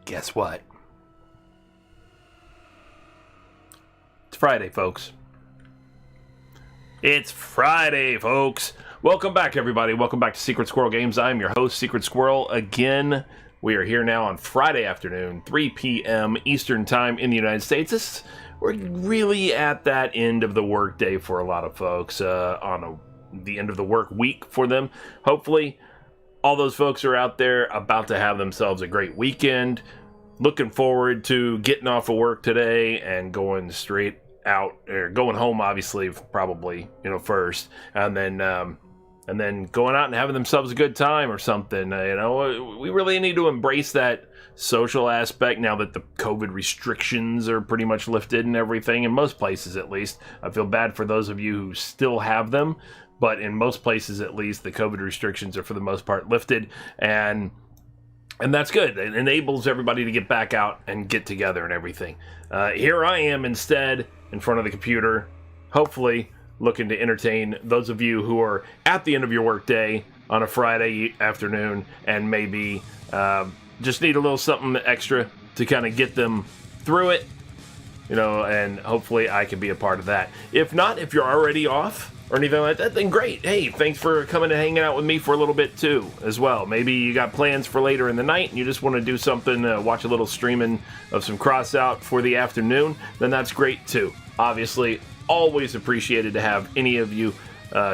Guess what? It's Friday, folks. It's Friday, folks. Welcome back, everybody. Welcome back to Secret Squirrel Games. I'm your host, Secret Squirrel. Again, we are here now on Friday afternoon, 3 p.m. Eastern Time in the United States. We're really at that end of the work day for a lot of folks, the end of the work week for them. Hopefully, all those folks are out there about to have themselves a great weekend. Looking forward to getting off of work today and going straight out, or going home, obviously, probably, first, and then going out and having themselves a good time or something. We really need to embrace that social aspect now that the COVID restrictions are pretty much lifted and everything, in most places at least. I feel bad for those of you who still have them, but in most places at least, the COVID restrictions are for the most part lifted, and that's good. It enables everybody to get back out and get together and everything. Here I am instead in front of the computer, hopefully looking to entertain those of you who are at the end of your workday on a Friday afternoon and maybe just need a little something extra to kind of get them through it, and hopefully I can be a part of that. If not, if you're already off or anything like that, then great. Hey, thanks for coming and hanging out with me for a little bit too, as well. Maybe you got plans for later in the night and you just want to do something, watch a little streaming of some Crossout for the afternoon, then that's great too. Obviously, always appreciated to have any of you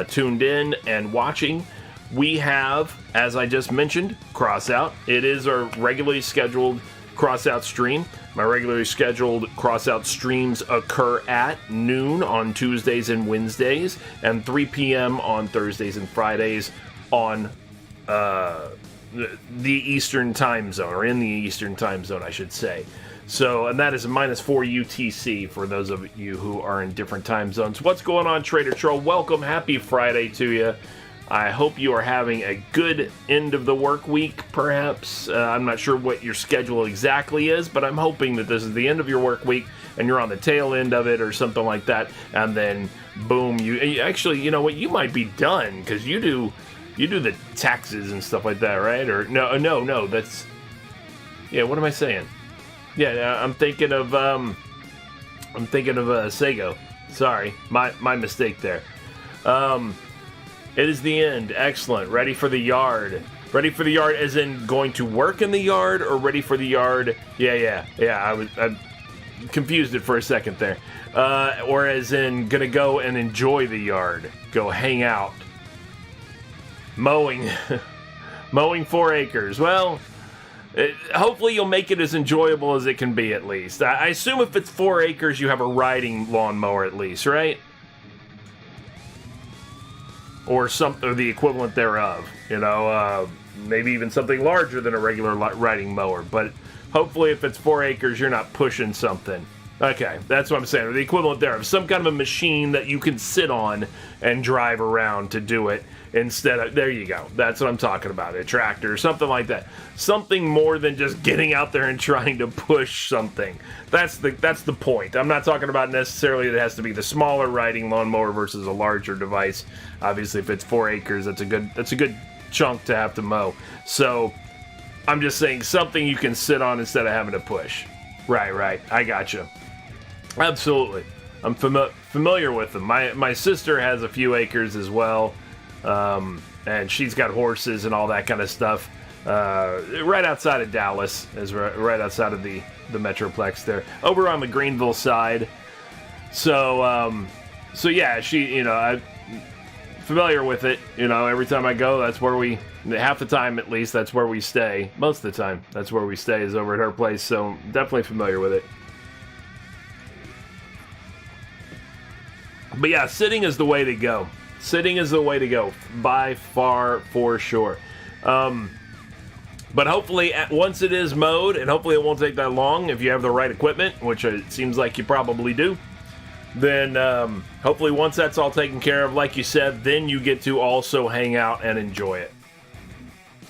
tuned in and watching. We have, as I just mentioned, Crossout. It is our regularly scheduled Crossout stream. My regularly scheduled Crossout streams occur at noon on Tuesdays and Wednesdays, and 3 p.m. on Thursdays and Fridays on the Eastern Time Zone, or in the Eastern Time Zone, I should say. So, and that is -4 UTC for those of you who are in different time zones. What's going on, Trader Troll? Welcome. Happy Friday to you. I hope you are having a good end of the work week, perhaps. I'm not sure what your schedule exactly is, but I'm hoping that this is the end of your work week and you're on the tail end of it or something like that. And then, boom, you actually, you know what, you might be done because you do the taxes and stuff like that, right? Or no, that's, yeah, what am I saying? Yeah, I'm thinking of Sego. Sorry, my mistake there. It is the end. Excellent. Ready for the yard. Ready for the yard as in going to work in the yard, or ready for the yard? Yeah. I confused it for a second there. Or as in gonna go and enjoy the yard. Go hang out. Mowing. Mowing 4 acres. Well, hopefully you'll make it as enjoyable as it can be, at least. I assume if it's 4 acres, you have a riding lawnmower at least, right? Or the equivalent thereof, maybe even something larger than a regular riding mower. But hopefully, if it's 4 acres, you're not pushing something. Okay, that's what I'm saying. Or the equivalent thereof, some kind of a machine that you can sit on and drive around to do it instead of. There you go. That's what I'm talking about. A tractor, something like that. Something more than just getting out there and trying to push something. That's the point. I'm not talking about necessarily it has to be the smaller riding lawnmower versus a larger device. Obviously, if it's 4 acres, that's a good chunk to have to mow. So I'm just saying something you can sit on instead of having to push. Right. I gotcha. Absolutely. I'm familiar with them. My sister has a few acres as well, and she's got horses and all that kind of stuff. Right outside of Dallas, is right outside of the Metroplex there, over on the Greenville side. So yeah, I'm familiar with it. Every time I go, that's where half the time at least, that's where we stay. Most of the time, that's where we stay, is over at her place. So definitely familiar with it. But yeah, sitting is the way to go. Sitting is the way to go, by far, for sure. But hopefully, once it is mowed, and hopefully it won't take that long if you have the right equipment, which it seems like you probably do, then hopefully once that's all taken care of, like you said, then you get to also hang out and enjoy it.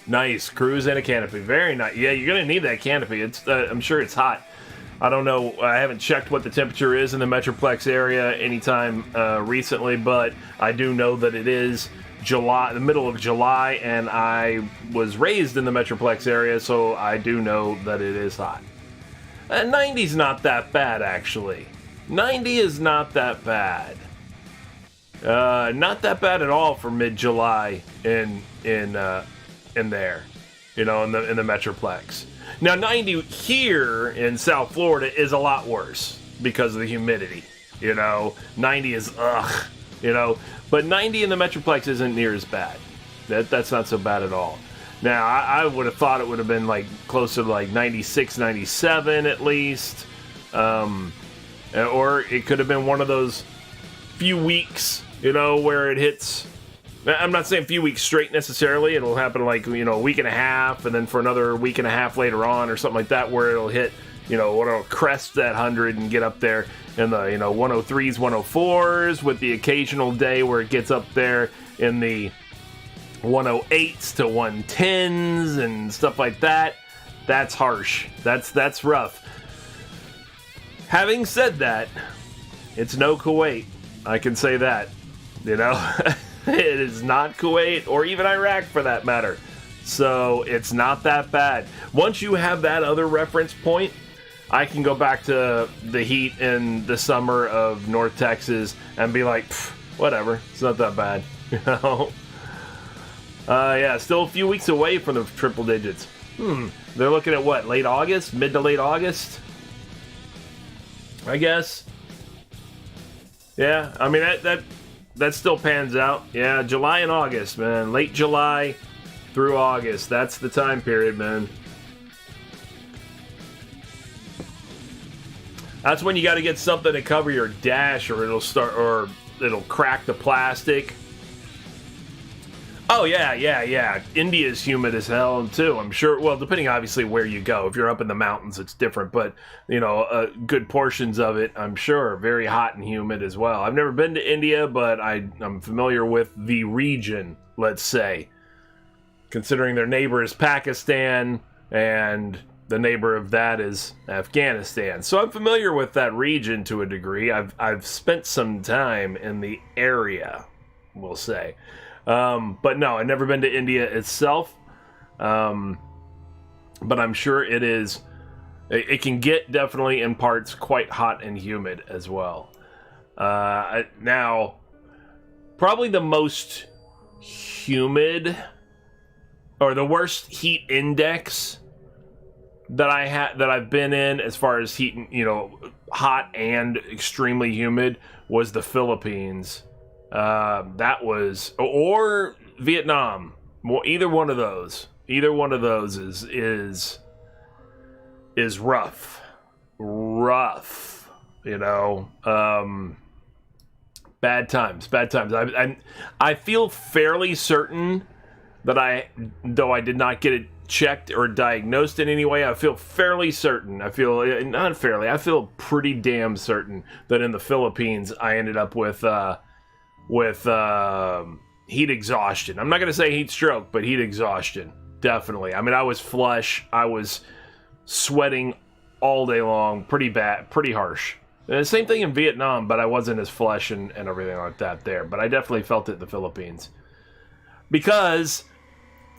Nice. Cruise and a canopy. Very nice. Yeah, you're going to need that canopy. I'm sure it's hot. I don't know. I haven't checked what the temperature is in the Metroplex area anytime recently, but I do know that it is the middle of July, and I was raised in the Metroplex area, so I do know that it is hot. 90's not that bad, actually. 90 is not that bad. Not that bad at all for mid-July in there, in the Metroplex. Now, 90 here in South Florida is a lot worse because of the humidity. 90 is ugh. But 90 in the Metroplex isn't near as bad. That's not so bad at all. Now, I would have thought it would have been like closer to like 96, 97 at least. Or it could have been one of those few weeks, where it hits. I'm not saying a few weeks straight necessarily. It'll happen like, a week and a half, and then for another week and a half later on or something like that, where it'll hit, it'll crest that 100 and get up there in the, 103s, 104s, with the occasional day where it gets up there in the 108s to 110s and stuff like that. That's harsh. That's rough. Having said that, it's no Kuwait. I can say that. It is not Kuwait or even Iraq for that matter. So it's not that bad. Once you have that other reference point, I can go back to the heat in the summer of North Texas and be like, whatever, it's not that bad. Yeah, still a few weeks away from the triple digits. They're looking at what, late August? Mid to late August? I guess. Yeah, I mean, that still pans out. Yeah, July and August, man. Late July through August. That's the time period, man. That's when you got to get something to cover your dash, or it'll crack the plastic. Oh, yeah. India's humid as hell, too, I'm sure. Well, depending, obviously, where you go. If you're up in the mountains, it's different. But, good portions of it, I'm sure, very hot and humid as well. I've never been to India, but I'm familiar with the region, let's say. Considering their neighbor is Pakistan, and the neighbor of that is Afghanistan. So I'm familiar with that region to a degree. I've spent some time in the area, we'll say. But no, I've never been to India itself. But I'm sure it can get definitely in parts quite hot and humid as well. Now, probably the most humid or the worst heat index that I've been in as far as heat, hot and extremely humid was the Philippines. That was, or Vietnam. Well, either one of those is rough. Bad times. I feel fairly certain that though I did not get it checked or diagnosed in any way, I feel fairly certain. I feel pretty damn certain that in the Philippines I ended up with heat exhaustion. I'm not going to say heat stroke, but heat exhaustion. Definitely. I mean, I was flush. I was sweating all day long. Pretty bad. Pretty harsh. And the same thing in Vietnam, but I wasn't as flush and everything like that there. But I definitely felt it in the Philippines. Because,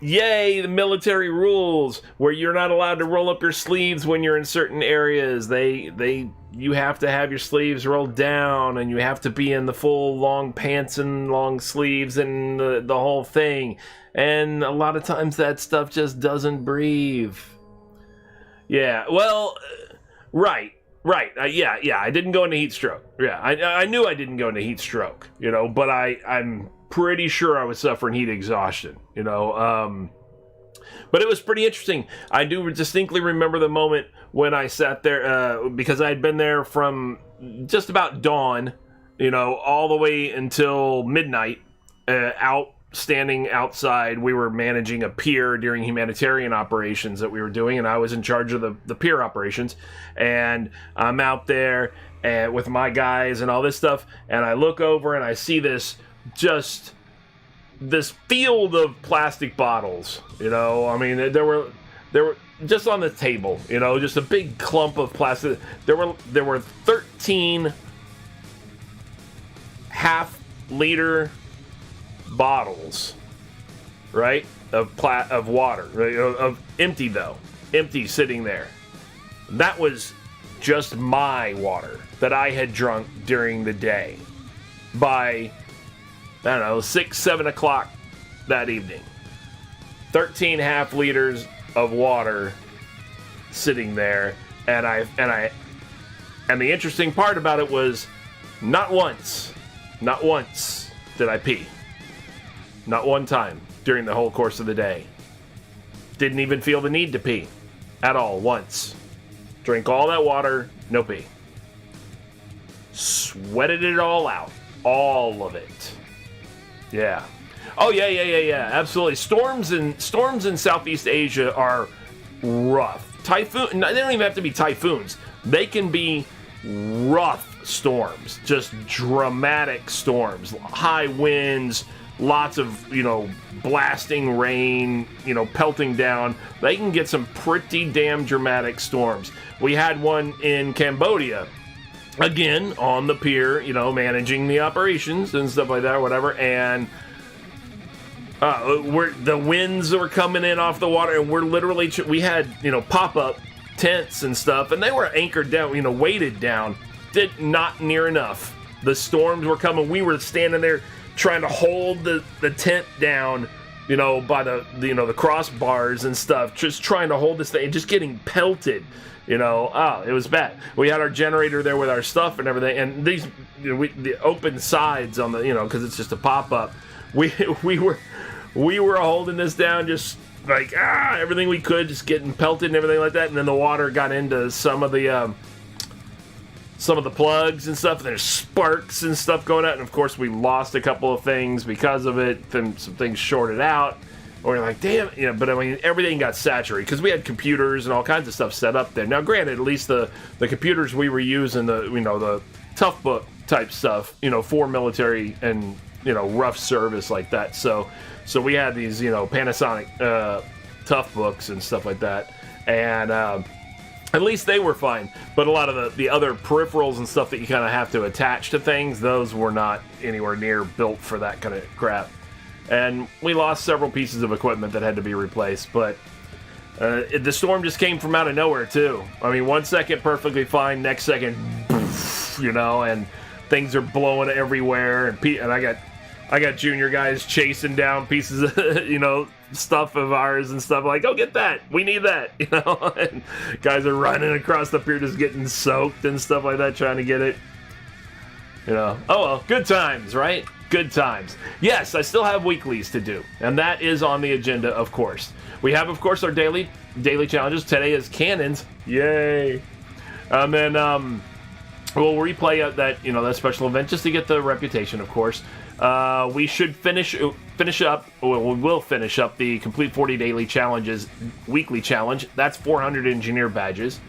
yay, the military rules where you're not allowed to roll up your sleeves when you're in certain areas. You have to have your sleeves rolled down, and you have to be in the full long pants and long sleeves and the whole thing. And a lot of times that stuff just doesn't breathe. Yeah, well, right. Yeah, I didn't go into heat stroke. Yeah, I knew I didn't go into heat stroke, but I'm pretty sure I was suffering heat exhaustion, But it was pretty interesting. I do distinctly remember the moment when I sat there, because I had been there from just about dawn, all the way until midnight, standing outside. We were managing a pier during humanitarian operations that we were doing, and I was in charge of the pier operations. And I'm out there with my guys and all this stuff, and I look over and I see this field of plastic bottles, I mean, there were just on the table, just a big clump of plastic. There were 13 half-liter bottles, right, of water, right, of empty though, empty sitting there. That was just my water that I had drunk during the day by, I don't know, 6, 7 o'clock that evening. 13.5 liters of water sitting there, and the interesting part about it was not once did I pee. Not one time during the whole course of the day. Didn't even feel the need to pee at all once. Drank all that water, no pee. Sweated it all out. All of it. Yeah. Oh, yeah. Absolutely. Storms in Southeast Asia are rough. Typhoon, they don't even have to be typhoons. They can be rough storms. Just dramatic storms. High winds, lots of, blasting rain, pelting down. They can get some pretty damn dramatic storms. We had one in Cambodia, again, on the pier, managing the operations and stuff like that, or whatever, and the winds were coming in off the water, and we're literally, we had, pop-up tents and stuff, and they were anchored down, weighted down, not near enough. The storms were coming. We were standing there trying to hold the tent down, by the crossbars and stuff, just trying to hold this thing, just getting pelted. It was bad. We had our generator there with our stuff and everything, and the open sides on the, because it's just a pop-up. We were holding this down, just like everything we could, just getting pelted and everything like that. And then the water got into some of the plugs and stuff, and there's sparks and stuff going out. And of course, we lost a couple of things because of it. Then some things shorted out. And we're like, damn, but I mean, everything got saturated because we had computers and all kinds of stuff set up there. Now, granted, at least the computers we were using, the tough book type stuff, for military and rough service like that. So we had these, Panasonic tough books and stuff like that, and at least they were fine. But a lot of the other peripherals and stuff that you kind of have to attach to things, those were not anywhere near built for that kind of crap. And we lost several pieces of equipment that had to be replaced, but the storm just came from out of nowhere too. I mean, 1 second perfectly fine, next second, poof, and things are blowing everywhere, and I got junior guys chasing down pieces of, stuff of ours and stuff, like, go get that, we need that, and guys are running across the pier just getting soaked and stuff like that, trying to get it, oh well, good times, right? Good times. Yes, I still have weeklies to do, and that is on the agenda, of course. We have, of course, our daily challenges. Today is cannons, yay, and then we'll replay that special event just to get the reputation, of course. We should finish up. Well, we will finish up the complete 40 daily challenges weekly challenge. That's 400 engineer badges.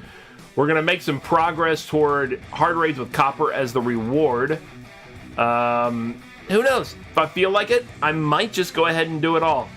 We're gonna make some progress toward hard raids with copper as the reward. Who knows? If I feel like it, I might just go ahead and do it all.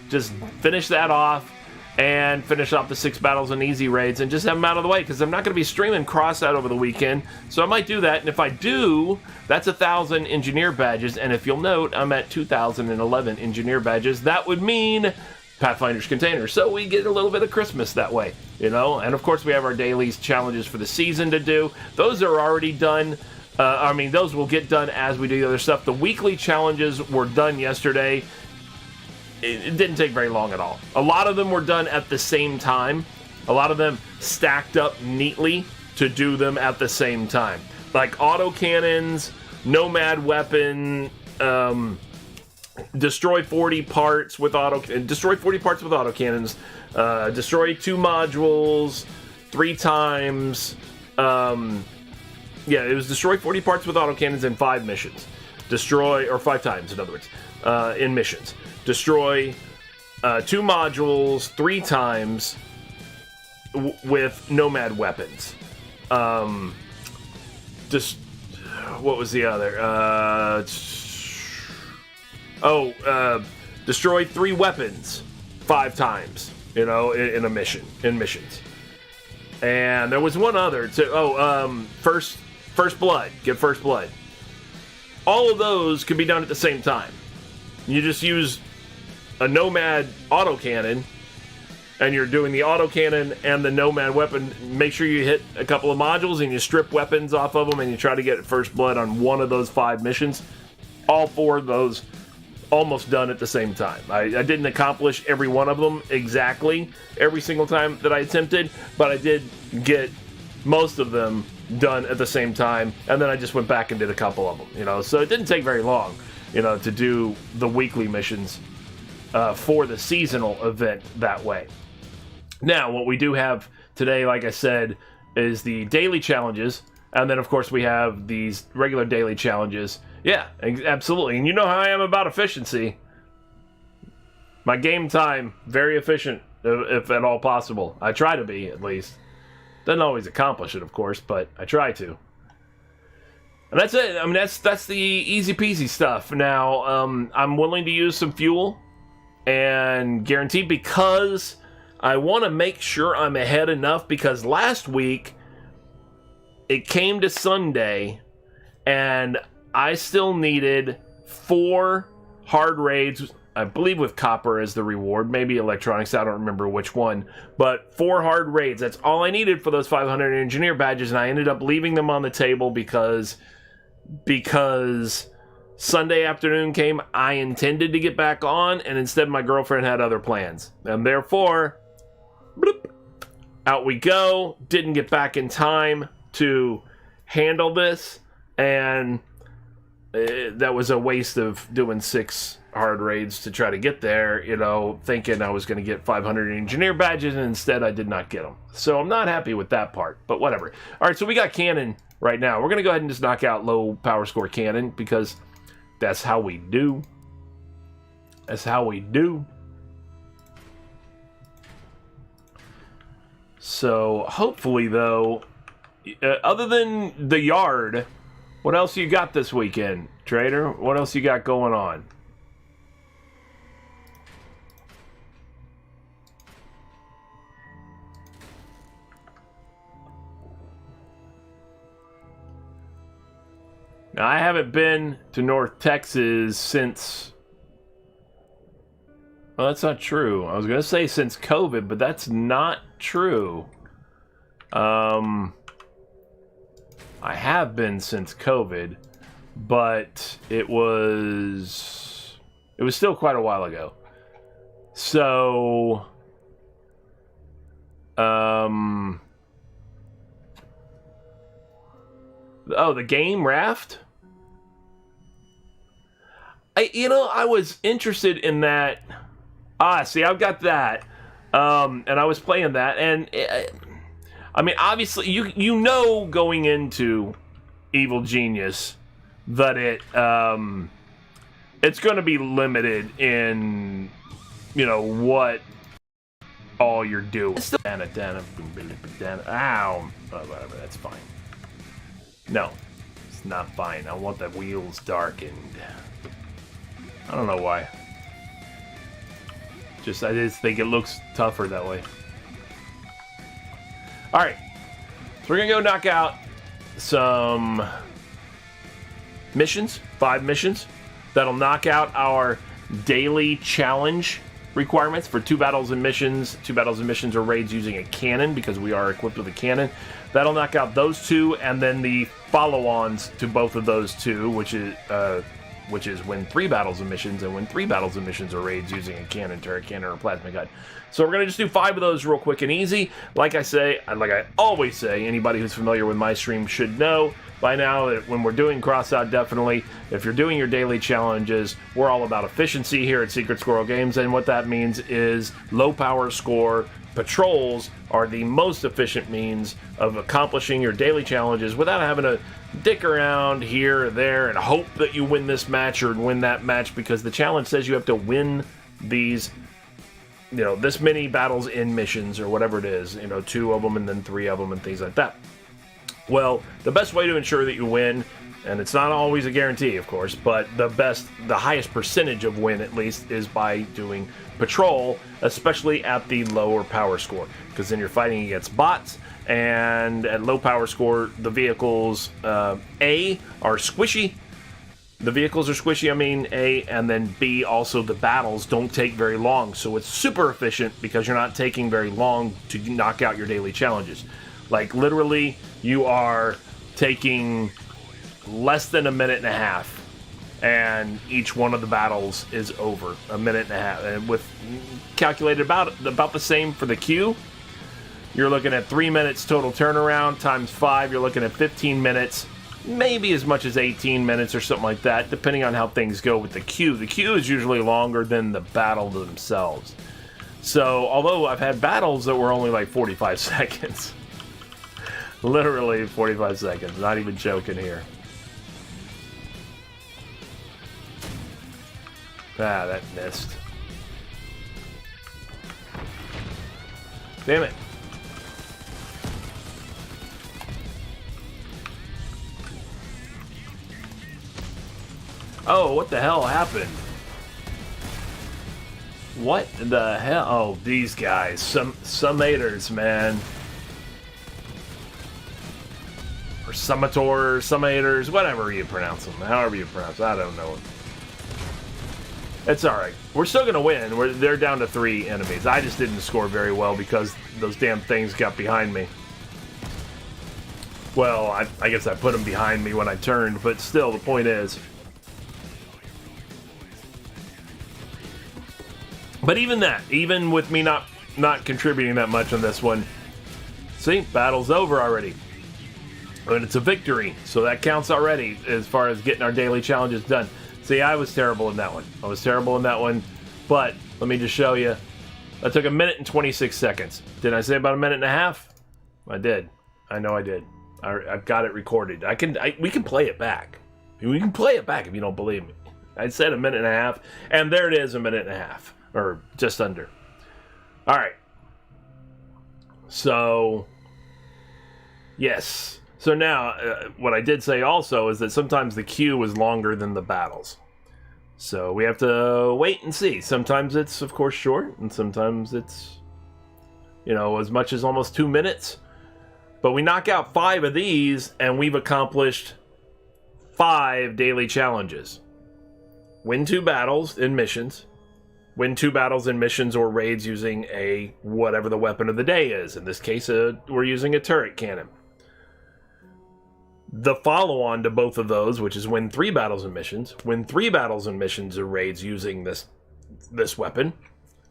Just finish that off and finish off the 6 battles and easy raids and just have them out of the way, because I'm not going to be streaming Crossout over the weekend, so I might do that. And if I do, that's 1,000 engineer badges, and if you'll note, I'm at 2,011 engineer badges. That would mean Pathfinder's container, so we get a little bit of Christmas that way, and of course we have our daily challenges for the season to do. Those are already done. Those will get done as we do the other stuff. The weekly challenges were done yesterday. It didn't take very long at all. A lot of them were done at the same time. A lot of them stacked up neatly to do them at the same time. Like autocannons, nomad weapon, destroy 40 parts with autocannons, destroy 2 modules 3 times. It was destroy 40 parts with autocannons in 5 missions. Or 5 times, in other words, in missions. Destroy 2 modules 3 times with nomad weapons. What was the other? Destroy 3 weapons 5 times. In a mission, in missions. And there was one other too. First blood. Get first blood. All of those can be done at the same time. you just use a Nomad autocannon, and you're doing the autocannon and the Nomad weapon. Make sure you hit a couple of modules and you strip weapons off of them, and you try to get first blood on one of those 5 missions. All 4 of those almost done at the same time. I didn't accomplish every one of them exactly every single time that I attempted, but I did get most of them done at the same time, and then I just went back and did a couple of them, so it didn't take very long, to do the weekly missions for the seasonal event that way. Now, what we do have today, like I said, is the daily challenges, and then, of course, we have these regular daily challenges. Yeah, absolutely. And you know how I am about efficiency. My game time, very efficient, if at all possible. I try to be, at least. Doesn't always accomplish it, of course, but I try to. And that's it. I mean, that's the easy peasy stuff. Now, I'm willing to use some fuel and guaranteed, because I want to make sure I'm ahead enough, because last week it came to Sunday and I still needed 4 hard raids, I believe with copper as the reward, maybe electronics, I don't remember which one, but 4 hard raids. That's all I needed for those 500 engineer badges, and I ended up leaving them on the table because Sunday afternoon came. I intended to get back on, and instead my girlfriend had other plans, and therefore, bloop, out we go. Didn't get back in time to handle this, and that was a waste of doing 6 hard raids to try to get there, thinking I was going to get 500 engineer badges, and instead I did not get them. So I'm not happy with that part, but whatever. All right, so we got cannon right now. We're going to go ahead and just knock out low power score cannon, because that's how we do. That's how we do. So hopefully, though, other than the yard, what else you got this weekend, Trader? What else you got going on? Now, I haven't been to North Texas since... Well, that's not true. I was going to say since COVID, but that's not true. I have been since COVID, but it was still quite a while ago. So, oh, the game Raft? I was interested in that. See, I've got that. And I was playing that, and I mean, obviously, you know going into Evil Genius that it's going to be limited in, what all you're doing. Ow. Whatever, that's fine. No, it's not fine. I want the wheels darkened. I don't know why. I just think it looks tougher that way. Alright, so we're going to go knock out some missions, 5 missions. That'll knock out our daily challenge requirements for 2 battles and missions. 2 battles and missions are raids using a cannon, because we are equipped with a cannon. That'll knock out those 2, and then the follow-ons to both of those 2, which is win 3 battles and missions, and win 3 battles and missions or raids using a cannon, turret cannon, or plasma gun. So we're going to just do 5 of those real quick and easy. Like I always say, anybody who's familiar with my stream should know by now that when we're doing crossout, definitely, if you're doing your daily challenges, we're all about efficiency here at Secret Squirrel Games, and what that means is low power score patrols are the most efficient means of accomplishing your daily challenges without having to dick around here or there and hope that you win this match or win that match, because the challenge says you have to win these, this many battles in missions or whatever it is, 2 of them and then 3 of them and things like that. Well, the best way to ensure that you win, and it's not always a guarantee, of course, but the highest percentage of win, at least, is by doing patrol, especially at the lower power score, because then you're fighting against bots, and at low power score, the vehicles, A, are squishy, The vehicles are squishy, I mean, A, and then B, also the battles don't take very long, so it's super efficient because you're not taking very long to knock out your daily challenges. Like, literally, you are taking less than a minute and a half, and each one of the battles is over. A minute and a half, and with calculated about the same for the queue. You're looking at 3 minutes total turnaround, times 5, you're looking at 15 minutes, maybe as much as 18 minutes or something like that, depending on how things go with the queue. The queue is usually longer than the battle themselves. So, although I've had battles that were only like 45 seconds. Literally 45 seconds, not even joking here. Ah, that missed. Damn it. Oh, what the hell happened? What the hell? Oh, these guys. Summators, man. Or summators, whatever you pronounce them. However you pronounce them. I don't know. It's alright. We're still going to win. They're down to 3 enemies. I just didn't score very well because those damn things got behind me. Well, I guess I put them behind me when I turned, but still, the point is... But even with me not contributing that much on this one, see, battle's over already. And it's a victory, so that counts already as far as getting our daily challenges done. See, I was terrible in that one. But let me just show you. That took 1 minute and 26 seconds. Did I say about 1.5 minutes? I did. I know I did. I've got it recorded. We can play it back. We can play it back if you don't believe me. I said 1.5 minutes, and there it is, 1.5 minutes. Or just under. Alright. So, yes. So now, what I did say also is that sometimes the queue is longer than the battles. So we have to wait and see. Sometimes it's, of course, short, and sometimes it's, as much as almost 2 minutes. But we knock out 5 of these, and we've accomplished 5 daily challenges. Win 2 battles in missions. Win 2 battles in missions or raids using whatever the weapon of the day is. In this case, we're using a turret cannon. The follow-on to both of those, which is win 3 battles and missions. Win 3 battles and missions or raids using this weapon.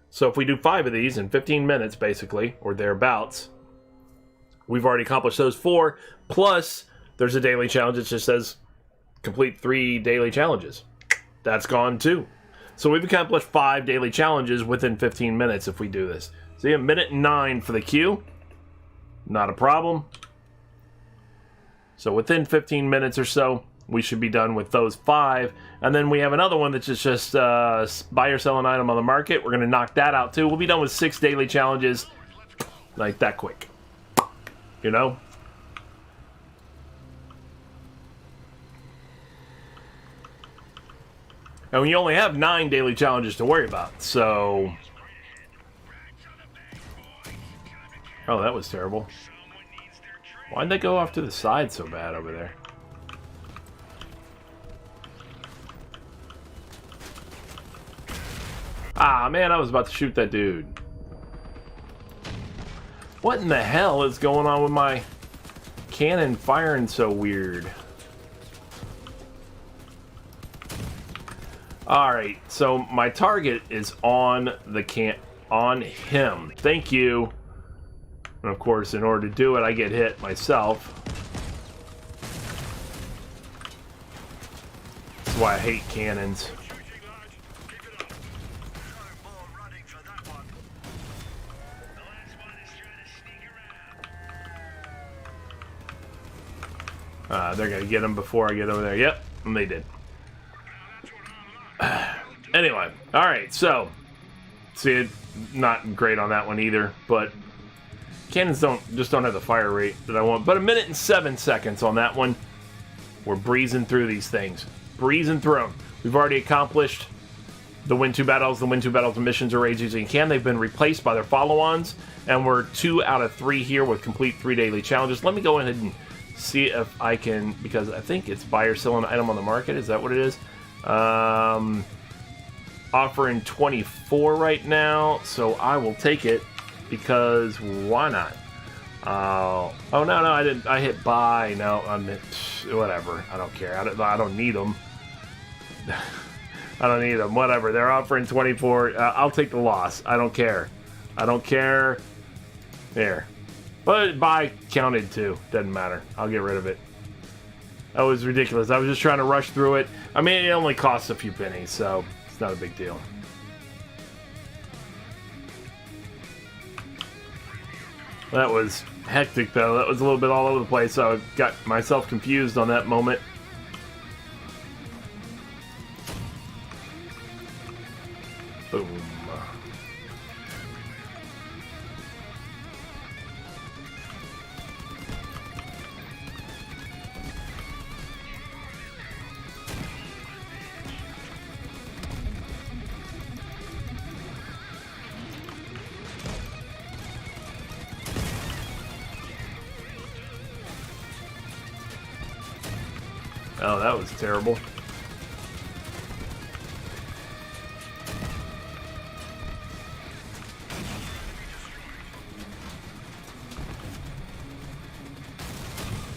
So if we do 5 of these in 15 minutes, basically, or thereabouts, we've already accomplished those 4. Plus, there's a daily challenge that just says, complete 3 daily challenges. That's gone too. So we've accomplished 5 daily challenges within 15 minutes if we do this. See, 1 minute and 9 for the queue. Not a problem. So within 15 minutes or so, we should be done with those 5. And then we have another one that's just buy or sell an item on the market. We're going to knock that out too. We'll be done with 6 daily challenges like that quick. And we only have 9 daily challenges to worry about, so... Oh, that was terrible. Why'd they go off to the side so bad over there? Ah, man, I was about to shoot that dude. What in the hell is going on with my cannon firing so weird? Alright, so my target is on him. Thank you. And of course, in order to do it, I get hit myself. That's why I hate cannons. They're gonna get him before I get over there. Yep, and they did. Anyway, alright, so see, not great on that one either, but cannons don't have the fire rate that I want. But 1 minute and 7 seconds on that one. We're breezing through these things. Breezing through them. We've already accomplished the win 2 battles, and missions or raids using can. They've been replaced by their follow-ons, and we're 2 out of 3 here with complete 3 daily challenges. Let me go ahead and see if I can, because I think it's buy or sell an item on the market. Is that what it is? Offering 24 right now, so I will take it because why not? Oh no, I didn't. I hit buy. No, whatever. I don't care. I don't need them. I don't need them. Whatever. They're offering 24. I'll take the loss. I don't care. I don't care. There. But buy counted too. Doesn't matter. I'll get rid of it. That was ridiculous. I was just trying to rush through it. I mean, it only costs a few pennies, so it's not a big deal. That was hectic, though. That was a little bit all over the place, so I got myself confused on that moment. Boom. Oh, that was terrible.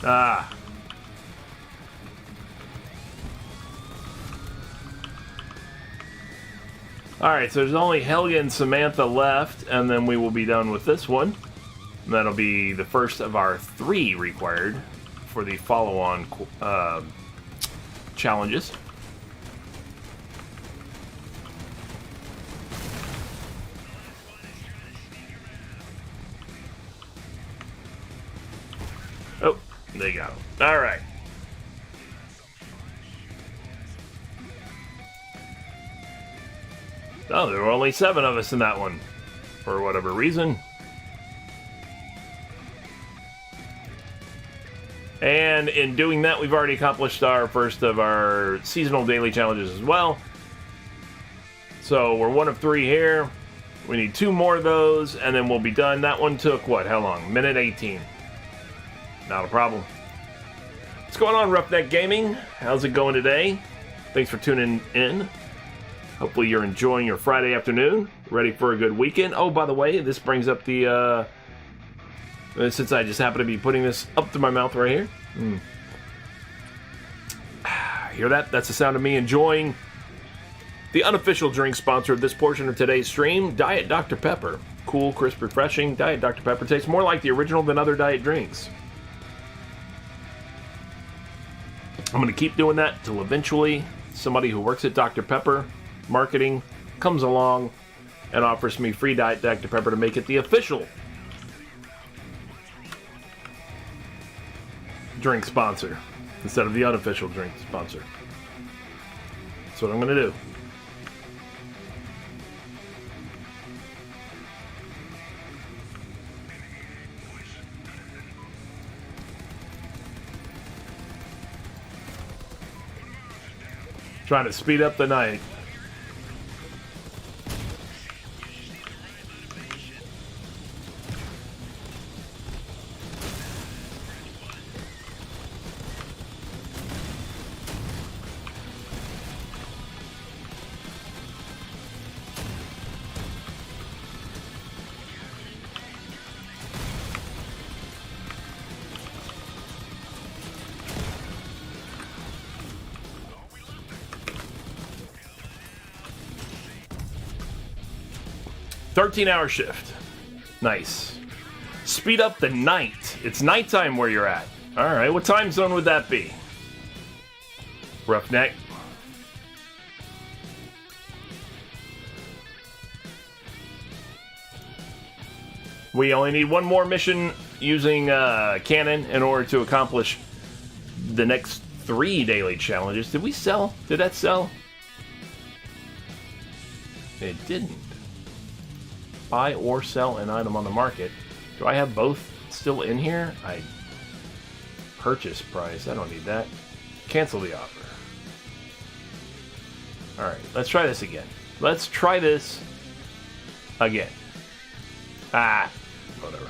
Ah. Alright, so there's only Helga and Samantha left, and then we will be done with this one. And that'll be the first of our 3 required for the follow-on challenges. Oh, they got him. All right. Oh, there were only 7 of us in that one, for whatever reason. And in doing that, we've already accomplished our first of our seasonal daily challenges as well. So we're 1 of 3 here. We need 2 more of those, and then we'll be done. That one took, what, how long? Minute 18. Not a problem. What's going on, Roughneck Gaming? How's it going today? Thanks for tuning in. Hopefully you're enjoying your Friday afternoon. Ready for a good weekend. Oh, by the way, this brings up the... since I just happen to be putting this up to my mouth right here. Hear that? That's the sound of me enjoying the unofficial drink sponsor of this portion of today's stream, Diet Dr. Pepper. Cool, crisp, refreshing. Diet Dr. Pepper tastes more like the original than other diet drinks. I'm going to keep doing that till eventually somebody who works at Dr. Pepper marketing comes along and offers me free Diet Dr. Pepper to make it the official drink sponsor instead of the unofficial drink sponsor. That's what I'm going to do. Trying to speed up the night. $13-hour shift. Nice. Speed up the night. It's nighttime where you're at. Alright, what time zone would that be? Roughneck. We only need 1 more mission using cannon in order to accomplish the next 3 daily challenges. Did we sell? Did that sell? It didn't. Buy or sell an item on the market. Do I have both still in here? Purchase price. I don't need that. Cancel the offer. Alright, let's try this again. Let's try this again. Whatever.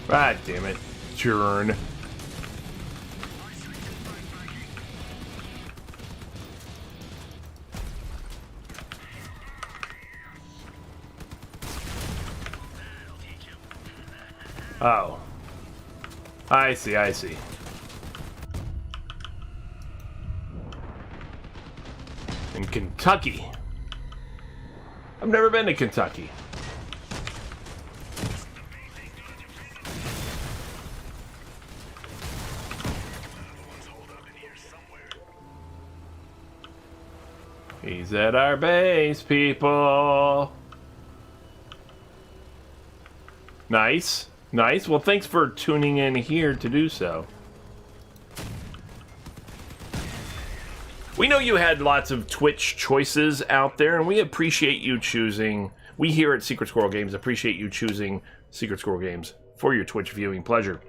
God damn it. Turn. Oh. I see, I see. In Kentucky. I've never been to Kentucky. He's at our base, people. Nice. Nice. Well, thanks for tuning in here to do so. We know you had lots of Twitch choices out there, and we appreciate you choosing. We here at Secret Squirrel Games appreciate you choosing Secret Squirrel Games for your Twitch viewing pleasure.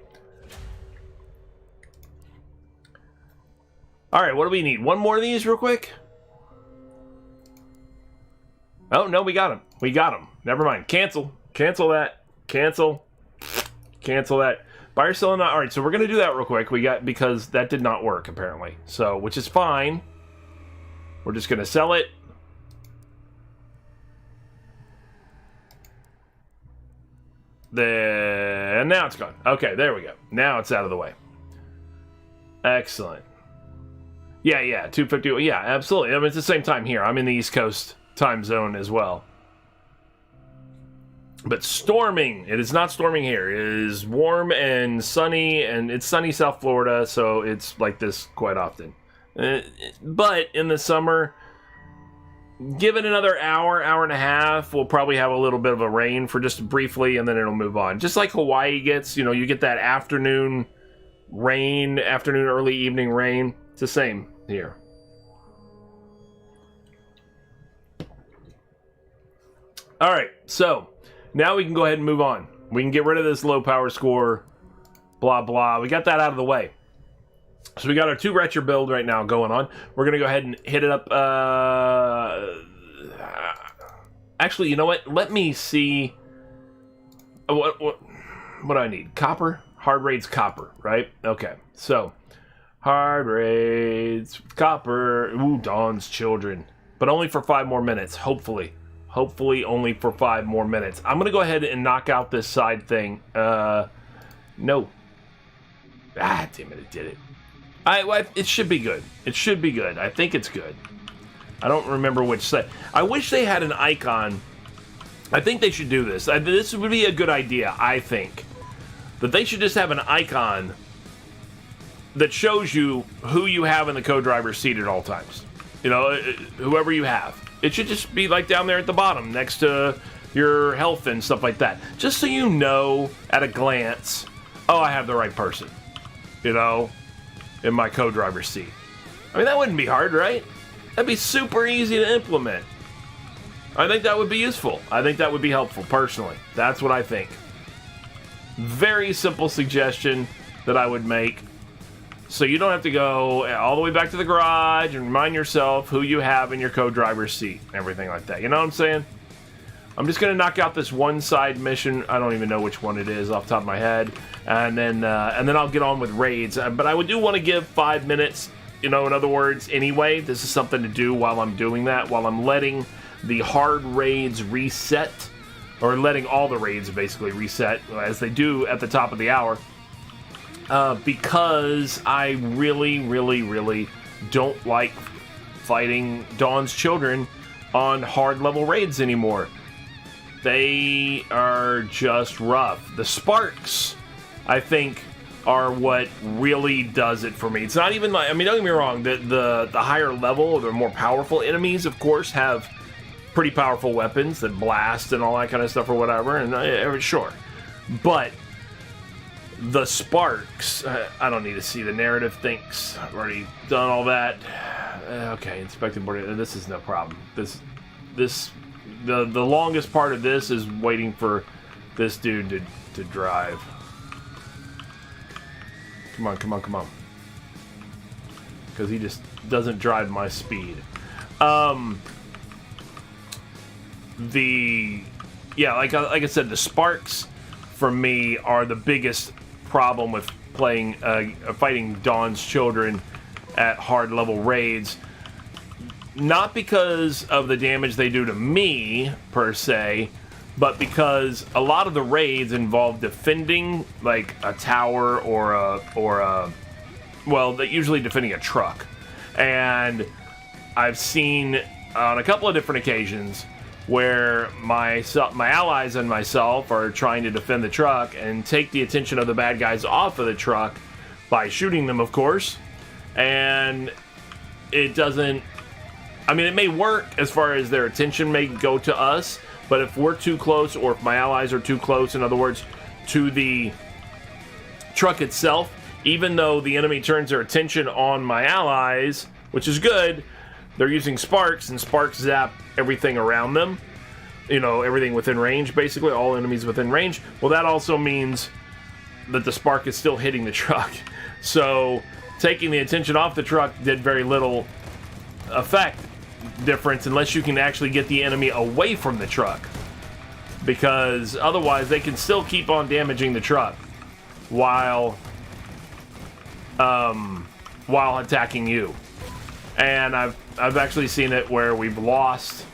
All right, what do we need? One more of these real quick? Oh, no, we got him. We got him. Never mind. Cancel. Cancel that. Cancel. Cancel that. Buy or sell or not. All right, so we're going to do that real quick. Because that did not work, apparently. So, which is fine. We're just going to sell it. And now it's gone. Okay, there we go. Now it's out of the way. Excellent. Yeah, 250. Yeah, absolutely. I mean, it's the same time here. I'm in the East Coast time zone as well. But storming. It is not storming here. It is warm and sunny, and it's sunny South Florida, so it's like this quite often. But in the summer, give it another hour, hour and a half, we'll probably have a little bit of a rain for just briefly, and then it'll move on. Just like Hawaii gets, you know, you get that afternoon rain, afternoon, early evening rain. It's the same here. All right, so now we can go ahead and move on. We can get rid of this low power score, blah, blah. We got that out of the way. So we got our 2 retro build right now going on. We're going to go ahead and hit it up. Actually, you know what? Let me see. What do I need? Copper? Hard raids copper, right? Okay, so hard raids copper. Ooh, Dawn's Children. But only for 5 more minutes, hopefully. Hopefully only for 5 more minutes. I'm going to go ahead and knock out this side thing. No. Ah, damn it, it did it. It should be good. It should be good. I think it's good. I don't remember which side. I wish they had an icon. I think they should do this. This would be a good idea, I think. That they should just have an icon that shows you who you have in the co-driver's seat at all times. You know, whoever you have. It should just be like down there at the bottom next to your health and stuff like that. Just so you know at a glance, oh, I have the right person. You know, in my co-driver's seat. I mean, that wouldn't be hard, right? That'd be super easy to implement. I think that would be useful. I think that would be helpful, personally. That's what I think. Very simple suggestion that I would make. So you don't have to go all the way back to the garage and remind yourself who you have in your co-driver's seat and everything like that. You know what I'm saying? I'm just going to knock out this one side mission. I don't even know which one it is off the top of my head. And then I'll get on with raids. But I do want to give 5 minutes, you know, in other words, anyway. This is something to do while I'm doing that, while I'm letting the hard raids reset, or letting all the raids basically reset, as they do at the top of the hour. Because I really, really, really don't like fighting Dawn's Children on hard level raids anymore. They are just rough. The sparks, I think, are what really does it for me. It's not even like, I mean, don't get me wrong, the higher level, the more powerful enemies, of course, have pretty powerful weapons that blast and all that kind of stuff or whatever, and sure. But the sparks, I don't need to see the narrative thinks. I've already done all that. Okay, inspecting board. This is no problem. The longest part of this is waiting for this dude to drive. Come on, come on, come on. Because he just doesn't drive my speed. Yeah, like I said, the sparks for me, are the biggest problem with playing, fighting Dawn's Children at hard level raids. Not because of the damage they do to me, per se, but because a lot of the raids involve defending, like, a tower or a well, they're usually defending a truck. And I've seen on a couple of different occasions where my allies and myself are trying to defend the truck and take the attention of the bad guys off of the truck by shooting them, of course. And it doesn't... I mean, it may work as far as their attention may go to us, but if we're too close, or if my allies are too close, in other words, to the truck itself, even though the enemy turns their attention on my allies, which is good, they're using sparks, and sparks zap everything around them. You know, everything within range, basically, all enemies within range. Well, that also means that the spark is still hitting the truck. So, taking the attention off the truck did very little effect difference unless you can actually get the enemy away from the truck. Because otherwise, they can still keep on damaging the truck while attacking you. And I've actually seen it where we've lost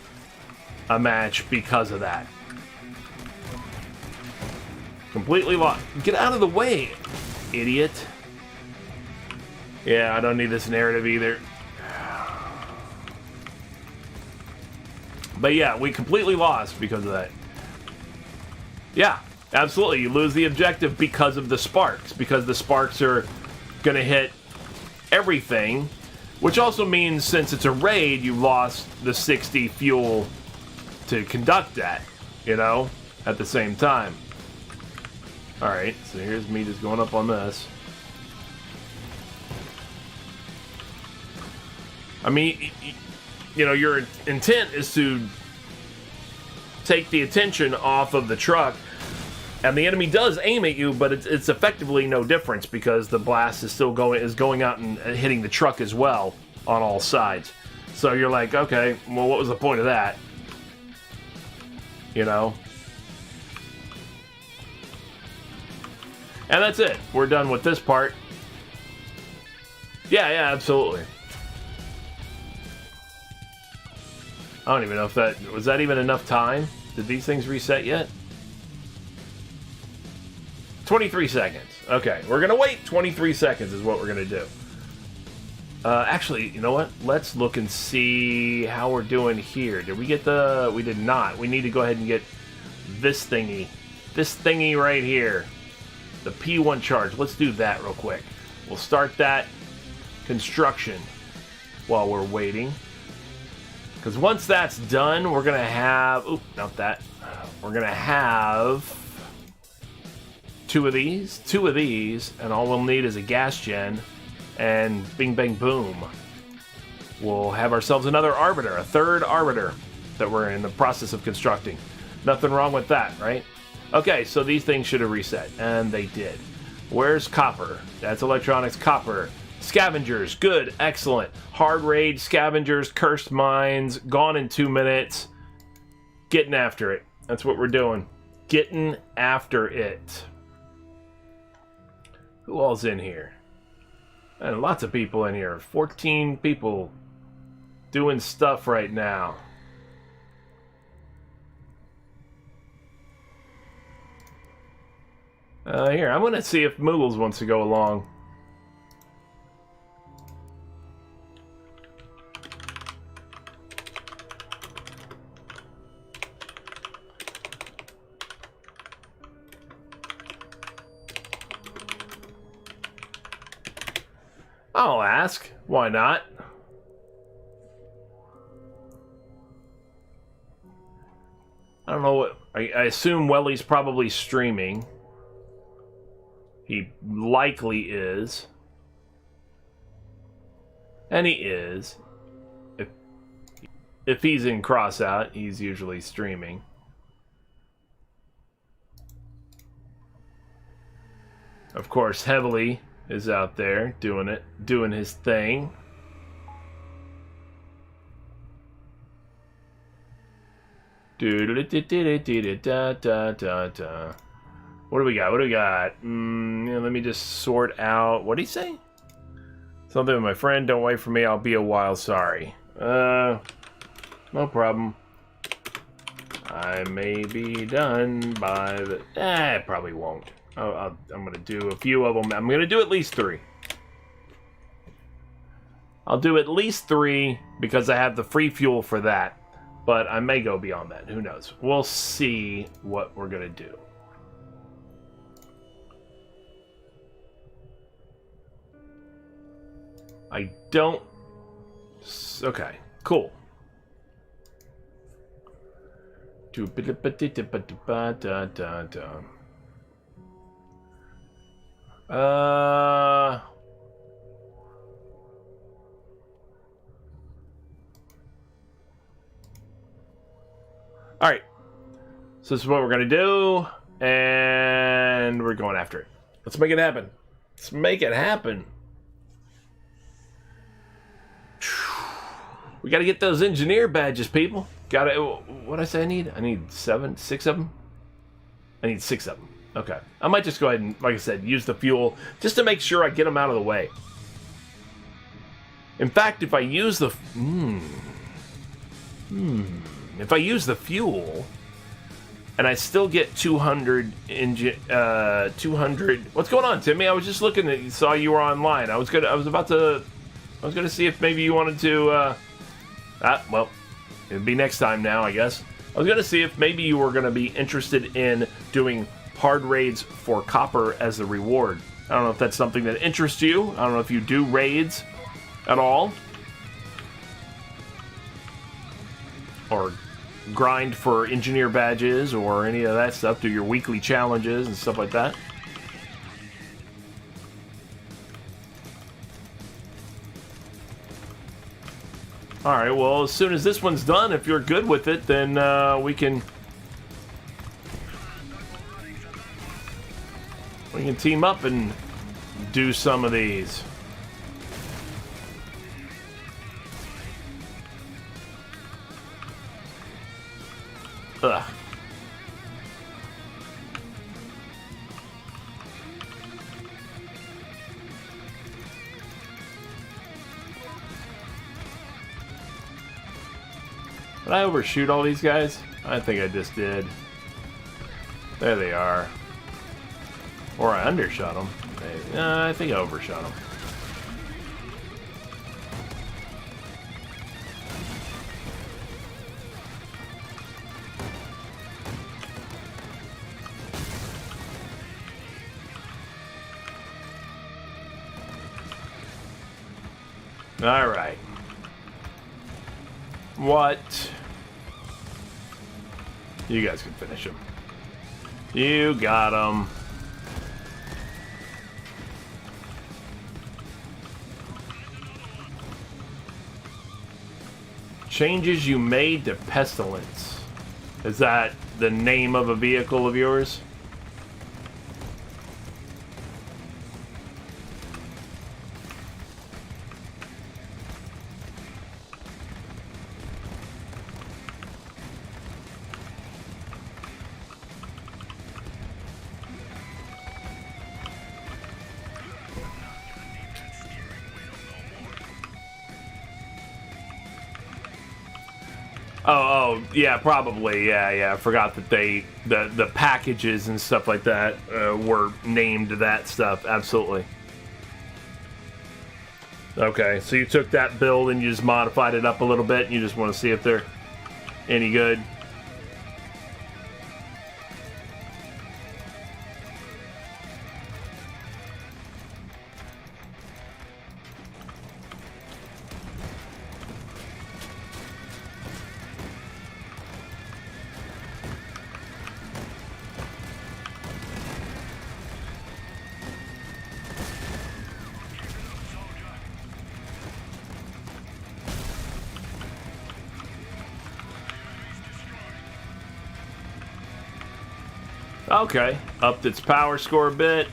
a match because of that. Completely lost. Get out of the way, idiot. Yeah, I don't need this narrative either. But yeah, we completely lost because of that. Yeah, absolutely. You lose the objective because of the sparks. Because the sparks are going to hit everything. Which also means, since it's a raid, you lost the 60 fuel to conduct that, you know, at the same time. Alright, so here's me just going up on this. I mean, you know, your intent is to take the attention off of the truck, and the enemy does aim at you, but it's effectively no difference because the blast is still going out and hitting the truck as well on all sides. So you're like, okay, well, what was the point of that? You know? And that's it. We're done with this part. Yeah, absolutely. I don't even know if that... Was that even enough time? Did these things reset yet? 23 seconds. Okay, we're going to wait 23 seconds is what we're going to do. Actually, you know what? Let's look and see how we're doing here. Did we get the... We did not. We need to go ahead and get this thingy. This thingy right here. The P1 charge. Let's do that real quick. We'll start that construction while we're waiting. Because once that's done, we're going to have... Oop, not that. We're going to have... two of these, and all we'll need is a gas gen, and bing, bang, boom. We'll have ourselves another Arbiter, a third Arbiter that we're in the process of constructing. Nothing wrong with that, right? Okay, so these things should have reset, and they did. Where's Copper? That's Electronics Copper. Scavengers, good, excellent. Hard raid, Scavengers, Cursed Mines, gone in 2 minutes. Getting after it. That's what we're doing. Getting after it. Who all's in here? And lots of people in here. 14 people doing stuff right now. Here, I'm going to see if Moogles wants to go along. I'll ask. Why not? I don't know what... I assume Welly's probably streaming. He likely is. And he is. If he's in Crossout, he's usually streaming. Of course, Heavily is out there doing his thing. What do we got? What do we got? Yeah, let me just sort out. What did he say? Something with my friend. Don't wait for me. I'll be a while. Sorry. No problem. I may be done by the... it probably won't. I'm going to do a few of them. I'm going to do at least 3. I'll do at least 3 because I have the free fuel for that. But I may go beyond that. Who knows? We'll see what we're going to do. I don't... Okay, cool. Alright. So this is what we're going to do. And we're going after it. Let's make it happen. Let's make it happen. We got to get those engineer badges, people. Got to... What did I say I need? I need 6 of them? I need 6 of them. Okay. I might just go ahead and, like I said, use the fuel just to make sure I get them out of the way. In fact, if I use the... If I use the fuel, and I still get 200 200... What's going on, Timmy? I was just looking at... Saw you were online. I was about to see if maybe you wanted to... well, it'll be next time now, I guess. I was going to see if maybe you were going to be interested in doing hard raids for copper as a reward. I don't know if that's something that interests you. I don't know if you do raids at all. Or grind for engineer badges or any of that stuff. Do your weekly challenges and stuff like that. Alright, well, as soon as this one's done, if you're good with it, then we can team up and do some of these. Ugh. Did I overshoot all these guys? I think I just did. There they are. Or I undershot them. I think I overshot them. All right. What? You guys can finish him. You got him. Changes you made to Pestilence. Is that the name of a vehicle of yours? Oh, yeah, probably, yeah. I forgot that the packages and stuff like that were named that stuff. Absolutely. Okay, so you took that build and you just modified it up a little bit, and you just want to see if they're any good. Okay, upped its power score a bit.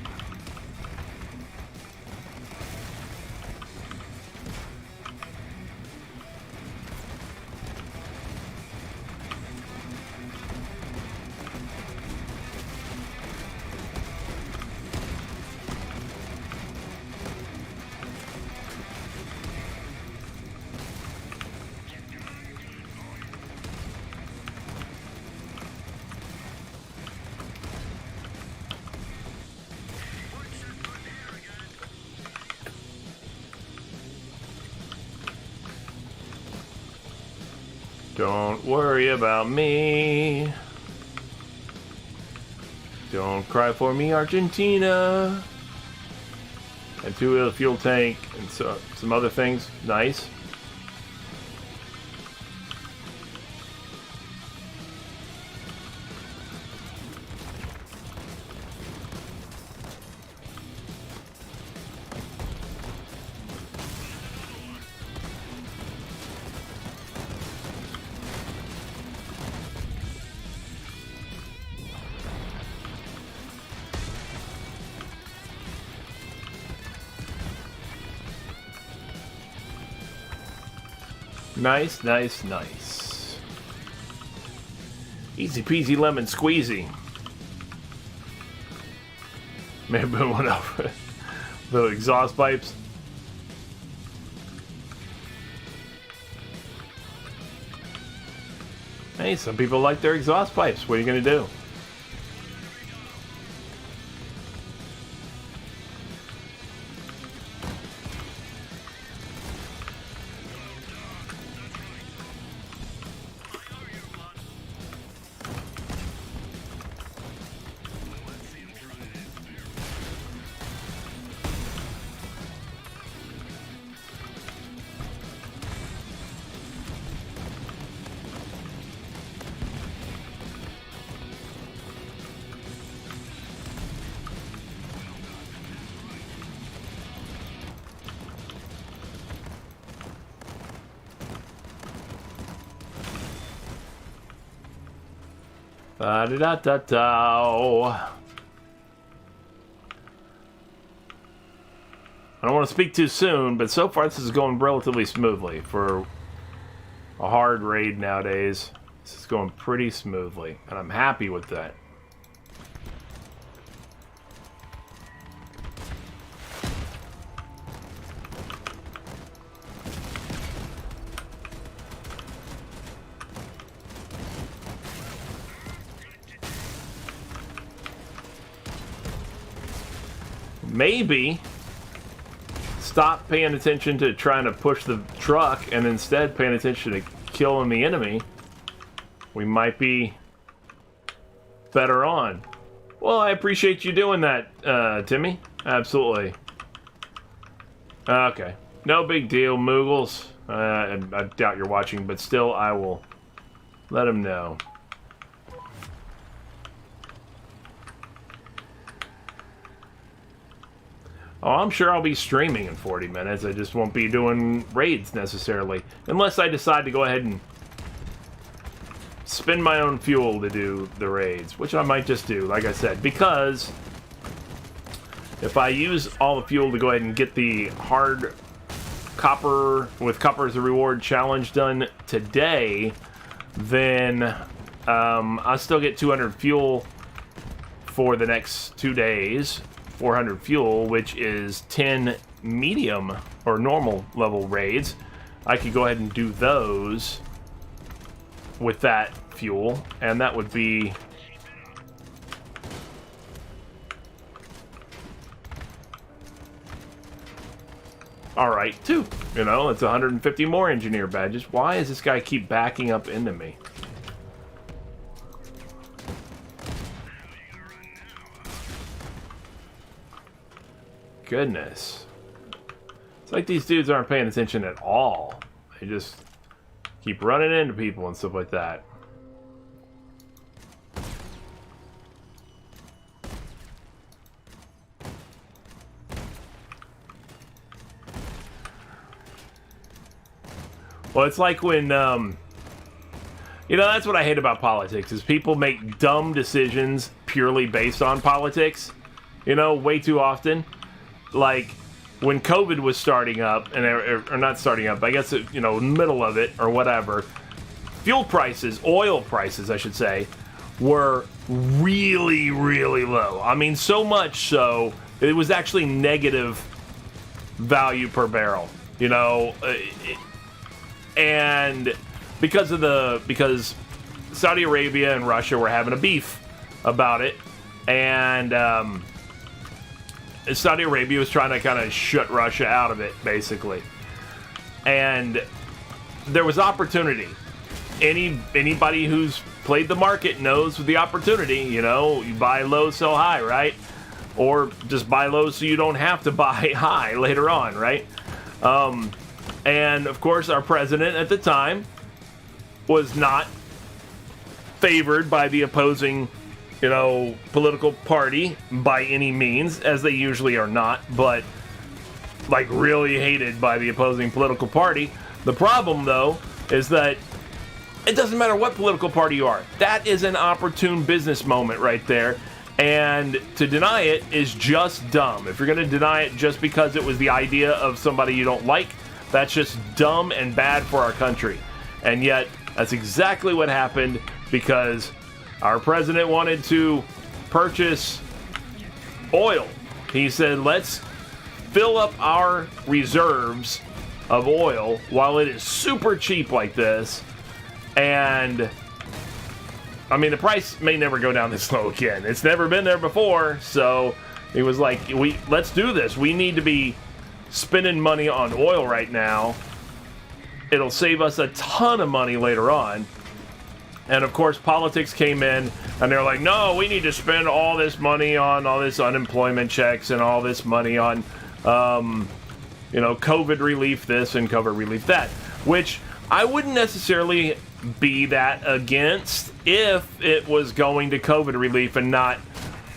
Don't worry about me. Don't cry for me, Argentina. And 2 of the fuel tank and some other things. Nice. Nice, nice, nice. Easy peasy lemon squeezy. Maybe one over the exhaust pipes. Hey, some people like their exhaust pipes. What are you going to do? Da-da-da-da-da. I don't want to speak too soon, but so far this is going relatively smoothly for a hard raid nowadays. This is going pretty smoothly, and I'm happy with that. Maybe stop paying attention to trying to push the truck and instead paying attention to killing the enemy. We might be better on. Well, I appreciate you doing that, Timmy. Absolutely. Okay. No big deal, Moogles. I doubt you're watching, but still, I will let him know. Oh, I'm sure I'll be streaming in 40 minutes. I just won't be doing raids necessarily. Unless I decide to go ahead and spend my own fuel to do the raids. Which I might just do, like I said. Because if I use all the fuel to go ahead and get the hard copper with copper as a reward challenge done today, then I'll still get 200 fuel for the next 2 days. 400 fuel, which is 10 medium or normal level raids. I could go ahead and do those with that fuel, and that would be alright too. You know, it's 150 more engineer badges. Why does this guy keep backing up into me? Goodness. It's like these dudes aren't paying attention at all. They just keep running into people and stuff like that. Well, it's like when, you know, that's what I hate about politics, is people make dumb decisions purely based on politics, you know, way too often. Like, when COVID was starting up, and or not starting up, I guess, you know, middle of it, or whatever, fuel prices, oil prices, I should say, were really, really low. I mean, so much so, it was actually negative value per barrel, you know, and because Saudi Arabia and Russia were having a beef about it, and Saudi Arabia was trying to kind of shut Russia out of it, basically. And there was opportunity anybody who's played the market knows the opportunity. You know, you buy low, sell high, right? Or just buy low so you don't have to buy high later on, right? And of course, our president at the time was not favored by the opposing, political party by any means, as they usually are not, but like really hated by the opposing political party. The problem, though, is that it doesn't matter what political party you are. That is an opportune business moment right there. And to deny it is just dumb. If you're going to deny it just because it was the idea of somebody you don't like, that's just dumb and bad for our country. And yet, that's exactly what happened, because our president wanted to purchase oil. He said, let's fill up our reserves of oil while it is super cheap like this. And I mean, the price may never go down this low again. It's never been there before. So he was like, let's do this. We need to be spending money on oil right now. It'll save us a ton of money later on. And of course, politics came in, and they're like, no, we need to spend all this money on all this unemployment checks and all this money on, COVID relief this and COVID relief that, which I wouldn't necessarily be that against if it was going to COVID relief and not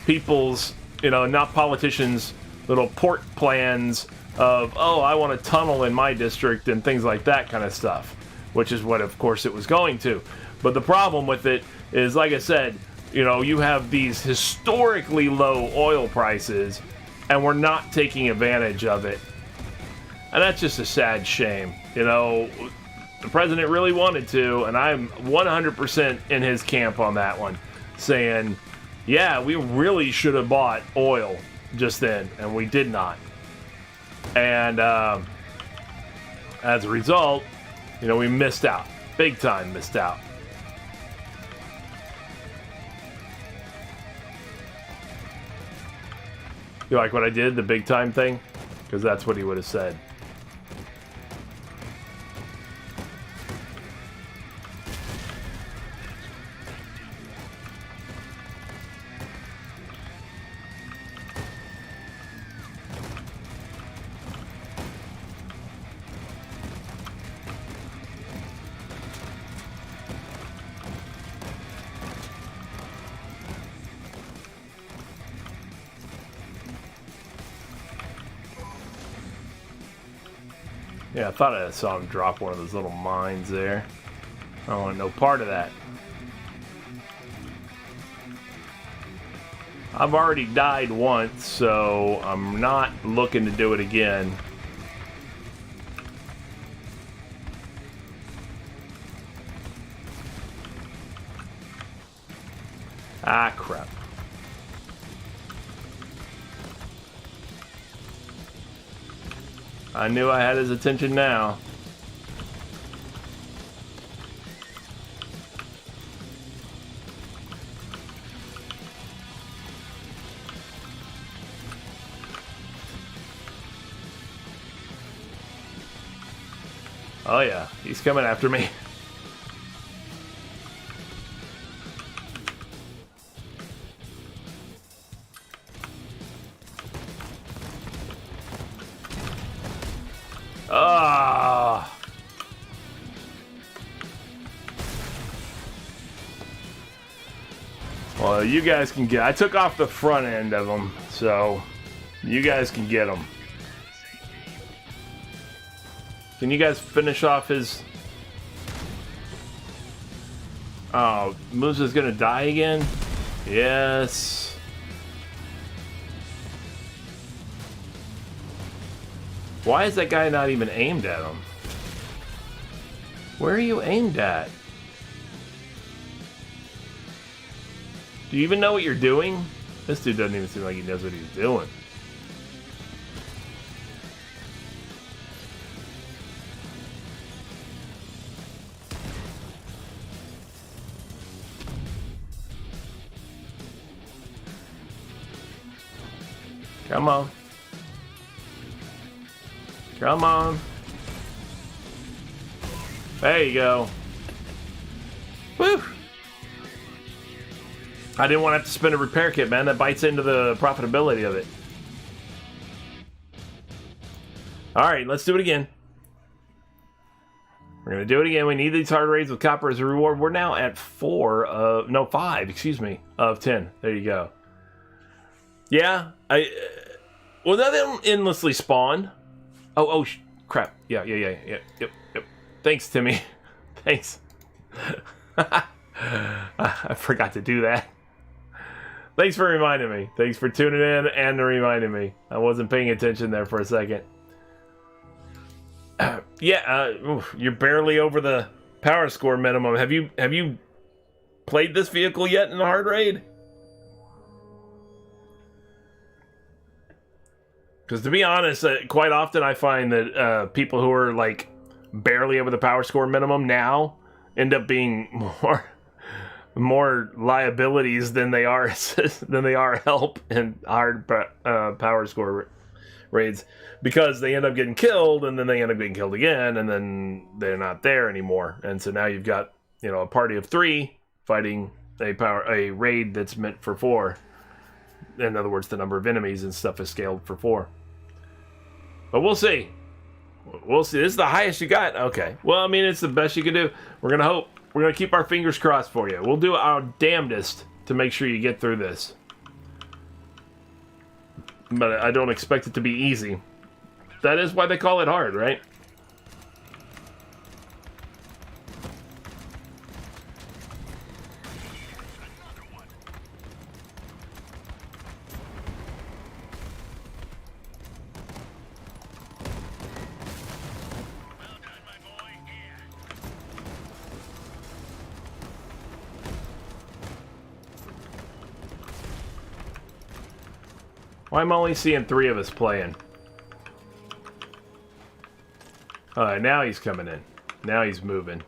people's, not politicians' little port plans of, oh, I want a tunnel in my district and things like that kind of stuff, which is what, of course, it was going to. But the problem with it is, like I said, you have these historically low oil prices, and we're not taking advantage of it. And that's just a sad shame. The president really wanted to, and I'm 100% in his camp on that one, saying, yeah, we really should have bought oil just then, and we did not. And as a result, we missed out. Big time missed out. You like what I did, the big time thing? Because that's what he would have said. Yeah, I thought I saw him drop one of those little mines there. I don't want no part of that. I've already died once, so I'm not looking to do it again. Ah, crap. I knew I had his attention now. Oh yeah, he's coming after me. Ah. Well, you guys can get. I took off the front end of them, so you guys can get them. Can you guys finish off his... Oh, Moose is gonna die again? Yes. Why is that guy not even aimed at him? Where are you aimed at? Do you even know what you're doing? This dude doesn't even seem like he knows what he's doing. Come on. Come on. There you go. Woo! I didn't want to have to spend a repair kit, man. That bites into the profitability of it. Alright, let's do it again. We're going to do it again. We need these hard raids with copper as a reward. We're now at 5, excuse me, of 10. There you go. Yeah, well, none of them endlessly spawn. Oh, crap. Yeah. Yep. Thanks, Timmy. Thanks. I forgot to do that. Thanks for reminding me. Thanks for tuning in and reminding me. I wasn't paying attention there for a second. You're barely over the power score minimum. Have you played this vehicle yet in the hard raid? Because to be honest, quite often I find that people who are like barely over the power score minimum now end up being more liabilities than they are help in hard power score raids, because they end up getting killed and then they end up getting killed again and then they're not there anymore. And so now you've got, a party of 3 fighting a raid that's meant for 4. In other words, the number of enemies and stuff is scaled for 4. But we'll see. This is the highest you got. Okay. Well, I mean, it's the best you can do. We're going to hope. We're going to keep our fingers crossed for you. We'll do our damnedest to make sure you get through this. But I don't expect it to be easy. That is why they call it hard, right? Well, I'm only seeing 3 of us playing. Alright, now he's coming in. Now he's moving.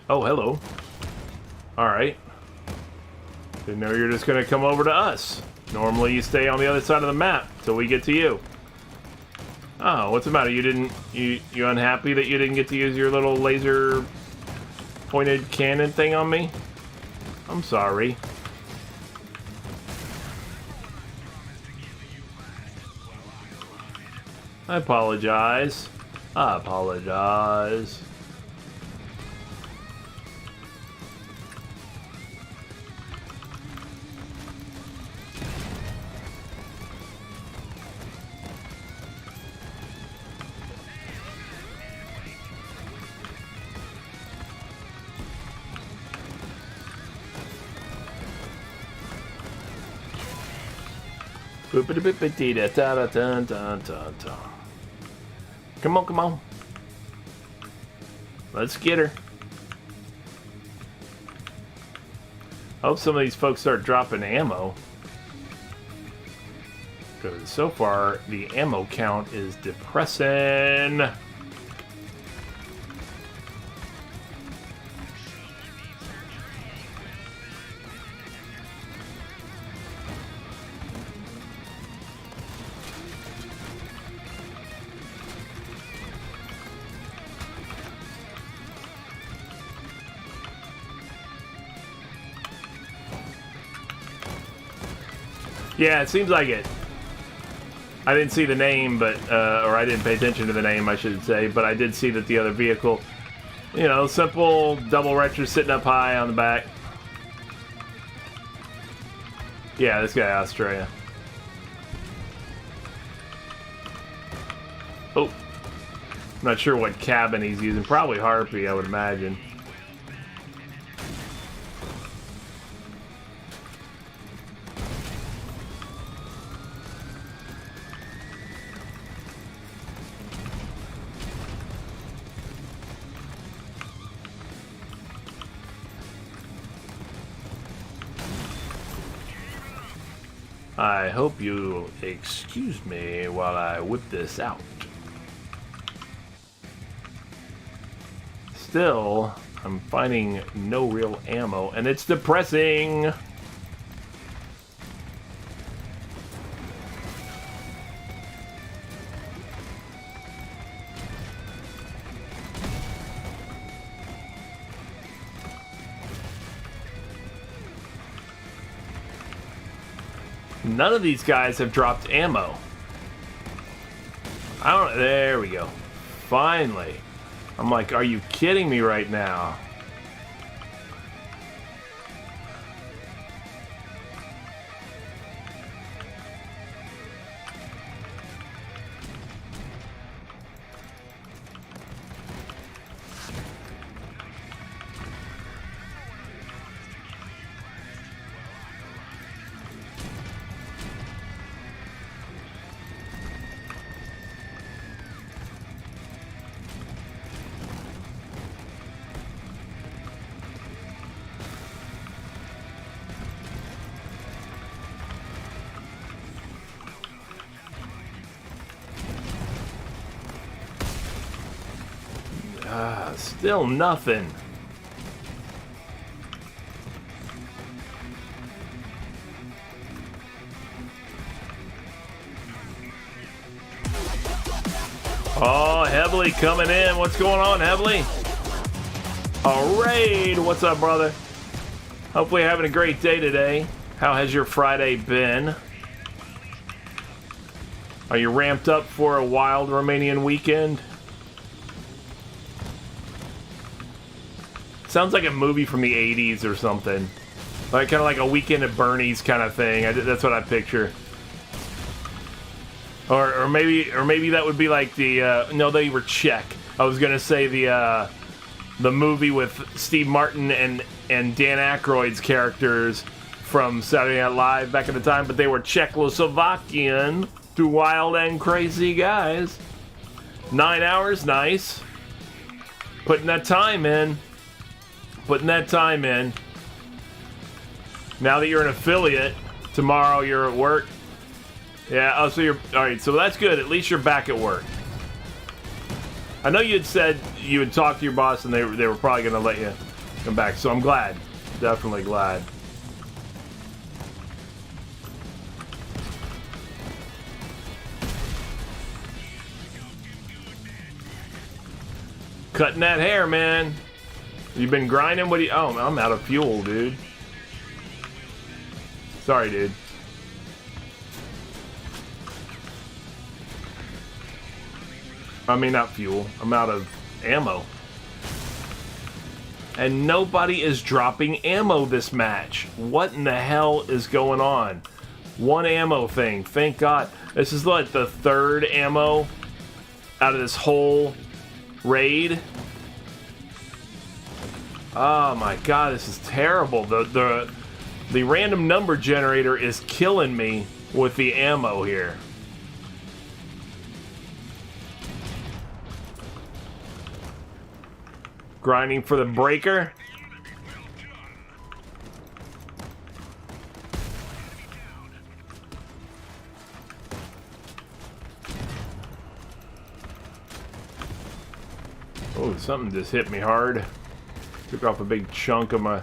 Oh, hello. Alright. Didn't know you were just gonna come over to us. Normally you stay on the other side of the map till we get to you. Oh, what's the matter? You unhappy that you didn't get to use your little laser pointed cannon thing on me? I'm sorry. I apologize. Come on. Let's get her. I hope some of these folks start dropping ammo, because so far the ammo count is depressing. Yeah, it seems like it. I didn't see the name, but or I didn't pay attention to the name, I should say, but I did see that the other vehicle, simple double retro sitting up high on the back. Yeah, this guy, Australia. Oh, I'm not sure what cabin he's using. Probably Harpy, I would imagine. I hope you'll excuse me while I whip this out. Still, I'm finding no real ammo, and it's depressing. None of these guys have dropped ammo. There we go. Finally. I'm like, are you kidding me right now? Still nothing. Oh, Heavily coming in. What's going on, Heavily? A raid. What's up, brother? Hopefully you're having a great day today. How has your Friday been? Are you ramped up for a wild Romanian weekend? Sounds like a movie from the 80s or something. Like kind of like a Weekend at Bernie's kind of thing. That's what I picture. Or maybe that would be like the no, they were Czech. I was gonna say the movie with Steve Martin and Dan Aykroyd's characters from Saturday Night Live back in the time, but they were Czechoslovakian, two wild and crazy guys. 9 hours, nice. Putting that time in. Now that you're an affiliate, tomorrow you're at work. Yeah, oh, so you're... Alright, so that's good. At least you're back at work. I know you had said you would talk to your boss and they were probably going to let you come back. So I'm glad. Definitely glad. Cutting that hair, man. You've been grinding? What do you... Oh, I'm out of fuel, dude. Sorry, dude. I mean, not fuel. I'm out of ammo. And nobody is dropping ammo this match. What in the hell is going on? One ammo thing. Thank God. This is like the third ammo out of this whole raid. Oh my God, this is terrible. The random number generator is killing me with the ammo here. Grinding for the breaker. Oh, something just hit me hard. Took off a big chunk of my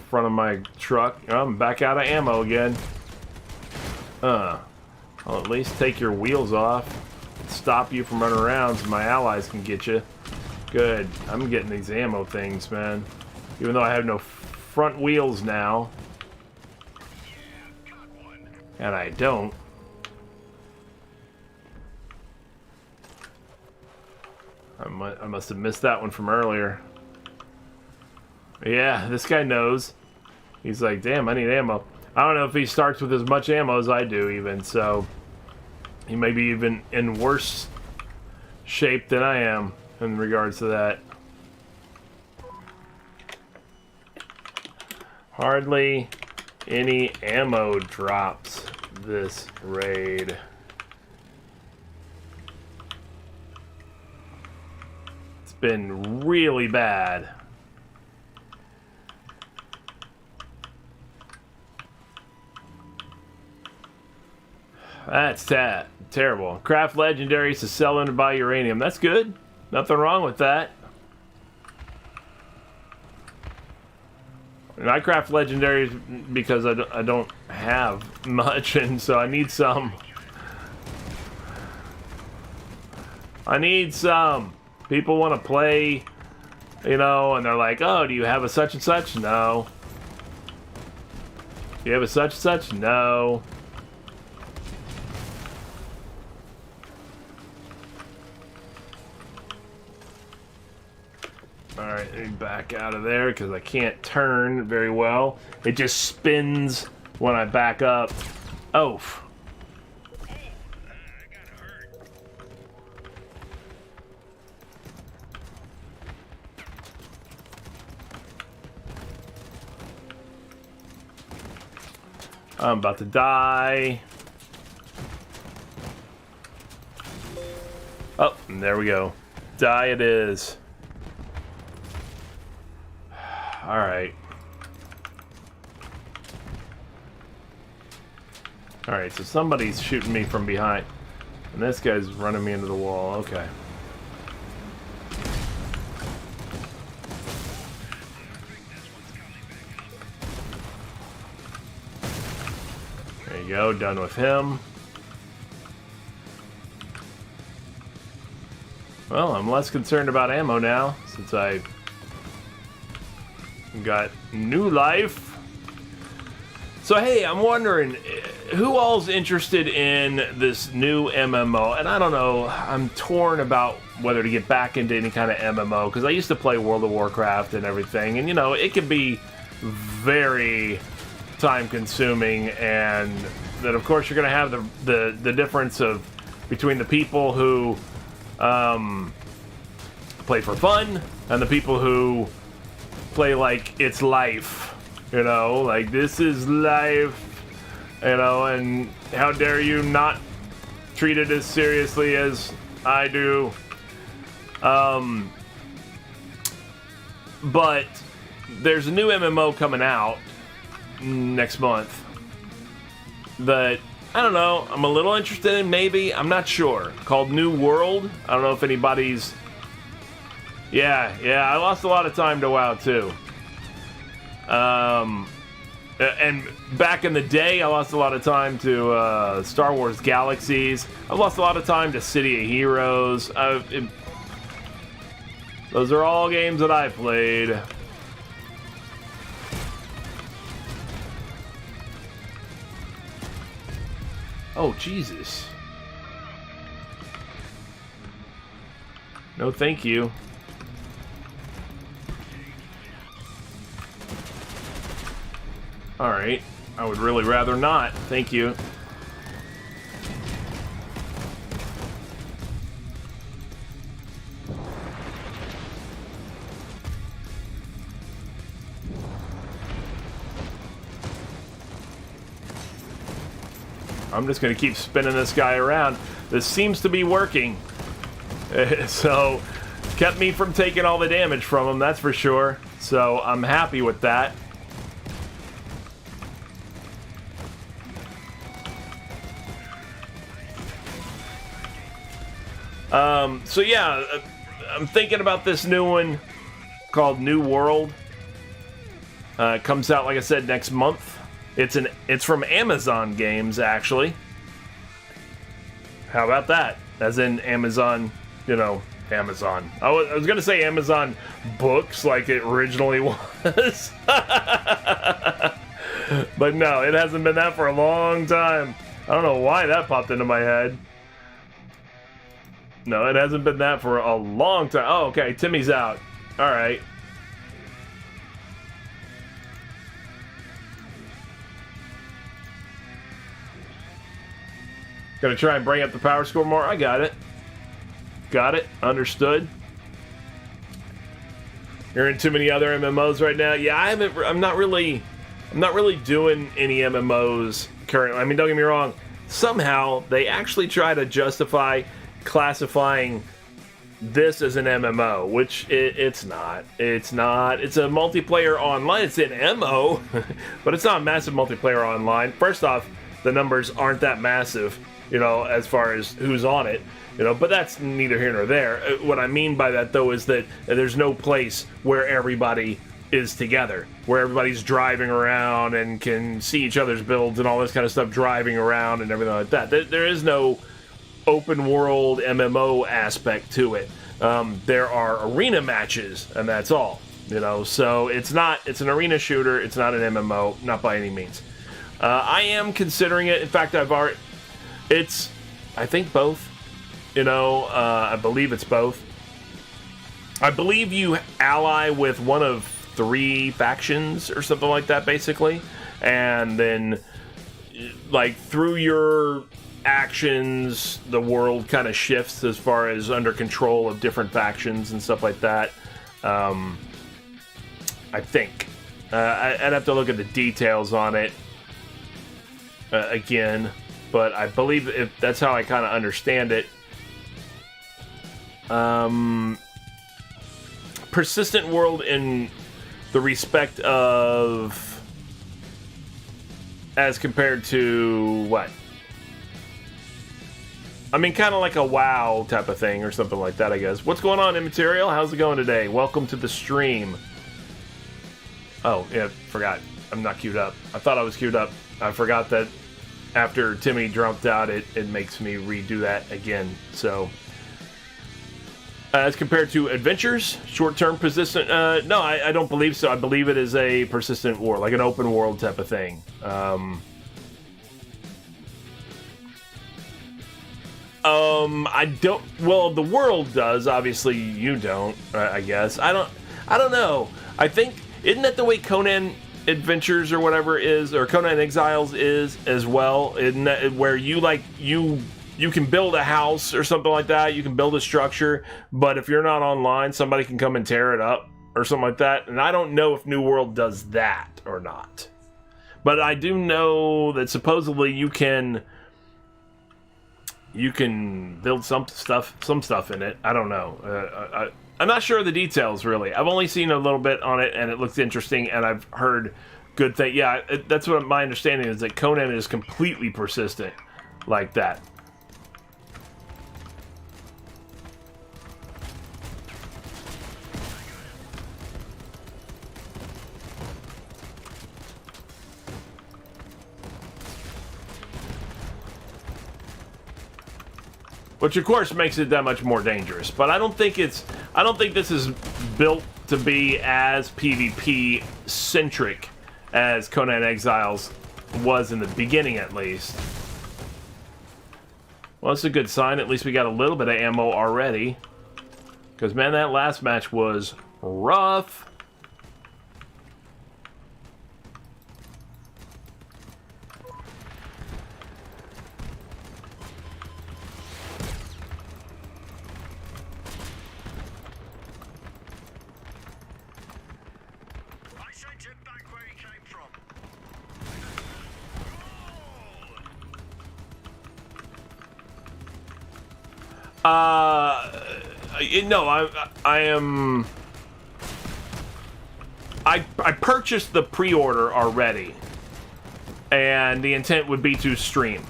front of my truck. I'm back out of ammo again. I'll at least take your wheels off. Stop you from running around so my allies can get you. Good. I'm getting these ammo things, man. Even though I have no front wheels now. And I don't. I must have missed that one from earlier. Yeah, this guy knows. He's like, damn, I need ammo. I don't know if he starts with as much ammo as I do even, so he may be even in worse shape than I am in regards to that. Hardly any ammo drops this raid. It's been really bad. That's terrible. Craft legendaries to sell and buy uranium. That's good. Nothing wrong with that. And I craft legendaries because I don't have much, and so I need some. I need some. People want to play, you know, and they're like, oh, do you have a such and such? No. Do you have a such and such? No. Alright, let me back out of there because I can't turn very well. It just spins when I back up. Oh. I'm about to die. Oh, and there we go. Die it is. Alright. Alright, so somebody's shooting me from behind. And this guy's running me into the wall. Okay. There you go, done with him. Well, I'm less concerned about ammo now, since I got new life. So hey, I'm wondering who all's interested in this new MMO, and I don't know, I'm torn about whether to get back into any kind of MMO, because I used to play World of Warcraft and everything, and you know, it can be very time consuming, and that of course you're going to have the difference of between the people who play for fun and the people who play like it's life, you know, like this is life, you know, and how dare you not treat it as seriously as I do. But there's a new MMO coming out next month that I don't know, I'm a little interested in, maybe, I'm not sure, called New World. I don't know if anybody's... Yeah, I lost a lot of time to WoW too. And back in the day, I lost a lot of time to Star Wars Galaxies. I've lost a lot of time to City of Heroes. Those are all games that I played. Oh, Jesus. No, thank you. Alright. I would really rather not. Thank you. I'm just going to keep spinning this guy around. This seems to be working. So, kept me from taking all the damage from him, that's for sure. So, I'm happy with that. So yeah, I'm thinking about this new one called New World. It comes out, like I said, next month. It's from Amazon Games, actually. How about that? As in Amazon, you know, Amazon. I was gonna say Amazon Books, like it originally was. But no, it hasn't been that for a long time. I don't know why that popped into my head. No, it hasn't been that for a long time. Oh, okay, Timmy's out. Alright. Gonna try and bring up the power score more. I got it. Got it. Understood. You're in too many other MMOs right now. Yeah, I'm not really doing any MMOs currently. I mean, don't get me wrong. Somehow they actually try to justify classifying this as an MMO, which it's not. It's not. It's a multiplayer online. It's an MO, but it's not a massive multiplayer online. First off, the numbers aren't that massive, as far as who's on it. But that's neither here nor there. What I mean by that, though, is that there's no place where everybody is together, where everybody's driving around and can see each other's builds and all this kind of stuff, driving around and everything like that. There is no open world MMO aspect to it. There are arena matches, and that's all. So it's an arena shooter. It's not an MMO, not by any means. I am considering it. In fact, I think both. I believe it's both. I believe you ally with one of 3 factions or something like that, basically. And then, like, through your actions, the world kind of shifts as far as under control of different factions and stuff like that. I think. I'd have to look at the details on it again. But I believe if that's how I kind of understand it. Persistent world in the respect of as compared to what? I mean, kind of like a WoW type of thing or something like that, I guess. What's going on, Immaterial? How's it going today? Welcome to the stream. Oh, yeah, forgot. I'm not queued up. I thought I was queued up. I forgot that after Timmy dropped out, it makes me redo that again, so... as compared to adventures, short-term persistent... no, I don't believe so. I believe it is a persistent war, like an open world type of thing. I don't... Well, the world does. Obviously, you don't, I guess. I don't know. I think... Isn't that the way Conan Adventures or whatever is, or Conan Exiles is as well? Isn't that where you, like, you can build a house or something like that. You can build a structure, but if you're not online, somebody can come and tear it up or something like that. And I don't know if New World does that or not. But I do know that supposedly you can build some stuff in it. I don't know. I'm not sure of the details, really. I've only seen a little bit on it, and it looks interesting, and I've heard good things. Yeah, that's what my understanding is, that Conan is completely persistent like that. Which, of course, makes it that much more dangerous. But I don't think this is built to be as PvP-centric as Conan Exiles was in the beginning, at least. Well, that's a good sign. At least we got a little bit of ammo already. Because, man, that last match was rough. No, I purchased the pre-order already, and the intent would be to stream.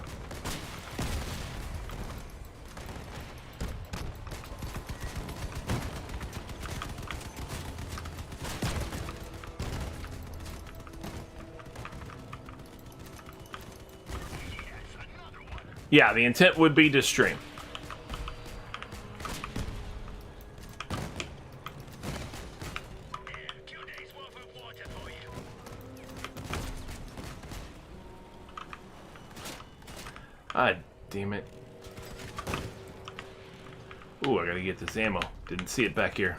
Yeah, the intent would be to stream. God damn it. Ooh, I gotta get this ammo. Didn't see it back here.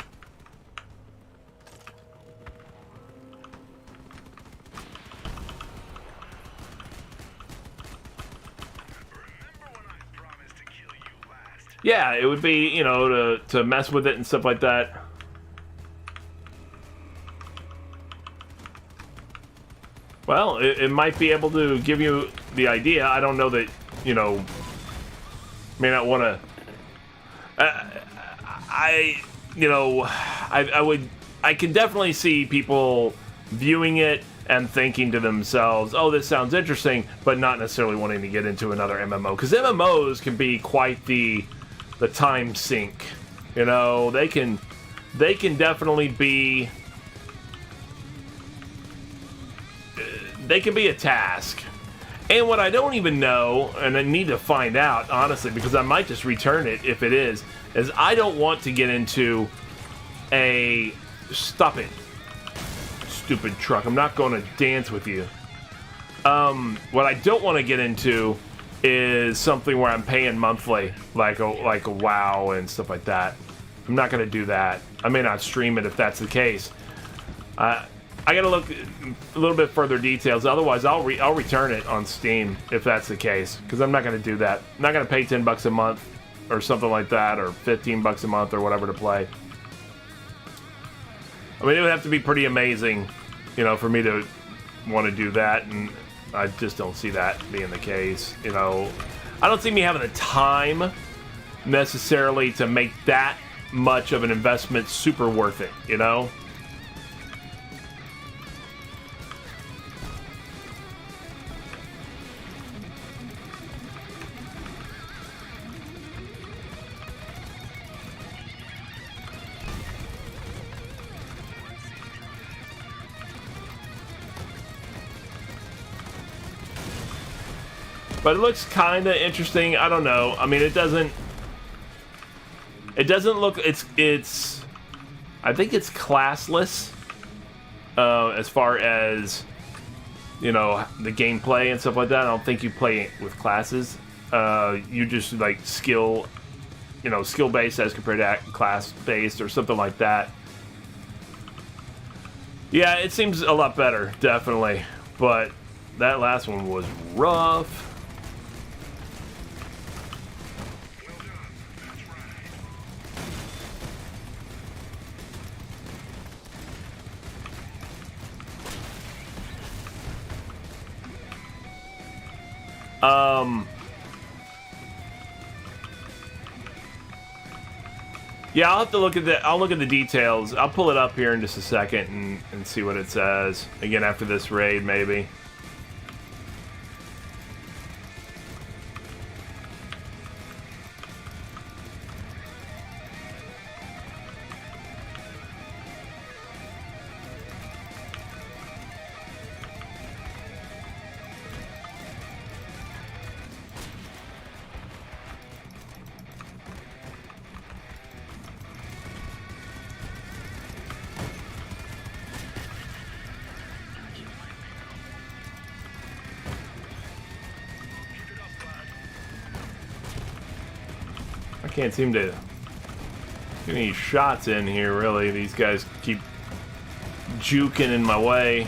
Yeah, it would be, you know, to mess with it and stuff like that. Well, it might be able to give you the idea. I don't know that, you know, may not want to... I can definitely see people viewing it and thinking to themselves, oh, this sounds interesting, but not necessarily wanting to get into another MMO. Because MMOs can be quite the time sink. You know, they can definitely be... They can be a task. And what I don't even know, and I need to find out, honestly, because I might just return it if it is I don't want to get into a... Stop it. Stupid truck. I'm not going to dance with you. What I don't want to get into is something where I'm paying monthly, like a WoW and stuff like that. I'm not going to do that. I may not stream it if that's the case. I got to look a little bit further details. Otherwise, I'll return it on Steam if that's the case, because I'm not going to do that. I'm not going to pay $10 a month or something like that, or $15 a month or whatever to play. I mean, it would have to be pretty amazing, you know, for me to want to do that, and I just don't see that being the case, you know. I don't see me having the time necessarily to make that much of an investment super worth it, you know. But it looks kind of interesting. I don't know. I mean, it doesn't look... It's... I think it's classless. As far as, you know, the gameplay and stuff like that. I don't think you play with classes. You just, like, skill based as compared to class based or something like that. Yeah, it seems a lot better, definitely. But that last one was rough. Yeah, I'll have to look at I'll look at the details. I'll pull it up here in just a second and see what it says. Again, after this raid, maybe. Can't seem to get any shots in here, really. These guys keep juking in my way.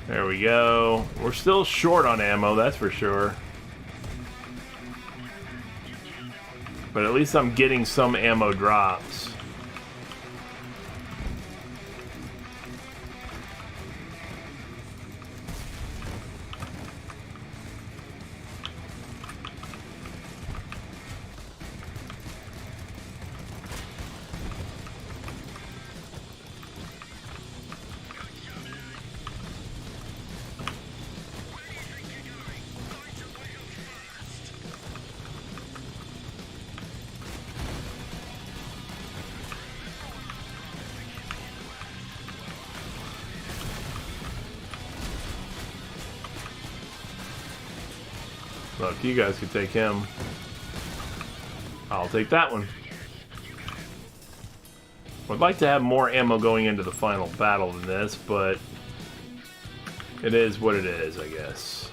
There we go. We're still short on ammo, that's for sure. But at least I'm getting some ammo drops. Look, you guys could take him. I'll take that one. I'd like to have more ammo going into the final battle than this, but it is what it is, I guess.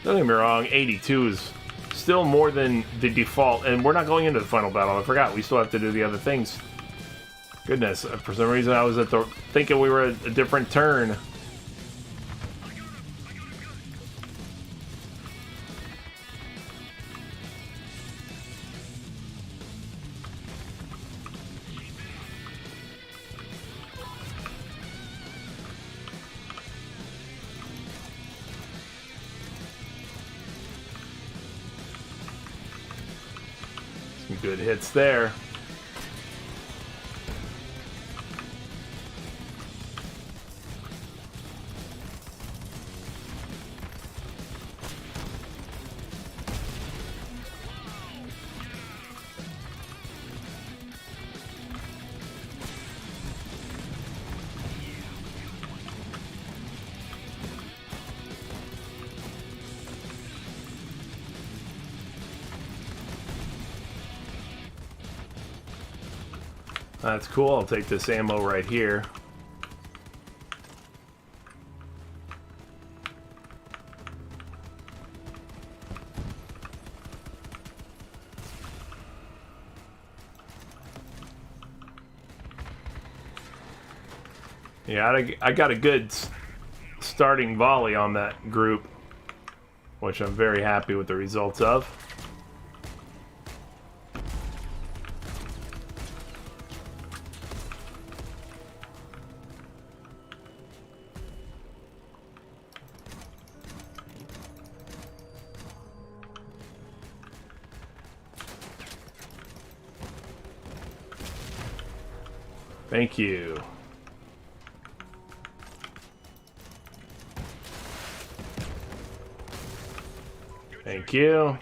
Don't get me wrong, 82 is still more than the default, and we're not going into the final battle. I forgot, we still have to do the other things. Goodness, for some reason I was thinking we were at a different turn. Good hits there. That's cool. I'll take this ammo right here. Yeah, I got a good starting volley on that group, which I'm very happy with the results of. Thank you. Thank you.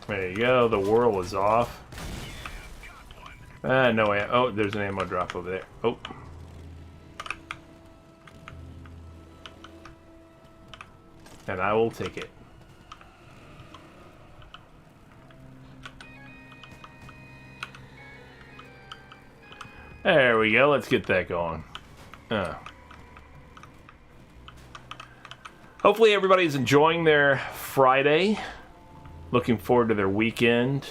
There you go, the whirl is off. No way. Oh, there's an ammo drop over there. Oh. And I will take it. There we go, let's get that going. Hopefully everybody's enjoying their Friday. Looking forward to their weekend.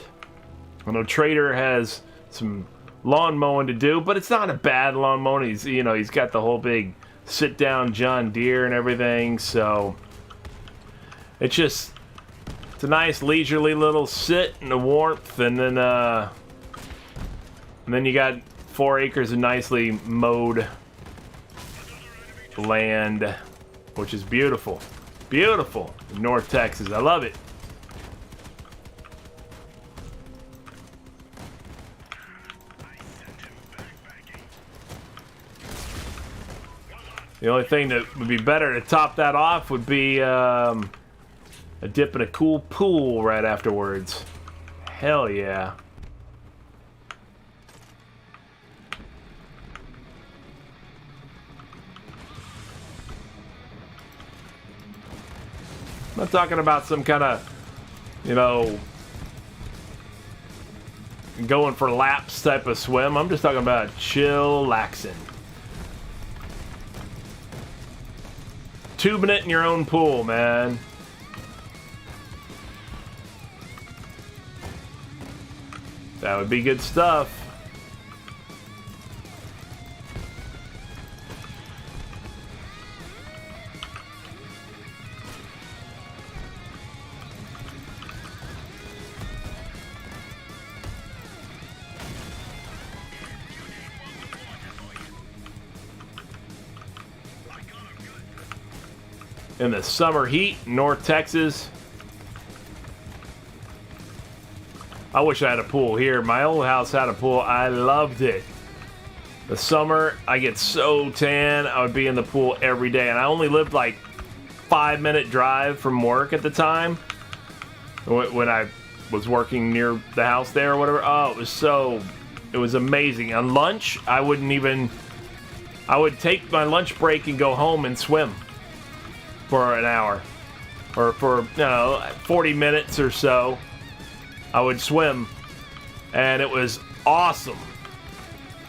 I know Trader has some lawn mowing to do, but it's not a bad lawn mowing. He's got the whole big sit down John Deere and everything, so it's a nice leisurely little sit in the warmth, and then you got 4 acres of nicely mowed land, which is beautiful. Beautiful in North Texas. I love it. The only thing that would be better to top that off would be a dip in a cool pool right afterwards. Hell yeah. I'm not talking about some kind of, going for laps type of swim. I'm just talking about chillaxing. Tubing it in your own pool, man. That would be good stuff. In the summer heat, North Texas. I wish I had a pool here. My old house had a pool. I loved it. The summer, I get so tan. I would be in the pool every day. And I only lived like 5-minute drive from work at the time. When I was working near the house there or whatever. Oh, it was amazing. On lunch, I would take my lunch break and go home and swim for an hour, or for 40 minutes or so. I would swim, and it was awesome.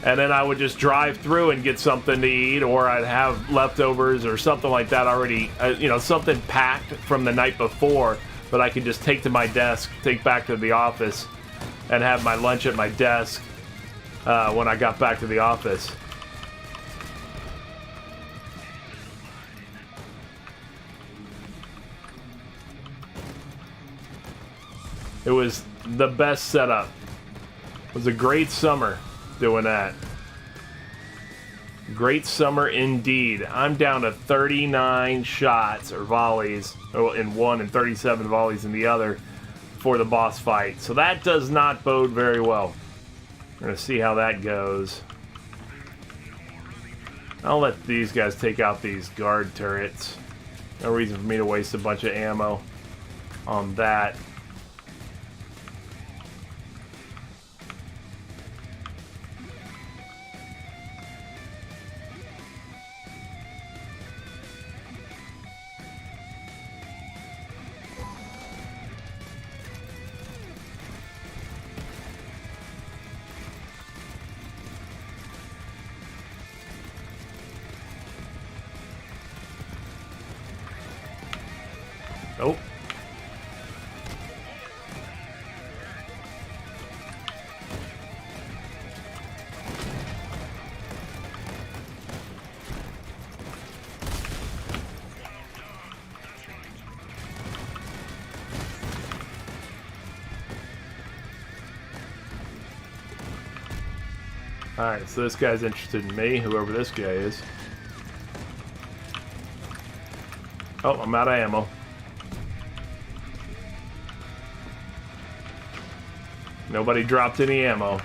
And then I would just drive through and get something to eat, or I'd have leftovers or something like that already, something packed from the night before that I could just take to my desk, take back to the office, and have my lunch at my desk when I got back to the office. It was the best setup. It was a great summer doing that. Great summer indeed. I'm down to 39 shots or volleys in one and 37 volleys in the other for the boss fight. So that does not bode very well. We're going to see how that goes. I'll let these guys take out these guard turrets. No reason for me to waste a bunch of ammo on that. Oh. Alright, so this guy's interested in me, whoever this guy is. Oh, I'm out of ammo. Nobody dropped any ammo.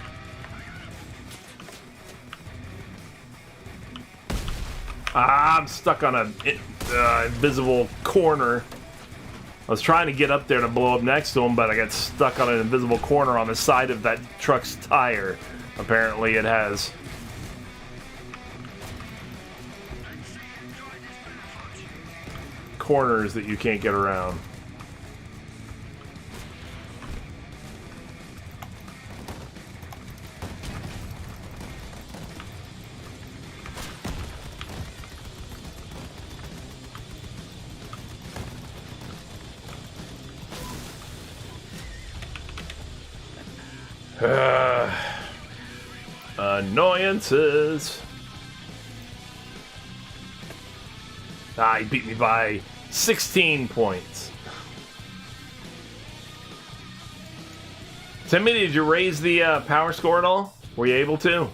Ah, I'm stuck on a invisible corner. I was trying to get up there to blow up next to him, but I got stuck on an invisible corner on the side of that truck's tire. Apparently it has. Corners that you can't get around. Annoyances. Ah, he beat me by 16 points. Timmy, did you raise the power score at all? Were you able to?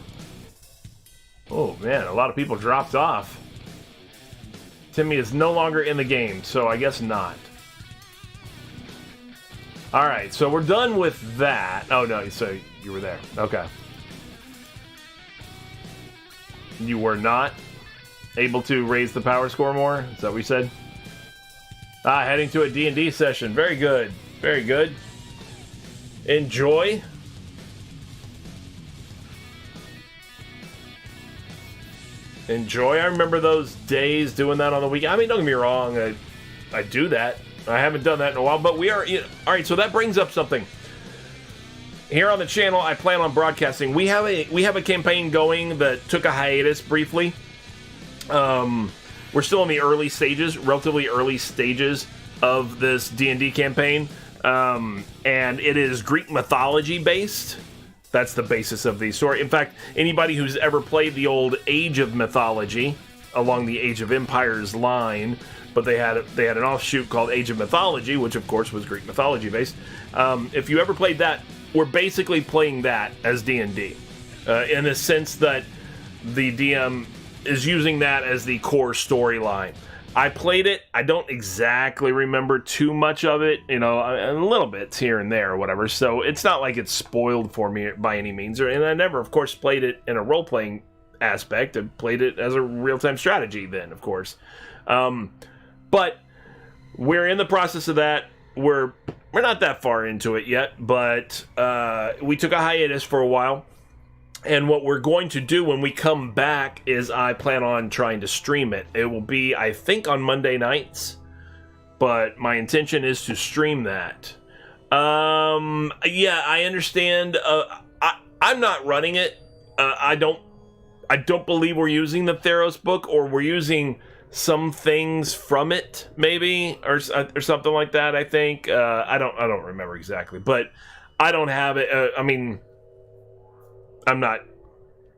Oh man, a lot of people dropped off. Timmy is no longer in the game, so I guess not. Alright, so we're done with that. Oh no, so you were there. Okay. You were not able to raise the power score more? Is that what we said? Ah, heading to a D&D session. Very good. Very good. Enjoy. Enjoy. I remember those days doing that on the weekend. I mean, don't get me wrong. I do that. I haven't done that in a while, but we are... Alright, so that brings up something. Here on the channel, I plan on broadcasting. We have a campaign going that took a hiatus briefly. We're still in the early stages, relatively early stages of this D&D campaign. And it is Greek mythology based. That's the basis of the story. In fact, anybody who's ever played the old Age of Mythology along the Age of Empires line, but they had an offshoot called Age of Mythology, which of course was Greek mythology based. If you ever played that, we're basically playing that as D&D, in the sense that the DM is using that as the core storyline. I played it. I don't exactly remember too much of it, a little bits here and there or whatever. So it's not like it's spoiled for me by any means. And I never, of course, played it in a role-playing aspect. I played it as a real-time strategy then, of course. But we're in the process of that. We're not that far into it yet, but we took a hiatus for a while. And what we're going to do when we come back is I plan on trying to stream it. It will be, I think, on Monday nights, but my intention is to stream that. Yeah, I understand. I'm not running it. I don't believe we're using the Theros book, or we're using some things from it, maybe, or something like that. I think I don't remember exactly, but I don't have it. I mean, I'm not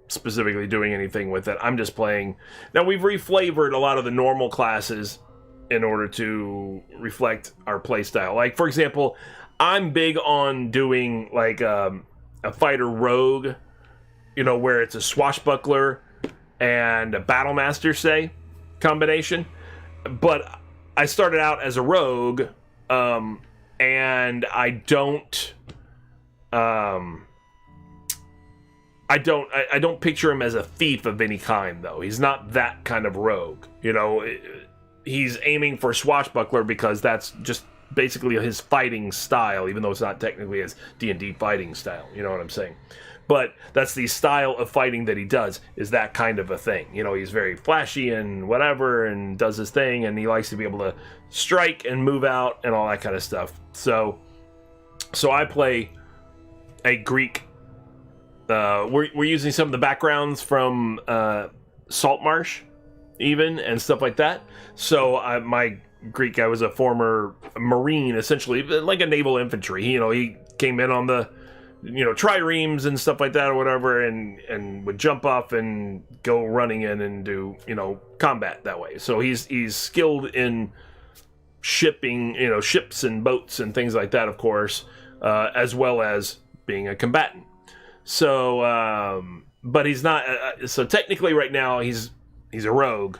specifically doing anything with it. I'm just playing. Now, we've reflavored a lot of the normal classes in order to reflect our playstyle. Like, for example, I'm big on doing like a fighter rogue, where it's a swashbuckler and a battle master, say, combination. But I started out as a rogue, and I don't picture him as a thief of any kind, though. He's not that kind of rogue. He's aiming for swashbuckler because that's just basically his fighting style, even though it's not technically his D&D fighting style. You know what I'm saying? But that's the style of fighting that he does, is that kind of a thing. He's very flashy and whatever and does his thing, and he likes to be able to strike and move out and all that kind of stuff. So I play a Greek. We're using some of the backgrounds from Saltmarsh, even, and stuff like that. So my Greek guy was a former Marine, essentially, like a naval infantry. He came in on the triremes and stuff like that or whatever, and would jump off and go running in and do combat that way. So he's skilled in shipping ships and boats and things like that, of course, as well as being a combatant. So but he's not so technically right now he's a rogue.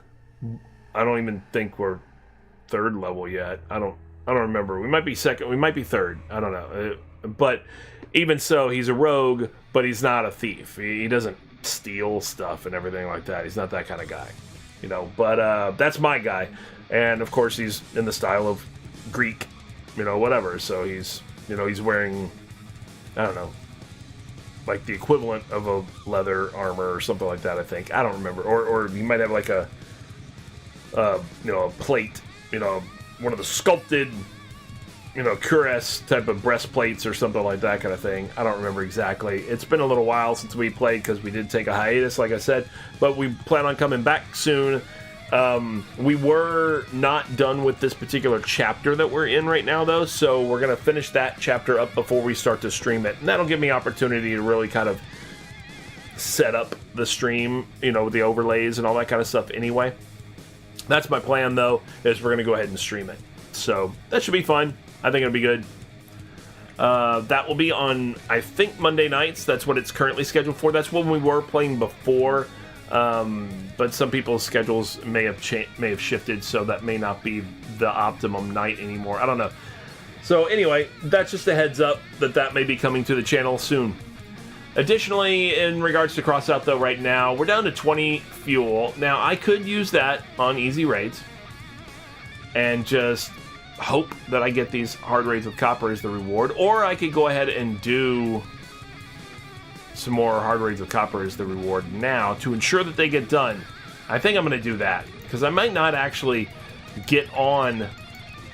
I don't even think we're 3rd level yet. I don't remember. We might be 2nd, we might be 3rd, I don't know, but even so, he's a rogue, but he's not a thief. He doesn't steal stuff and everything like that. He's not that kind of guy, But that's my guy, and of course he's in the style of Greek, whatever. So he's wearing, I don't know, like the equivalent of a leather armor or something like that. I think, I don't remember, or he might have like a plate, one of the sculpted, cuirass type of breastplates or something like that kind of thing. I don't remember exactly. It's been a little while since we played because we did take a hiatus, like I said, but we plan on coming back soon. We were not done with this particular chapter that we're in right now, though, so we're going to finish that chapter up before we start to stream it, and that'll give me opportunity to really kind of set up the stream, with the overlays and all that kind of stuff anyway. That's my plan, though, is we're going to go ahead and stream it. So that should be fun. I think it'll be good. That will be on, I think, Monday nights. That's what it's currently scheduled for. That's when we were playing before. But some people's schedules may have shifted, so that may not be the optimum night anymore. I don't know. So anyway, that's just a heads up that may be coming to the channel soon. Additionally, in regards to Crossout, though, right now, we're down to 20 fuel. Now, I could use that on easy raids and just hope that I get these hard raids with copper as the reward, or I could go ahead and do some more hard raids with copper as the reward now to ensure that they get done. I think I'm going to do that, because I might not actually get on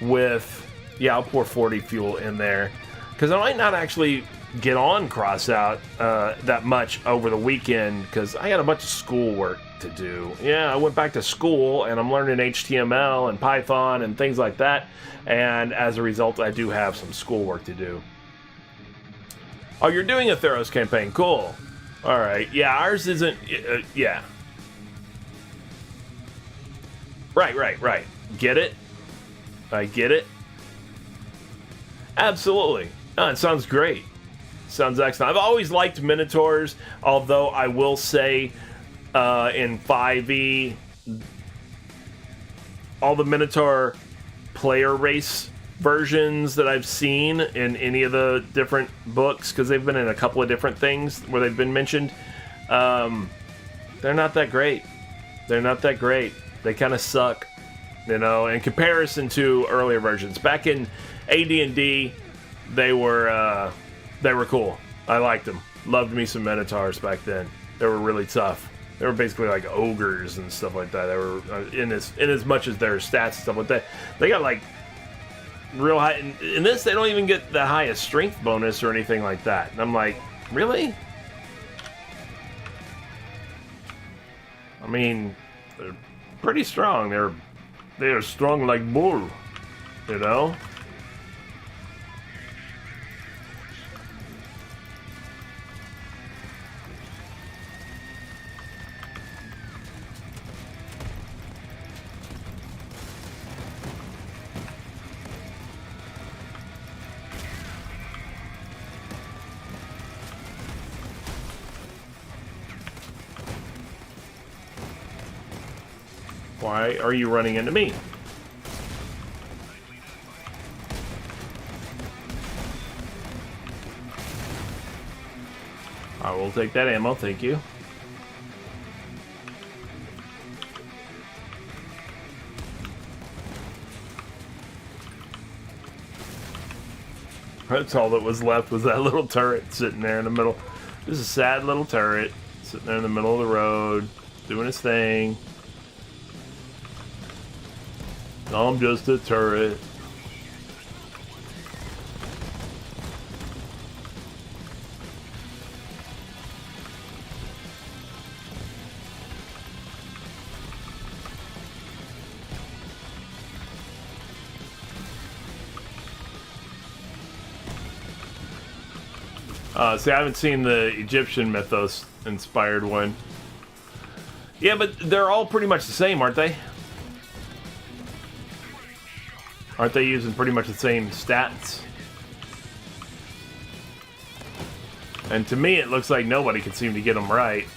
with... Yeah, I'll pour 40 fuel in there, because I might not actually get on Crossout that much over the weekend, because I got a bunch of schoolwork to do. Yeah, I went back to school, and I'm learning HTML and Python and things like that, and as a result, I do have some schoolwork to do. Oh, you're doing a Theros campaign. Cool. All right. Yeah, ours isn't... yeah. Right. Get it? I get it. Absolutely. Oh, it sounds great. Sounds excellent. I've always liked Minotaurs, although I will say in 5e, all the Minotaur player race versions that I've seen in any of the different books, because they've been in a couple of different things where they've been mentioned, they're not that great. They're not that great. They kind of suck, in comparison to earlier versions. Back in AD&D, they were cool. I liked them. Loved me some Minotaurs back then. They were really tough. They were basically like ogres and stuff like that. They were in as much as their stats and stuff like that. They got like real high. In this, they don't even get the highest strength bonus or anything like that. And I'm like, really? I mean, they're pretty strong. They're strong like bull, Why are you running into me? I will take that ammo, thank you. That's all that was left was that little turret sitting there in the middle. This is a sad little turret sitting there in the middle of the road, doing his thing. I'm just a turret. See, I haven't seen the Egyptian mythos inspired one. Yeah, but they're all pretty much the same, aren't they? Aren't they using pretty much the same stats? And to me, it looks like nobody can seem to get them right.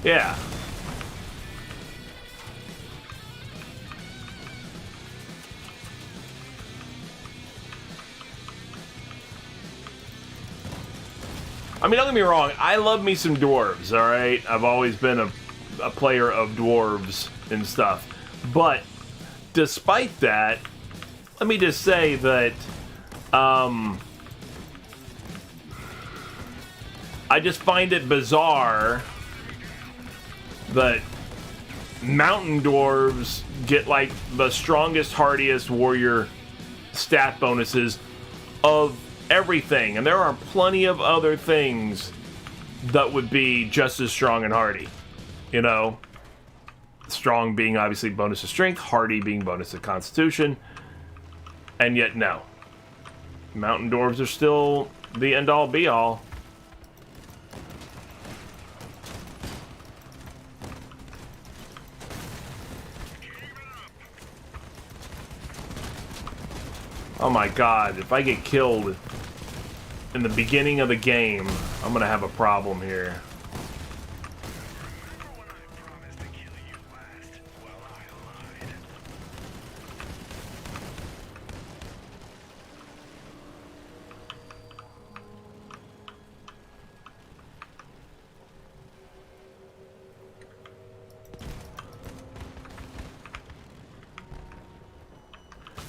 Yeah. I mean, don't get me wrong, I love me some dwarves, alright? I've always been a player of dwarves and stuff. But, despite that, let me just say that, I just find it bizarre that mountain dwarves get like the strongest, hardiest warrior stat bonuses of everything, and there are plenty of other things that would be just as strong and hardy. You know, strong being obviously bonus to strength, hardy being bonus to constitution, and yet no. Mountain dwarves are still the end-all be-all. Oh my god, if I get killed in the beginning of the game, I'm gonna have a problem here.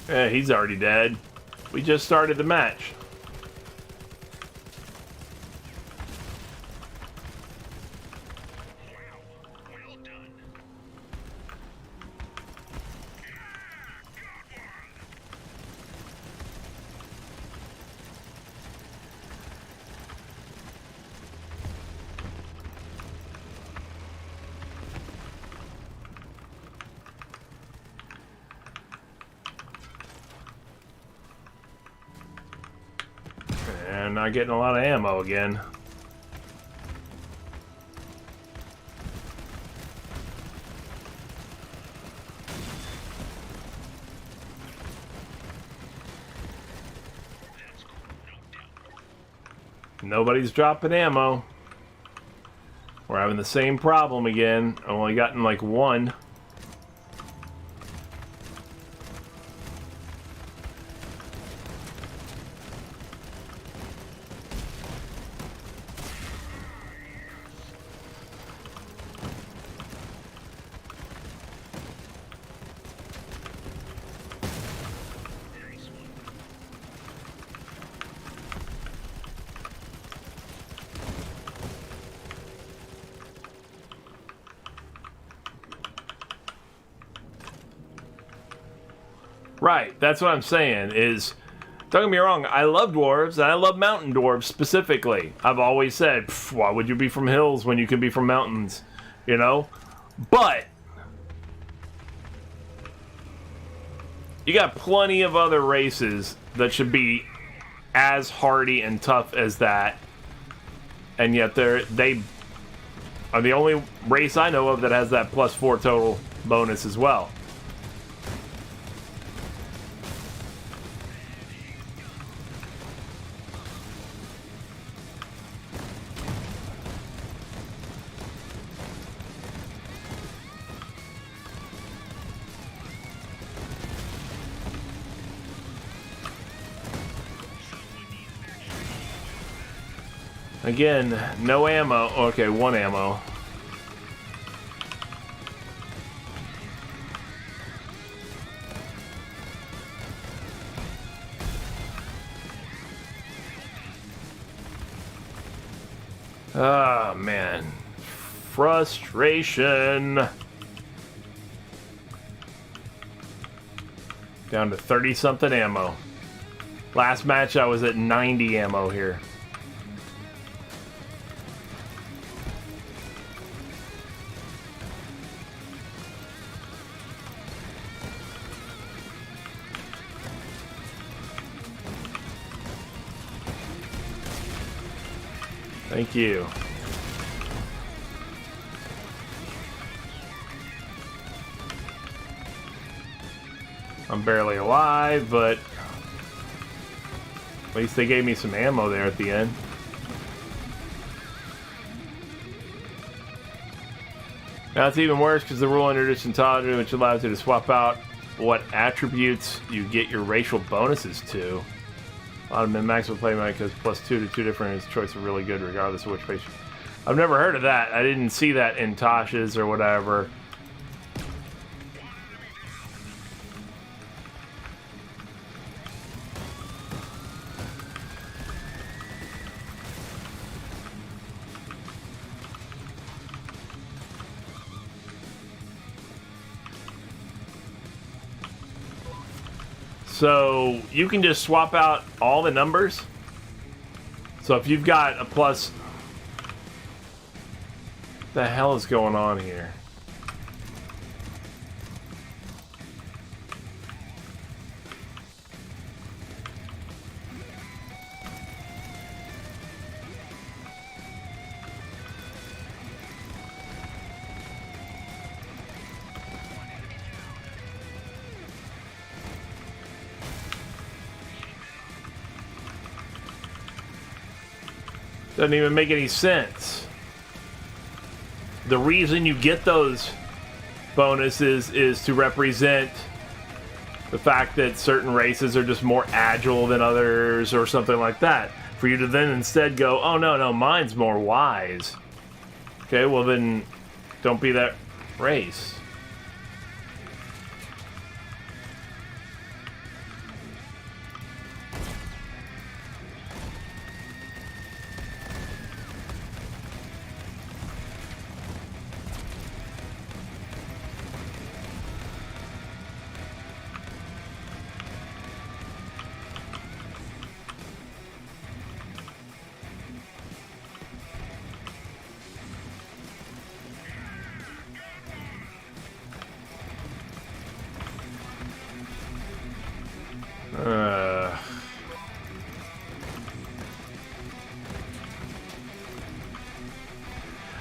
Yeah, he's already dead. We just started the match. Well done. And not getting a lot of ammo again. Nobody's dropping ammo. We're having the same problem again. I've only gotten like one. Right, that's what I'm saying is, don't get me wrong, I love dwarves, and I love mountain dwarves specifically. I've always said, why would you be from hills when you can be from mountains, you know? But, you got plenty of other races that should be as hardy and tough as that, and yet they are the only race I know of that has that +4 total bonus as well. Again, no ammo. Okay, 1 ammo. Ah, man. Frustration. Down to 30-something ammo. Last match, I was at 90 ammo here. Thank you. I'm barely alive, but at least they gave me some ammo there at the end. Now it's even worse because the rule introduced in Todder, which allows you to swap out what attributes you get your racial bonuses to. A lot of min-max will play because +2 to 2 different is choice of really good regardless of which race. I've never heard of that. I didn't see that in Tosh's or whatever. So you can just swap out all the numbers. So if you've got a plus, what the hell is going on here? Doesn't even make any sense. The reason you get those bonuses is to represent the fact that certain races are just more agile than others or something like that. For you to then instead go, oh no, mine's more wise. Okay, well then don't be that race.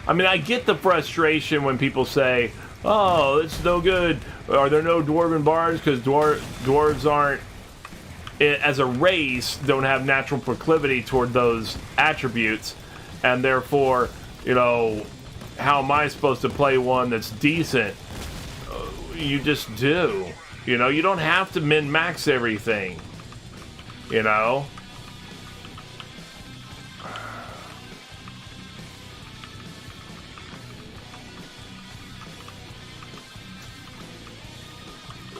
I mean, I get the frustration when people say, oh, it's no good. Are there no dwarven bards? Because dwarves aren't, as a race, don't have natural proclivity toward those attributes. And therefore, you know, how am I supposed to play one that's decent? You just do. You know, you don't have to min-max everything. You know?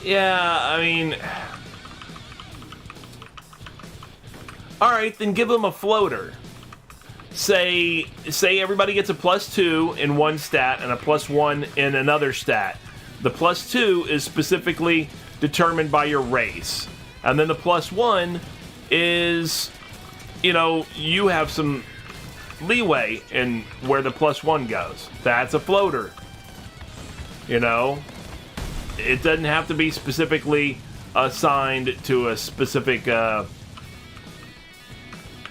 Yeah, I mean... Alright, then give them a floater. Say everybody gets a +2 in one stat and a +1 in another stat. The +2 is specifically determined by your race. And then the +1 is, you know, you have some leeway in where the +1 goes. That's a floater. You know? It doesn't have to be specifically assigned to a specific, you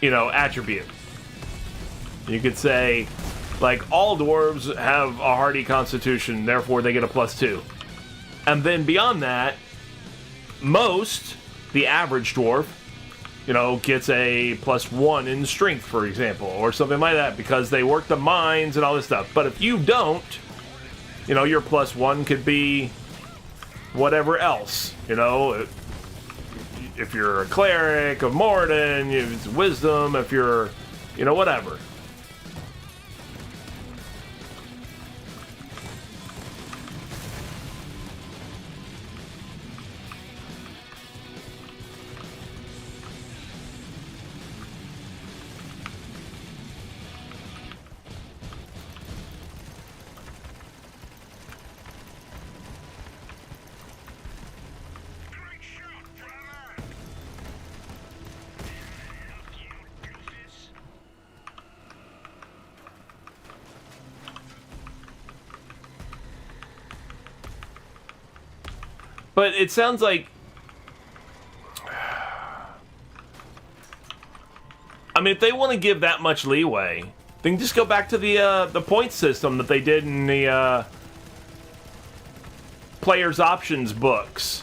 know, attribute. You could say, Like, all dwarves have a hardy constitution, therefore they get a +2. And then beyond that, the average dwarf, gets a +1 in strength, for example, or something like that, because they work the mines and all this stuff. But if you don't, your +1 could be whatever else, if you're a cleric of Morden, it's wisdom, if you're, whatever. But it sounds like, I mean, if they want to give that much leeway, then just go back to the point system that they did in the player's options books.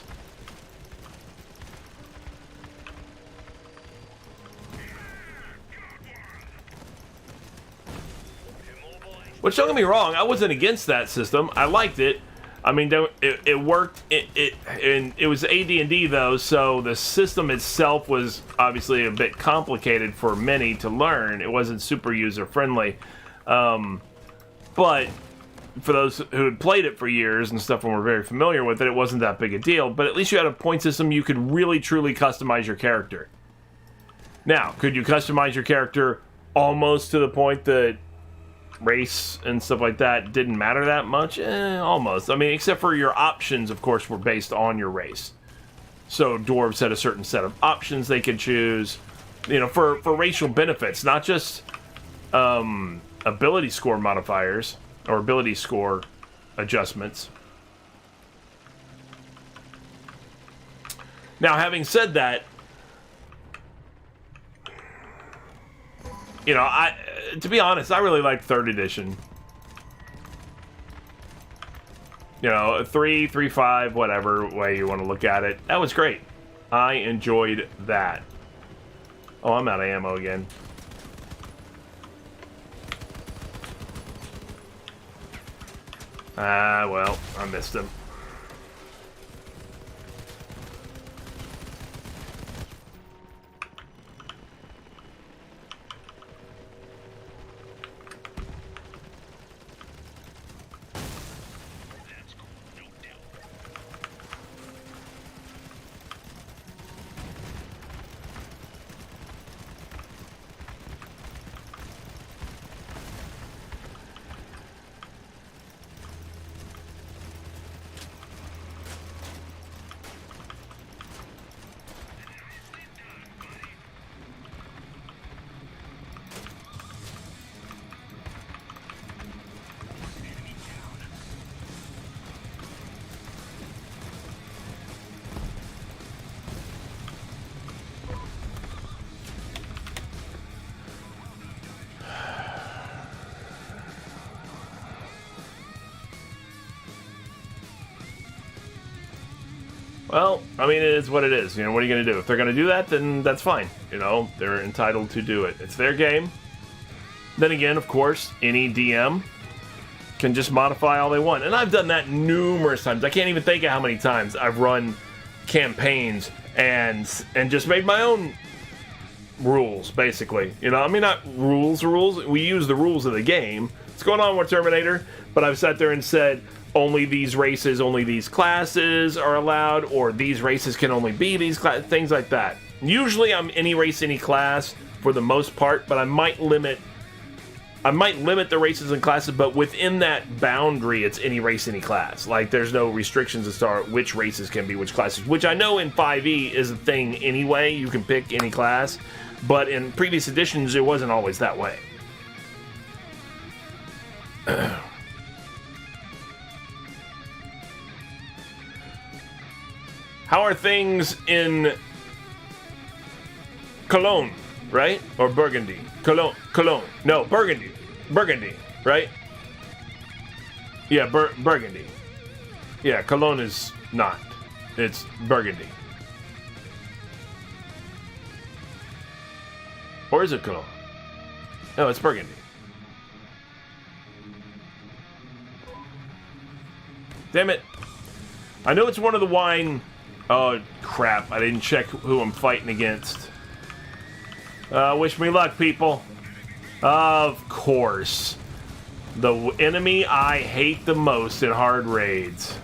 Which, don't get me wrong, I wasn't against that system. I liked it. I mean, it worked. It was AD&D though, so the system itself was obviously a bit complicated for many to learn. It wasn't super user friendly, but for those who had played it for years and stuff and were very familiar with it, it wasn't that big a deal. But at least you had a point system you could really truly customize your character. Now, could you customize your character almost to the point that race and stuff like that didn't matter that much? Almost. I mean, except for your options, of course, were based on your race. So dwarves had a certain set of options they could choose, for racial benefits, not just ability score modifiers or ability score adjustments. Now, having said that, to be honest, I really like 3rd edition. 3, 3.5, whatever way you want to look at it. That was great. I enjoyed that. Oh, I'm out of ammo again. Well, I missed him. Well, I mean, it is what it is. What are you going to do? If they're going to do that, then that's fine. They're entitled to do it. It's their game. Then again, of course, any DM can just modify all they want. And I've done that numerous times. I can't even think of how many times I've run campaigns and just made my own rules, basically. I mean, not rules. We use the rules of the game. What's going on with Terminator? But I've sat there and said, only these races, only these classes are allowed, or these races can only be these things like that. Usually I'm any race, any class for the most part, but I might limit the races and classes, but within that boundary, it's any race, any class. Like, there's no restrictions as to which races can be which classes, which I know in 5e is a thing anyway. You can pick any class, but in previous editions, it wasn't always that way. How are things in Cologne, right? Or Burgundy? Cologne. No, Burgundy. right? Yeah, Burgundy. Yeah, Cologne is not. It's Burgundy. Or is it Cologne? No, it's Burgundy. Damn it. I know it's one of the wine... Oh, crap. I didn't check who I'm fighting against. Wish me luck, people. Of course. The enemy I hate the most in hard raids.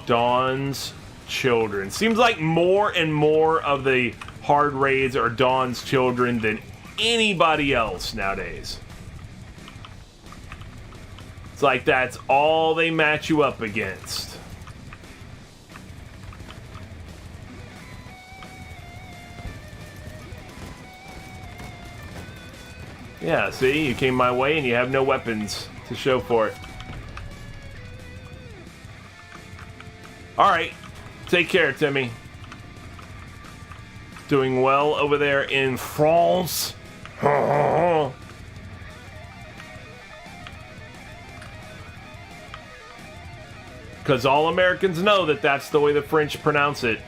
Dawn's children. Seems like more and more of the hard raids are Dawn's children than anybody else nowadays. It's like that's all they match you up against. Yeah, see, you came my way and you have no weapons to show for it. Alright, take care, Timmy. Doing well over there in France. Because all Americans know that that's the way the French pronounce it.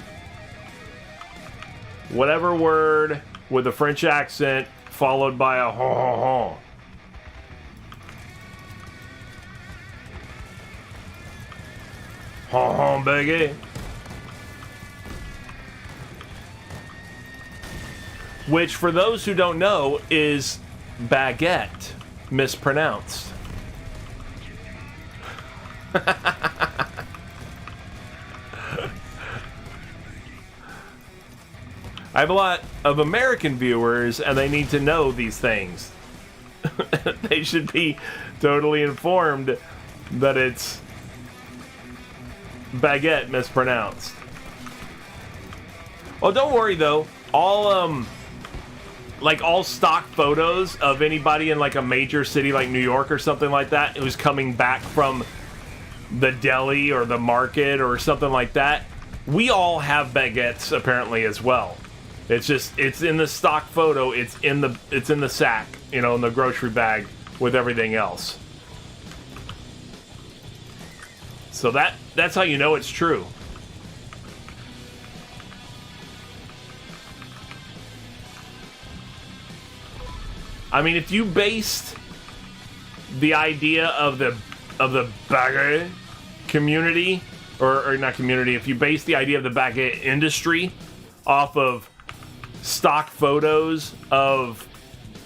Whatever word with a French accent followed by a ha. Ha baguette. Which, for those who don't know, is baguette mispronounced. I have a lot of American viewers, and they need to know these things. They should be totally informed that it's baguette mispronounced. Oh, don't worry though. All all stock photos of anybody in like a major city like New York or something like that who's coming back from the deli or the market or something like that, we all have baguettes apparently as well. It's just, it's in the stock photo, it's in the sack, you know, in the grocery bag with everything else. So that's how you know it's true. I mean, if you based the idea of the baguette community, or not community, if you base the idea of the baguette industry off of stock photos of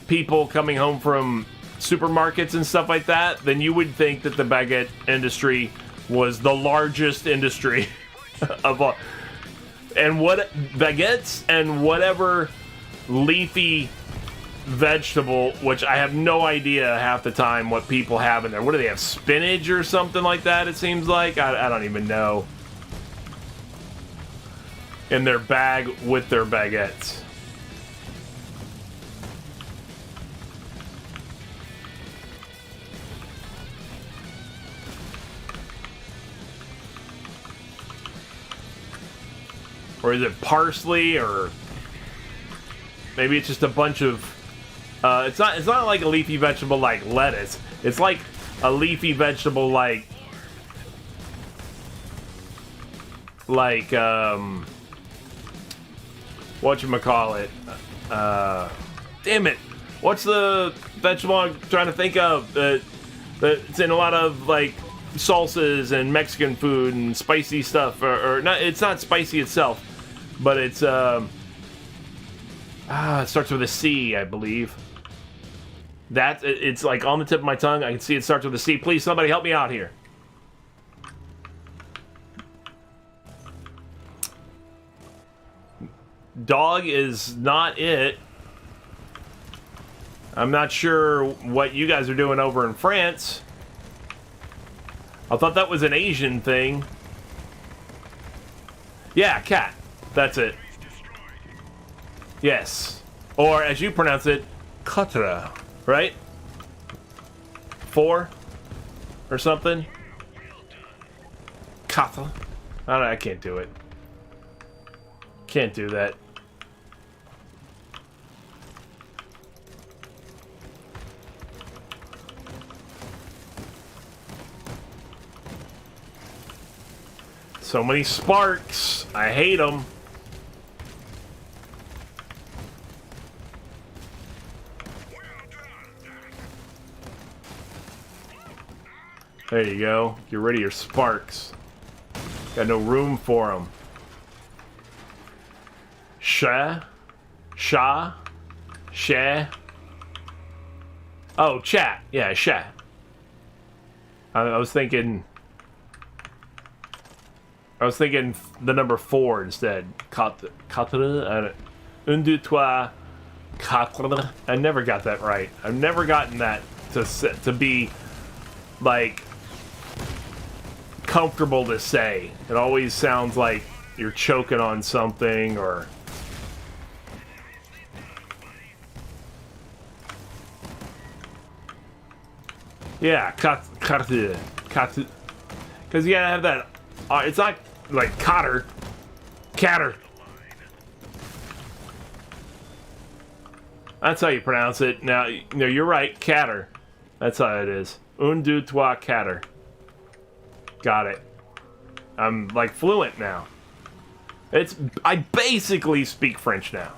people coming home from supermarkets and stuff like that, then you would think that the baguette industry was the largest industry of all. And what baguettes and whatever leafy vegetable, which I have no idea half the time what people have in there. What do they have? Spinach or something like that, it seems like. I don't even know. In their bag with their baguettes. Or is it parsley, or maybe it's just a bunch of it's not like a leafy vegetable like lettuce. It's like a leafy vegetable like whatchamacallit? Damn it. What's the vegetable I'm trying to think of? It's in a lot of like salsas and Mexican food and spicy stuff, or not. It's not spicy itself, but it's it starts with a C, I believe. It's like on the tip of my tongue. I can see it starts with a C. Please, somebody help me out here. Dog is not it. I'm not sure what you guys are doing over in France. I thought that was an Asian thing. Yeah, cat. That's it. Yes. Or, as you pronounce it, quatre. Right? 4? Or something? Quatre. I don't know, I can't do it. Can't do that. So many sparks. I hate them. There you go. Get rid of your sparks. Got no room for them. Sha? Oh, chat. Yeah, chat. I was thinking the number 4 instead. Quatre. Un, deux, trois, quatre. I never got that right. I've never gotten that to be like comfortable to say. It always sounds like you're choking on something or. Yeah, carte. Because you gotta have that. It's not like catter. That's how you pronounce it. Now, no, you're right. Catter. That's how it is. Un, deux, trois, catter. Got it. I'm like fluent now. I basically speak French now.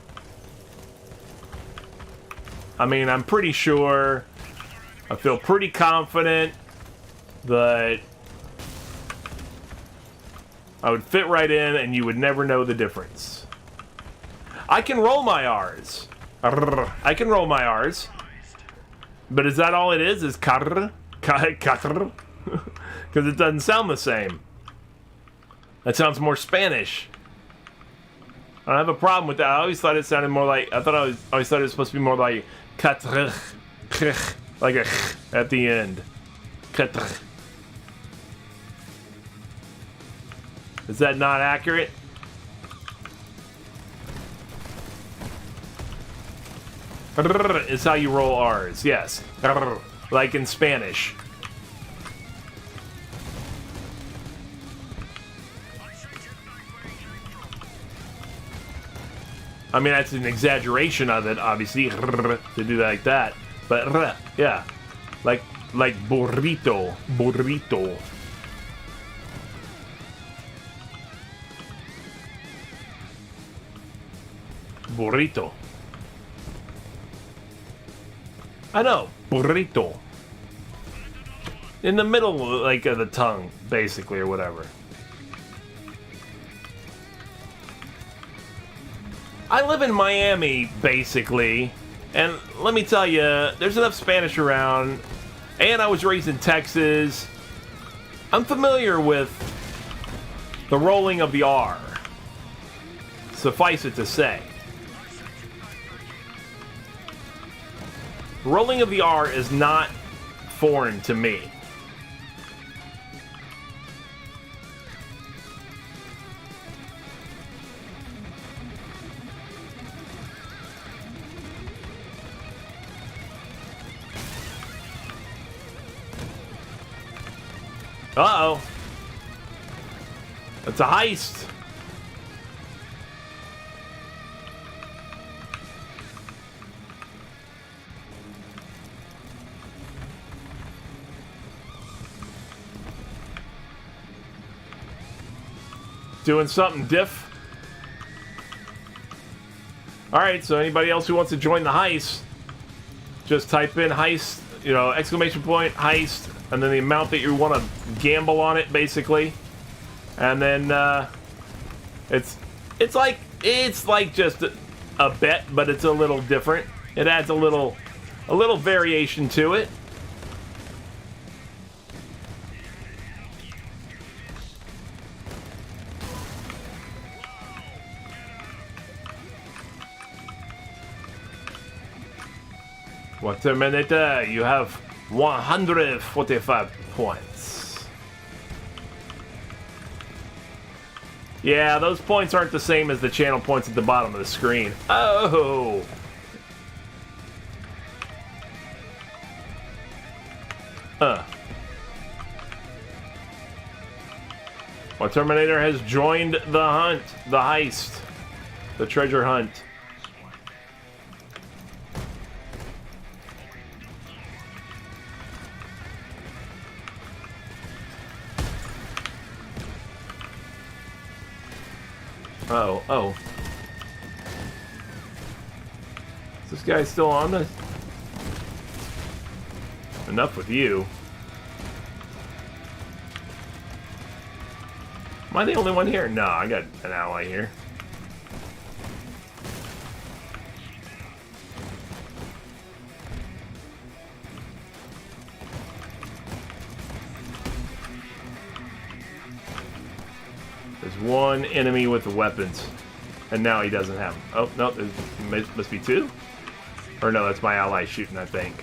I mean, I'm pretty sure. I feel pretty confident that I would fit right in and you would never know the difference. I can roll my R's. I can roll my R's. But is that all it is? Is quatre? Because it doesn't sound the same. That sounds more Spanish. I don't have a problem with that. I always thought it sounded more like... I always thought it was supposed to be more like quatre. Like a at the end. Quatre. Is that not accurate? Is how you roll R's, yes. Like in Spanish. I mean, that's an exaggeration of it, obviously, to do like that. But, yeah. Like burrito. Burrito. Burrito. I know, burrito. In the middle, like, of the tongue, basically, or whatever. I live in Miami, basically, and let me tell you, there's enough Spanish around, and I was raised in Texas. I'm familiar with the rolling of the R. Suffice it to say. Rolling of the R is not foreign to me. Uh-oh. It's a heist. Doing something diff. Alright, so anybody else who wants to join the heist, just type in heist, exclamation point, heist, and then the amount that you want to gamble on it, basically. And then, it's like just a bet, but it's a little different. It adds a little variation to it. What a minute, you have 145 points. Yeah, those points aren't the same as the channel points at the bottom of the screen. Oh! Well, Terminator has joined the hunt, the heist, the treasure hunt. Uh-oh. Oh. Is this guy still on this? Enough with you. Am I the only one here? No, I got an ally here. There's one enemy with the weapons. And now he doesn't have them. Oh, no, there must be two? Or no, that's my ally shooting, I think.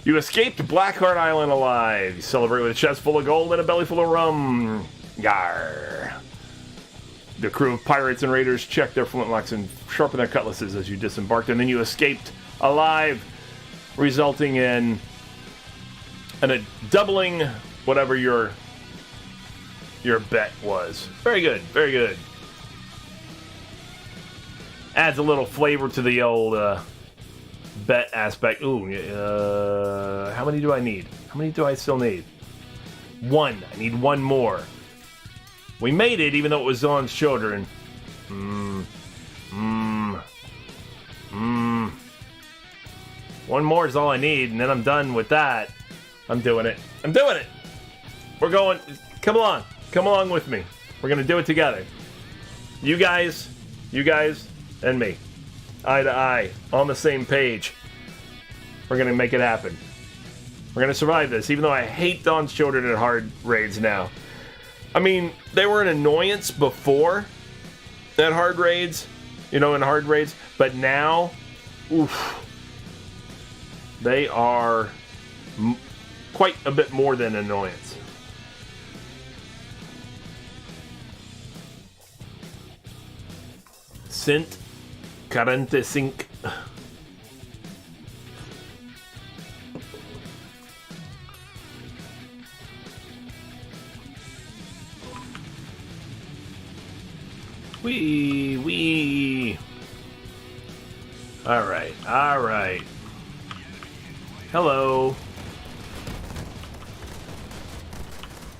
You escaped Blackheart Island alive. You celebrate with a chest full of gold and a belly full of rum. Yar. The crew of pirates and raiders checked their flintlocks and sharpened their cutlasses as you disembarked, and then you escaped alive, resulting in a doubling whatever your bet was. Very good, very good. Adds a little flavor to the old bet aspect. Ooh, how many do I need? How many do I still need? One. I need one more. We made it, even though it was Zon's children. One more is all I need, and then I'm done with that. I'm doing it. I'm doing it! We're going. Come along. Come along with me. We're going to do it together. You guys, and me. Eye to eye. On the same page. We're going to make it happen. We're going to survive this, even though I hate Dawn's children at hard raids now. I mean, they were an annoyance before at hard raids, in hard raids, but now, oof, they are quite a bit more than annoyance. Sint 45. Wee. All right. Hello.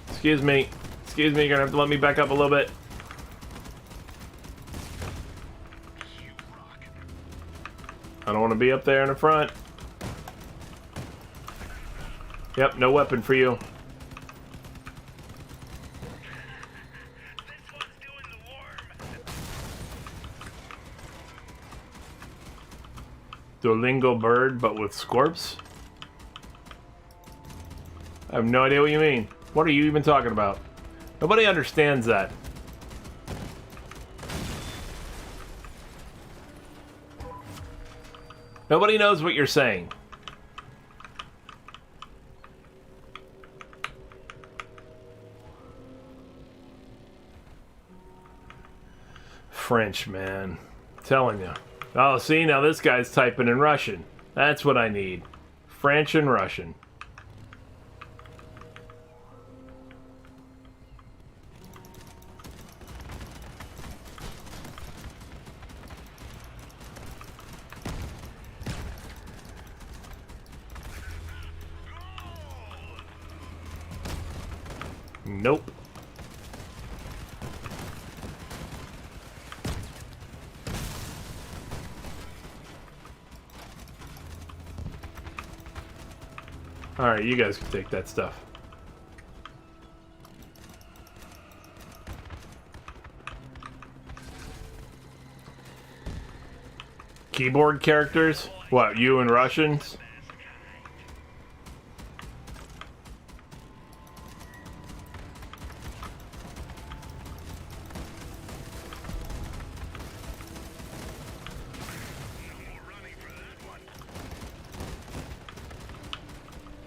Excuse me, you're gonna have to let me back up a little bit. I don't want to be up there in the front. Yep, no weapon for you. Duolingo bird, but with scorps? I have no idea what you mean. What are you even talking about? Nobody understands that. Nobody knows what you're saying. French, man. I'm telling you. Oh, see, now this guy's typing in Russian. That's what I need. French and Russian. Nope. Alright, you guys can take that stuff. Keyboard characters? What, you and Russians?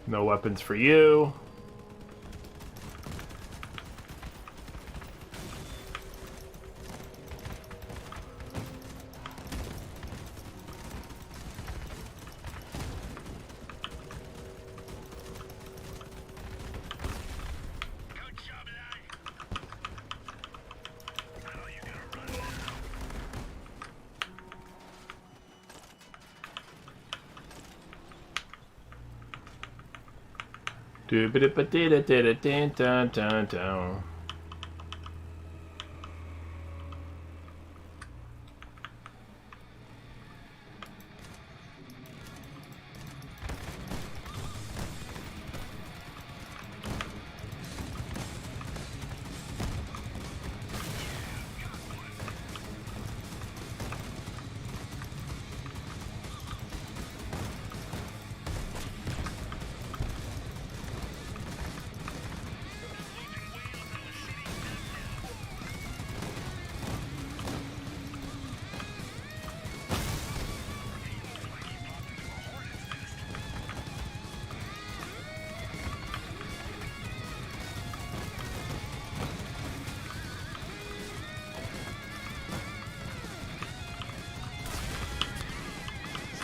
No weapons for you. Do-ba-da-ba-da-da-da-da-da-da-da.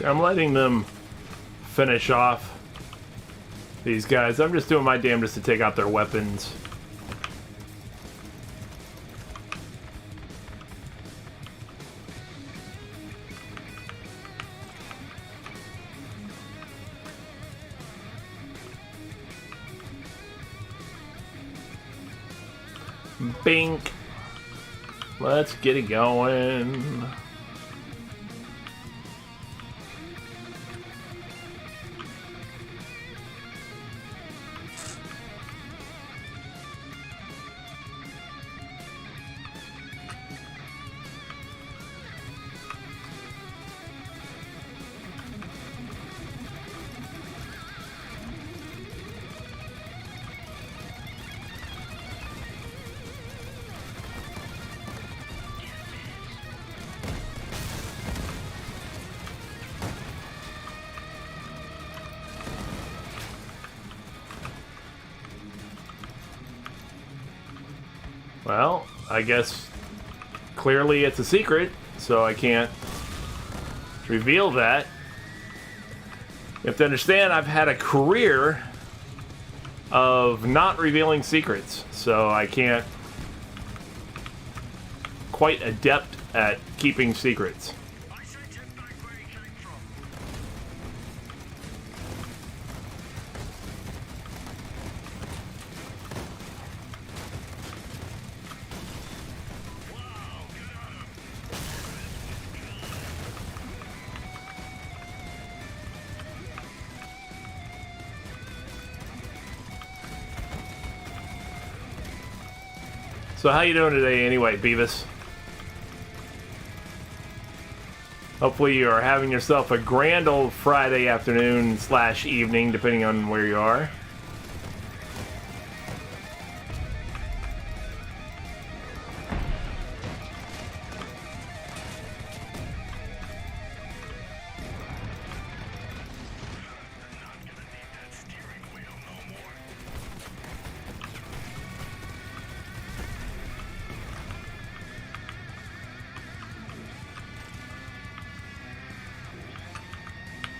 I'm letting them finish off these guys. I'm just doing my damnedest to take out their weapons. Bink. Let's get it going. Well, I guess clearly it's a secret, so I can't reveal that. You have to understand, I've had a career of not revealing secrets, so I can't quite adept at keeping secrets. So how you doing today anyway, Beavis? Hopefully you are having yourself a grand old Friday afternoon / evening, depending on where you are.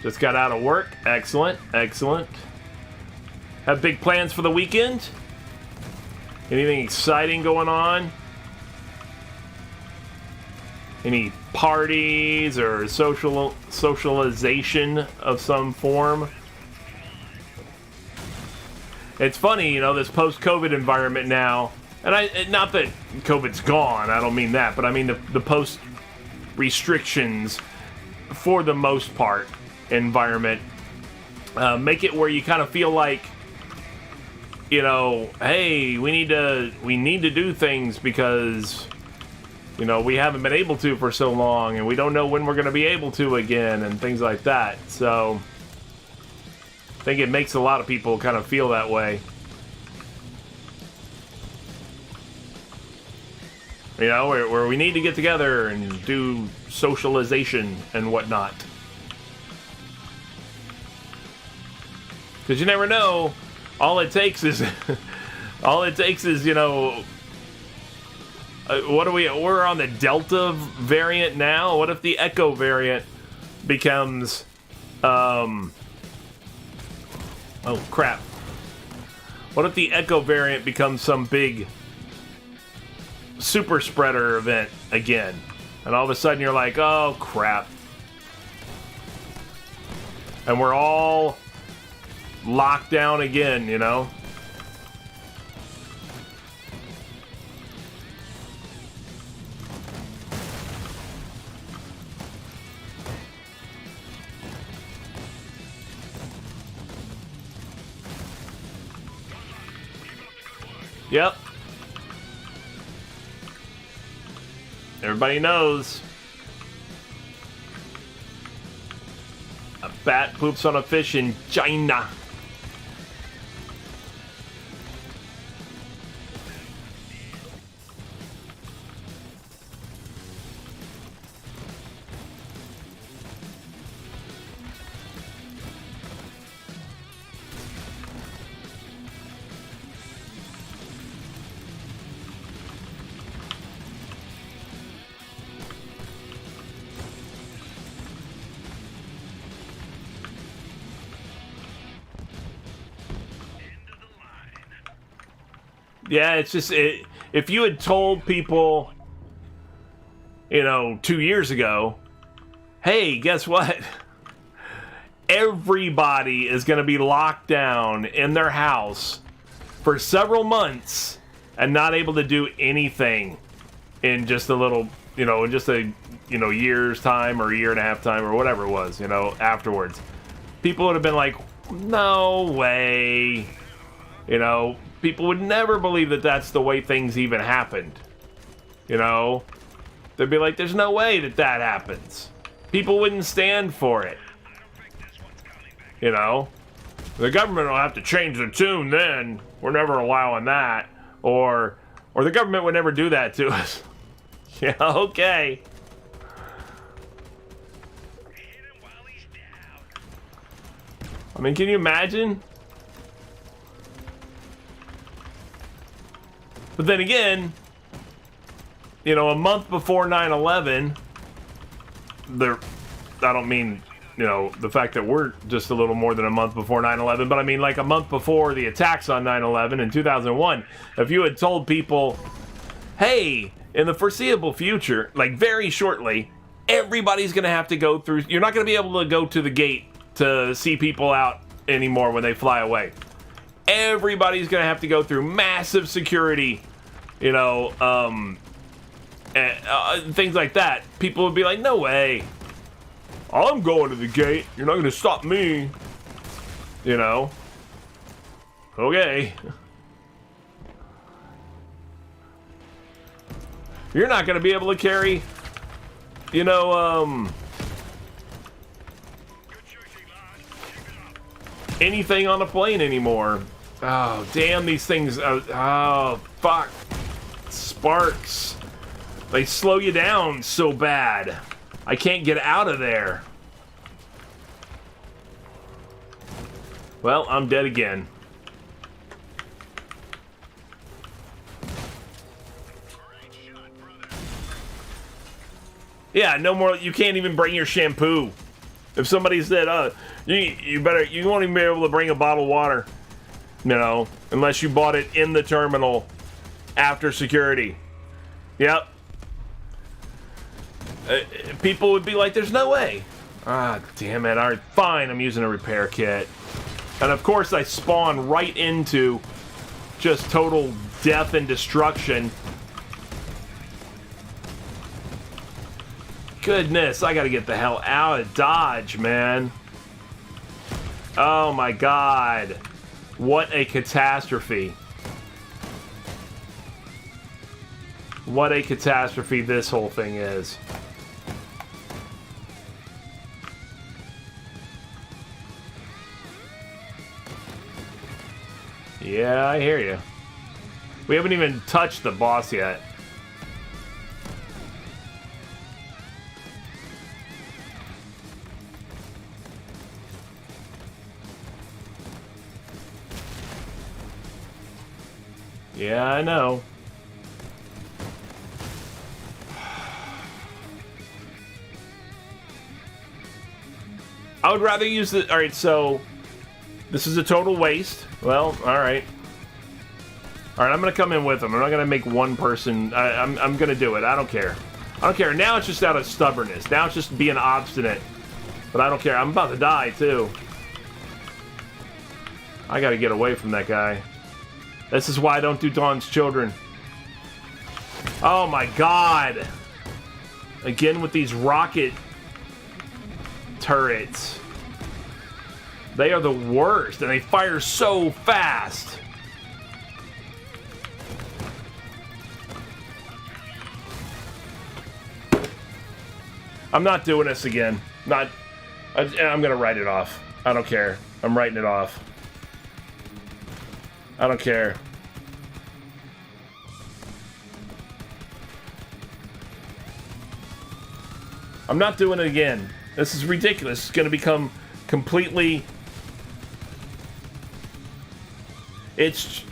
Just got out of work. Excellent, excellent. Have big plans for the weekend? Anything exciting going on? Any parties or socialization of some form? It's funny, you know, this post-COVID environment now, and not that COVID's gone, I don't mean that, but I mean the post-restrictions, for the most part, environment make it where you kind of feel like, you know, hey, we need to do things because, you know, we haven't been able to for so long and we don't know when we're going to be able to again and things like that. So I think it makes a lot of people kind of feel that way. You know, where we need to get together and do socialization and whatnot. Because you never know, all it takes is, you know, we're on the Delta variant now. What if the Echo variant becomes, oh crap. What if the Echo variant becomes some big super spreader event again? And all of a sudden you're like, oh crap. And we're all locked down again, you know? Yep. Everybody knows. A bat poops on a fish in China. Yeah, it's just, if you had told people, 2 years ago, hey, guess what? Everybody is going to be locked down in their house for several months and not able to do anything in just a little, in just a, year's time or a year and a half time or whatever it was, afterwards. People would have been like, no way, people would never believe that that's the way things even happened. They'd be like, there's no way that that happens. People wouldn't stand for it. The government will have to change their tune then. We're never allowing that. Or the government would never do that to us. Yeah, okay. I mean, can you imagine? But then again, a month before 9/11, I don't mean, the fact that we're just a little more than a month before 9/11, but I mean like a month before the attacks on 9/11 in 2001, if you had told people, hey, in the foreseeable future, like very shortly, everybody's going to have to go through, you're not going to be able to go to the gate to see people out anymore when they fly away. Everybody's going to have to go through massive security, things like that. People would be like, no way. I'm going to the gate. You're not going to stop me. Okay. You're not going to be able to carry, anything on a plane anymore. Oh, damn, these things. Oh, fuck. Sparks. They slow you down so bad. I can't get out of there. Well, I'm dead again. Yeah, no more. You can't even bring your shampoo. If somebody said, you won't even be able to bring a bottle of water, unless you bought it in the terminal after security. Yep. People would be like, there's no way. Ah, damn it. All right, fine, I'm using a repair kit. And of course I spawn right into just total death and destruction. Goodness, I gotta get the hell out of Dodge, man. Oh my god. What a catastrophe. What a catastrophe this whole thing is. Yeah, I hear you. We haven't even touched the boss yet. Yeah, I know. I would rather use the... Alright, so... This is a total waste. Well, alright. Alright, I'm gonna come in with them. I'm not gonna make one person... I'm gonna do it. I don't care. I don't care. Now it's just out of stubbornness. Now it's just being obstinate. But I don't care. I'm about to die, too. I gotta get away from that guy. This is why I don't do Dawn's Children. Oh my god! Again with these rocket turrets. They are the worst, and they fire so fast. I'm not doing this again. I'm gonna write it off. I don't care. I'm writing it off. I don't care. I'm not doing it again. This is ridiculous. It's gonna become completely... It's...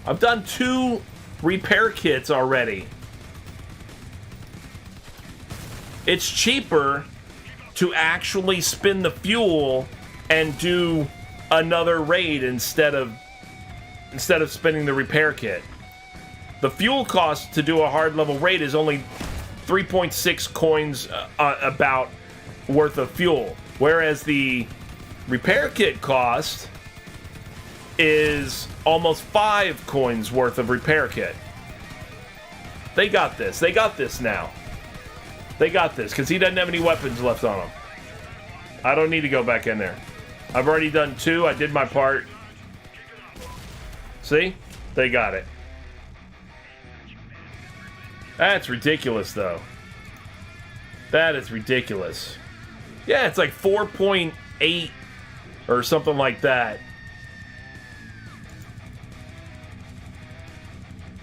I've done 2 repair kits already. It's cheaper to actually spin the fuel and do another raid instead of spinning the repair kit. The fuel cost to do a hard level raid is only 3.6 coins about worth of fuel, whereas the repair kit cost is almost 5 coins worth of repair kit. They got this. They got this now. They got this because he doesn't have any weapons left on him. I don't need to go back in there. I've already done 2. I did my part. See? They got it. That's ridiculous, though. That is ridiculous. Yeah, it's like 4.8 or something like that.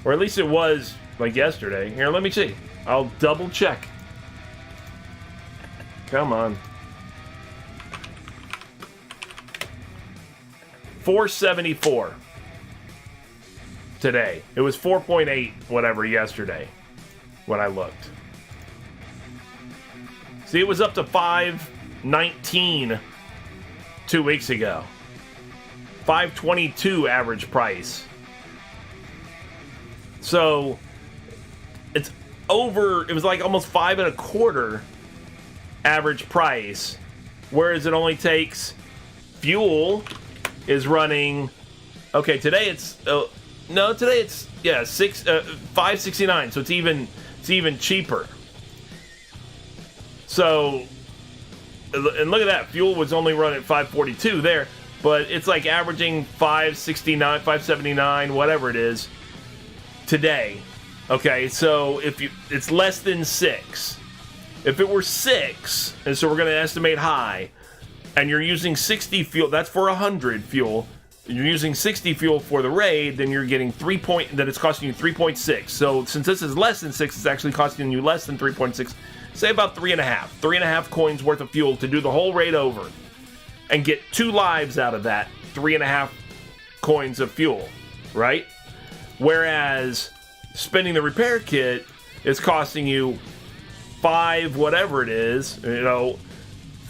Or at least it was like yesterday. Here, let me see. I'll double check. Come on. 474 today. It was 4.8 whatever yesterday when I looked. See, it was up to 519 2 weeks ago. 522 average price. So it's over. It was like almost 5.25 average price, whereas it only takes fuel is running. Okay, today it's no. Today it's 569. So it's even cheaper. So and look at that. Fuel was only running at 542 there, but it's like averaging 569, 579, whatever it is. Today, okay, so it's less than 6. If it were 6, and so we're going to estimate high, and you're using 60 fuel, that's for 100 fuel. You're using 60 fuel for the raid, then you're getting then it's costing you 3.6. So since this is less than 6, it's actually costing you less than 3.6. Say about 3.5 coins worth of fuel to do the whole raid over, and get 2 lives out of that 3.5 coins of fuel, right? Whereas spending the repair kit is costing you 5 whatever it is, for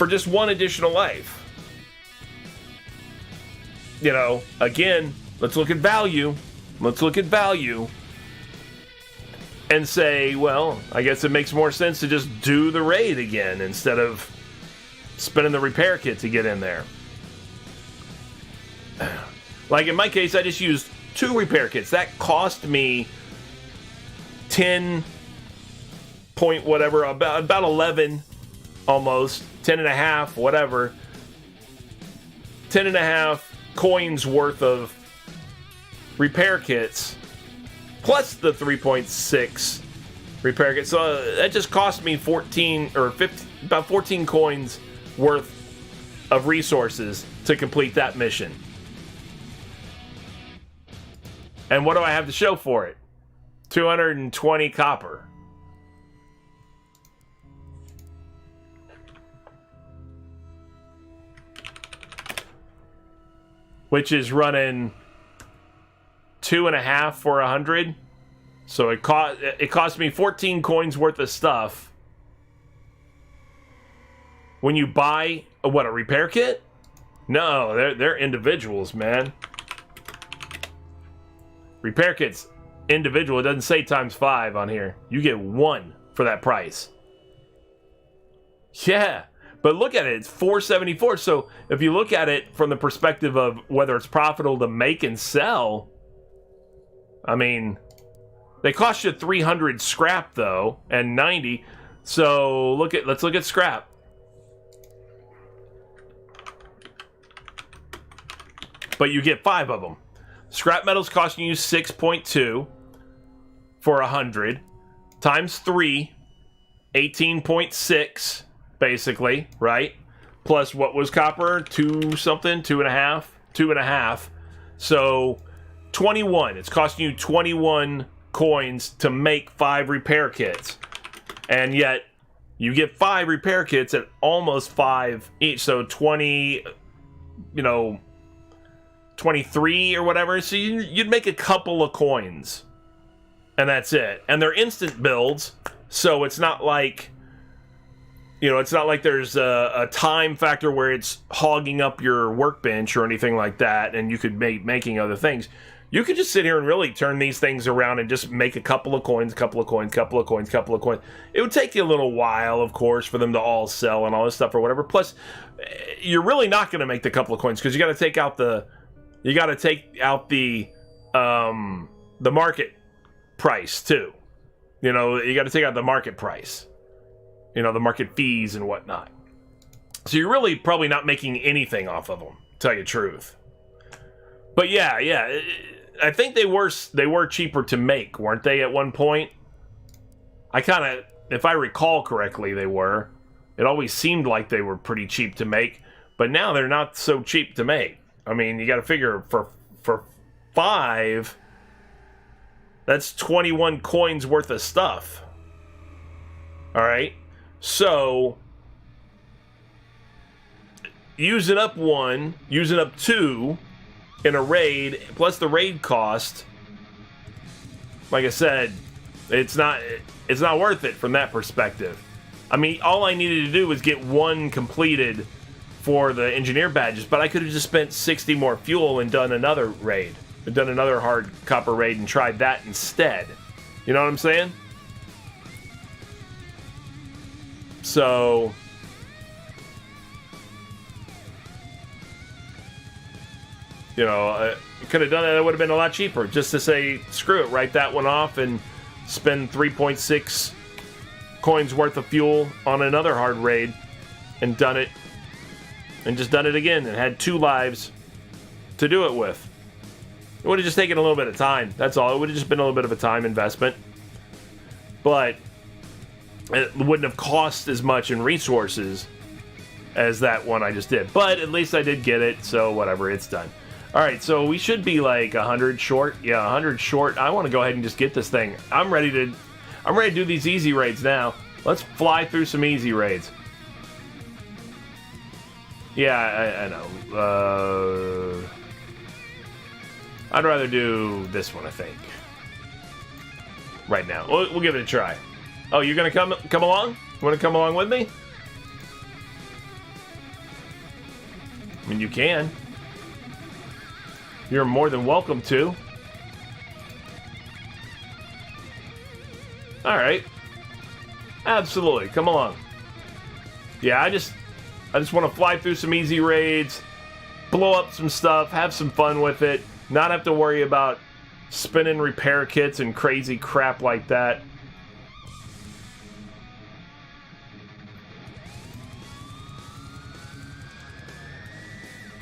just 1 additional life. Again, let's look at value. Let's look at value and say, well, I guess it makes more sense to just do the raid again instead of spending the repair kit to get in there. Like in my case, I just used 2 repair kits. That cost me 10 point whatever, about 11 almost, 10.5, whatever. 10.5 coins worth of repair kits, plus the 3.6 repair kit. So that just cost me 14 or 15, about 14 coins worth of resources to complete that mission. And what do I have to show for it? 220 copper. Which is running 2.5 for 100. So it cost me 14 coins worth of stuff. When you buy a repair kit? No, they're individuals, man. Repair kits individual. It doesn't say times 5 on here. You get 1 for that price. Yeah, but look at it. It's $4.74. So if you look at it from the perspective of whether it's profitable to make and sell, I mean, they cost you 300 scrap though, and 90. So let's look at scrap. But you get 5 of them. Scrap metal's costing you 6.2 for 100 times 3, 18.6 basically, right? Plus what was copper? 2 something, 2.5, 2.5. So 21. It's costing you 21 coins to make 5 repair kits, and yet you get 5 repair kits at almost 5 each. So 20, 23 or whatever. So you'd make a couple of coins, and that's it. And they're instant builds, so it's not like, it's not like there's a time factor where it's hogging up your workbench or anything like that, and you could making other things. You could just sit here and really turn these things around and just make a couple of coins, couple of coins, couple of coins, couple of coins. It would take you a little while, of course, for them to all sell and all this stuff or whatever. Plus, you're really not going to make the couple of coins because you got to take out the market price too. You got to take out the market price. The market fees and whatnot. So you're really probably not making anything off of them, to tell you the truth. But yeah, I think they were cheaper to make, weren't they, at one point? If I recall correctly, they were. It always seemed like they were pretty cheap to make, but now they're not so cheap to make. I mean, you got to figure for 5, that's 21 coins worth of stuff. All right, so using up 1, using up 2 in a raid, plus the raid cost, like I said, it's not worth it from that perspective. I mean, all I needed to do was get 1 completed for the engineer badges, but I could have just spent 60 more fuel and done another raid, done another hard copper raid and tried that instead. You know what I'm saying? So could have done it. It would have been a lot cheaper just to say, screw it, write that one off and spend 3.6 coins worth of fuel on another hard raid and done it, and just done it again and had 2 lives to do it with. It would have just taken a little bit of time. That's all. It would have just been a little bit of a time investment. But it wouldn't have cost as much in resources as that one I just did. But at least I did get it, so whatever, it's done. Alright, so we should be like 100 short. Yeah, 100 short. I want to go ahead and just get this thing. I'm ready to do these easy raids now. Let's fly through some easy raids. Yeah, I know. I'd rather do this one, I think. Right now. We'll give it a try. Oh, you're gonna come along? You wanna come along with me? I mean, you can. You're more than welcome to. Alright. Absolutely, come along. Yeah, I just want to fly through some easy raids, blow up some stuff, have some fun with it, not have to worry about spinning repair kits and crazy crap like that.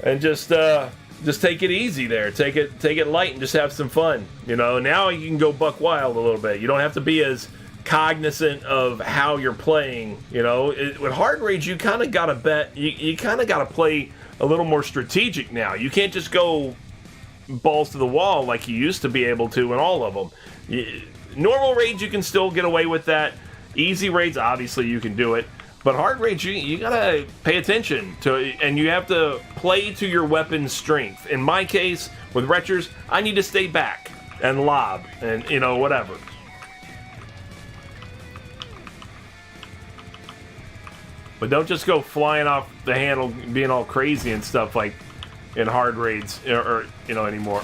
And just take it easy there. Take it light and just have some fun. Now you can go buck wild a little bit. You don't have to be as cognizant of how you're playing. With hard raids, you kind of gotta bet. You kind of gotta play a little more strategic now. You can't just go balls to the wall like you used to be able to in all of them. Normal raids, you can still get away with that. Easy raids, obviously you can do it. But hard raids, you gotta pay attention to it, and you have to play to your weapon's strength. In my case, with retchers, I need to stay back and lob and whatever. But don't just go flying off the handle, being all crazy and stuff like in hard raids or anymore.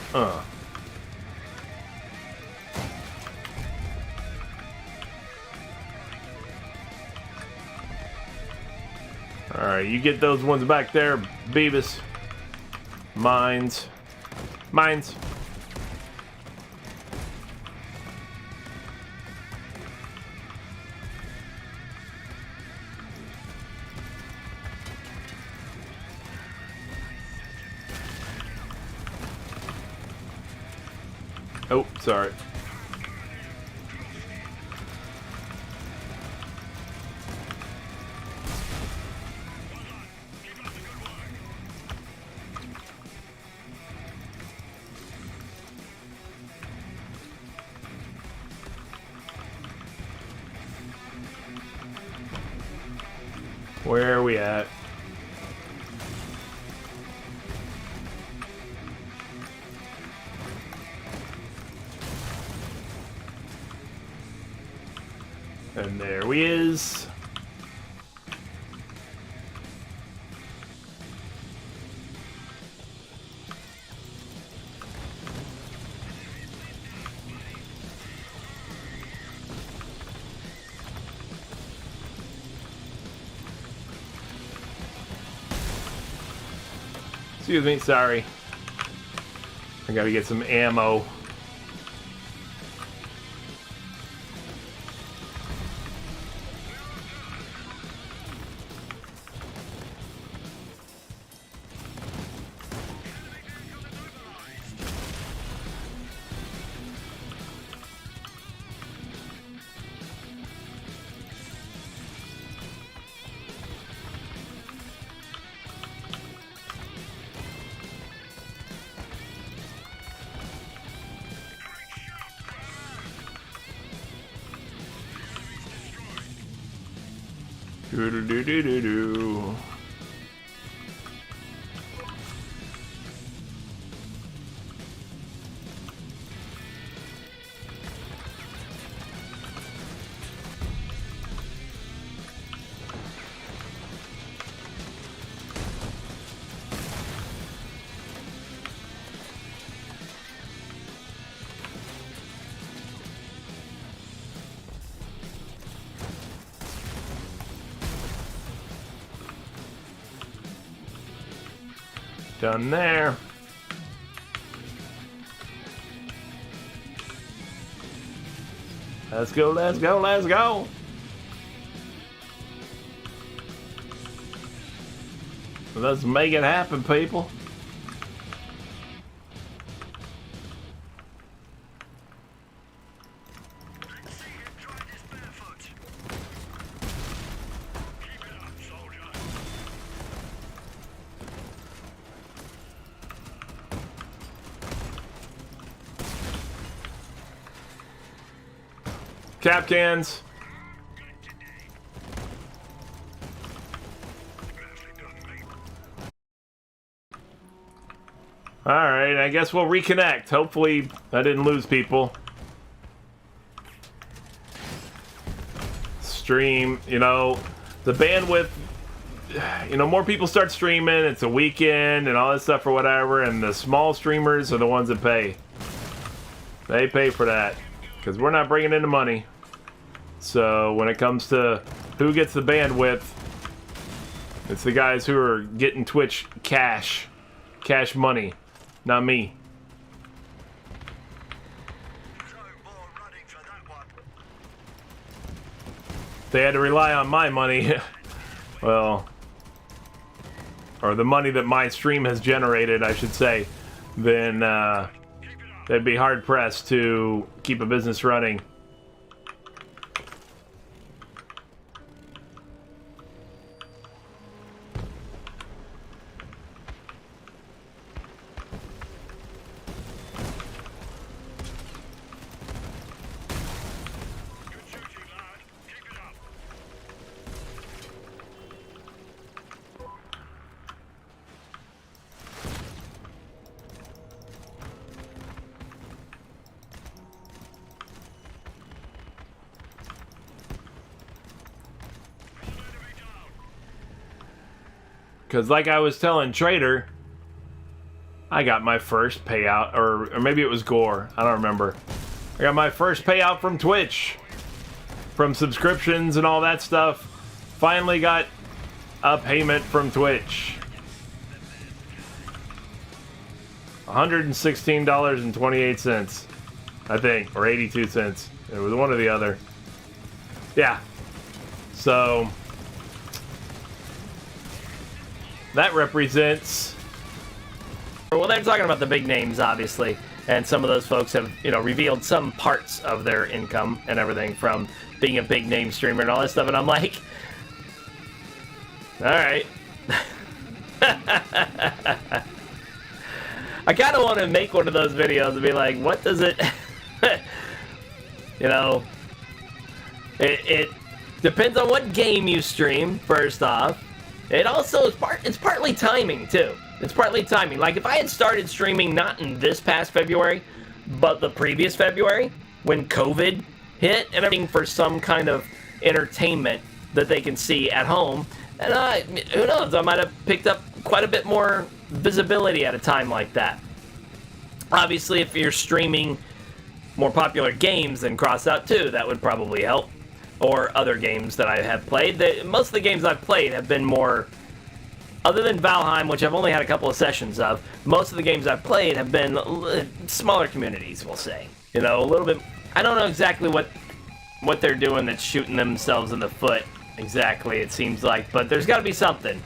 Alright, you get those ones back there, Beavis. Mines. Mines. Oh, sorry. Where are we at? And there he is. Excuse me, sorry. I gotta get some ammo. Do-do-do-do-do-do. Done there. Let's go, let's go, let's go. Let's make it happen, people. Cap cans. Alright, I guess we'll reconnect. Hopefully I didn't lose people. Stream, you know, the bandwidth, you know, more people start streaming, it's a weekend and all this stuff or whatever, and the small streamers are the ones that pay. They pay for that, because we're not bringing in the money. So when it comes to who gets the bandwidth, it's the guys who are getting Twitch cash money, not me. They had to rely on my money, well, or the money that my stream has generated, I should say, then they'd be hard pressed to keep a business running. Because like I was telling Trader, I got my first payout, or maybe it was Gore, I don't remember. I got my first payout from Twitch. From subscriptions and all that stuff. Finally got a payment from Twitch. $116.28, I think, or 82 cents. It was one or the other. Yeah. So that represents. Well, they're talking about the big names, obviously, and some of those folks have, revealed some parts of their income and everything from being a big name streamer and all that stuff. And I'm like, all right. I kind of want to make one of those videos and be like, what does it, it depends on what game you stream, first off. It also is it's partly timing, too. It's partly timing. Like, if I had started streaming not in this past February, but the previous February, when COVID hit, and everything for some kind of entertainment that they can see at home, and who knows, I might have picked up quite a bit more visibility at a time like that. Obviously, if you're streaming more popular games, then cross out too. That would probably help. Or other games that I have played. Most of the games I've played have been more, other than Valheim, which I've only had a couple of sessions of, most of the games I've played have been smaller communities, we'll say. A little bit, I don't know exactly what they're doing that's shooting themselves in the foot, exactly, it seems like, but there's got to be something.